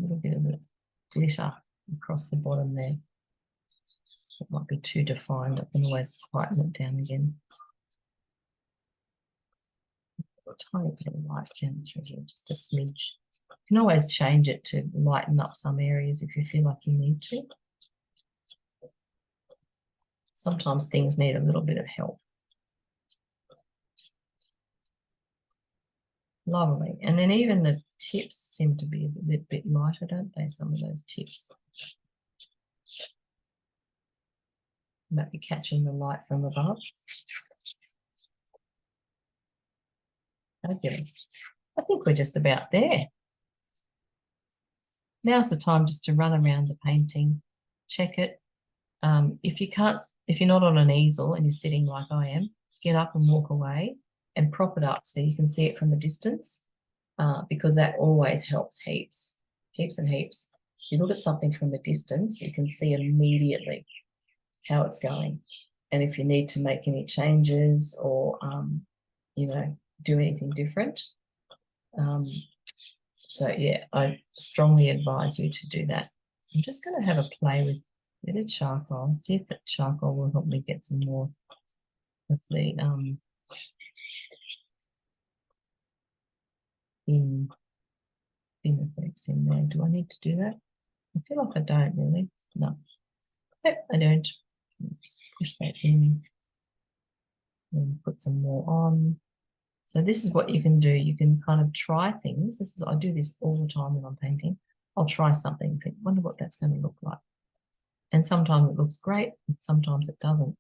Speaker 1: a little bit of glitter across the bottom there. It might be too defined. I can always quieten it down again. A tiny bit of light down through here, just a smidge. You can always change it to lighten up some areas if you feel like you need to. Sometimes things need a little bit of help. Lovely. And then even the tips seem to be a bit lighter, don't they? Some of those tips. Might be catching the light from above. Fabulous. I think we're just about there. Now's the time just to run around the painting, check it. If you're not on an easel and you're sitting like I am, get up and walk away and prop it up so you can see it from a distance, because that always helps heaps and heaps. If you look at something from a distance, you can see immediately how it's going. And if you need to make any changes or, do anything different. So yeah, I strongly advise you to do that. I'm just going to have a play with a bit of charcoal, see if that charcoal will help me get some more of the fin effects in there. Do I need to do that? I feel like I don't really. No. Nope, I don't. Just push that in and put some more on. So this is what you can do. You can kind of try things. I do this all the time when I'm painting. I'll try something and think, wonder what that's going to look like. And sometimes it looks great, and sometimes it doesn't.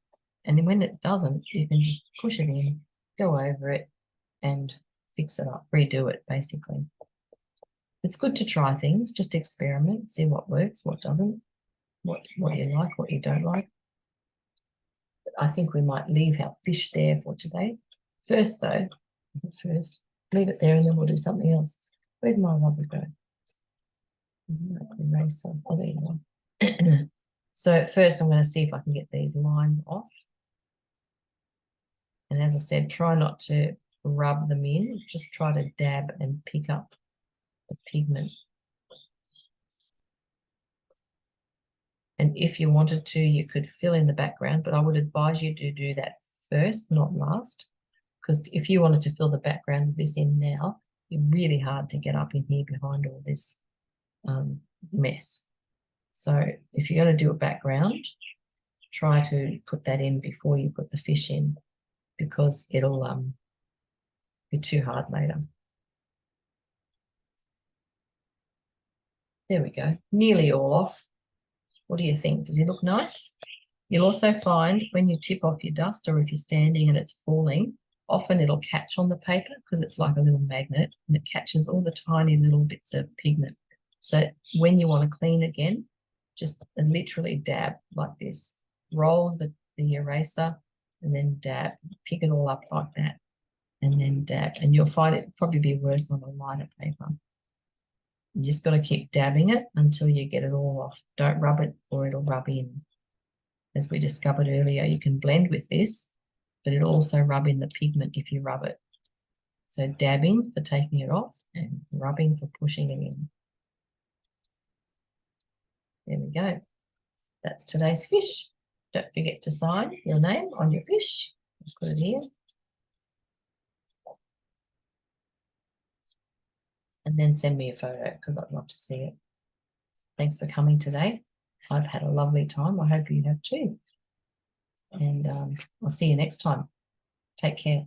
Speaker 1: And then when it doesn't, you can just push it in, go over it, and fix it up, redo it, basically. It's good to try things, just experiment, see what works, what doesn't, what you like, what you don't like. But I think we might leave our fish there for today. First, though, leave it there and then we'll do something else. Where'd my rubber go? Eraser. Oh, there you go. So at first I'm going to see if I can get these lines off. And as I said, try not to rub them in, just try to dab and pick up the pigment And if you wanted to, you could fill in the background, but I would advise you to do that first, not last, because if you wanted to fill the background of this in now, it's really hard to get up in here behind all this mess. So if you're going to do a background, try to put that in before you put the fish in, because it'll be too hard later. There we go, nearly all off. What do you think? Does it look nice? You'll also find when you tip off your dust, or if you're standing and it's falling, often it'll catch on the paper because it's like a little magnet, and it catches all the tiny little bits of pigment. So when you want to clean again, just literally dab like this. Roll the eraser and then dab. Pick it all up like that and then dab. And you'll find it probably be worse on a lighter paper. You just got to keep dabbing it until you get it all off. Don't rub it or it'll rub in. As we discovered earlier, you can blend with this, but it'll also rub in the pigment if you rub it. So dabbing for taking it off and rubbing for pushing it in. There we go. That's today's fish. Don't forget to sign your name on your fish. I'll put it here. And then send me a photo because I'd love to see it. Thanks for coming today. I've had a lovely time. I hope you have too. And I'll see you next time. Take care.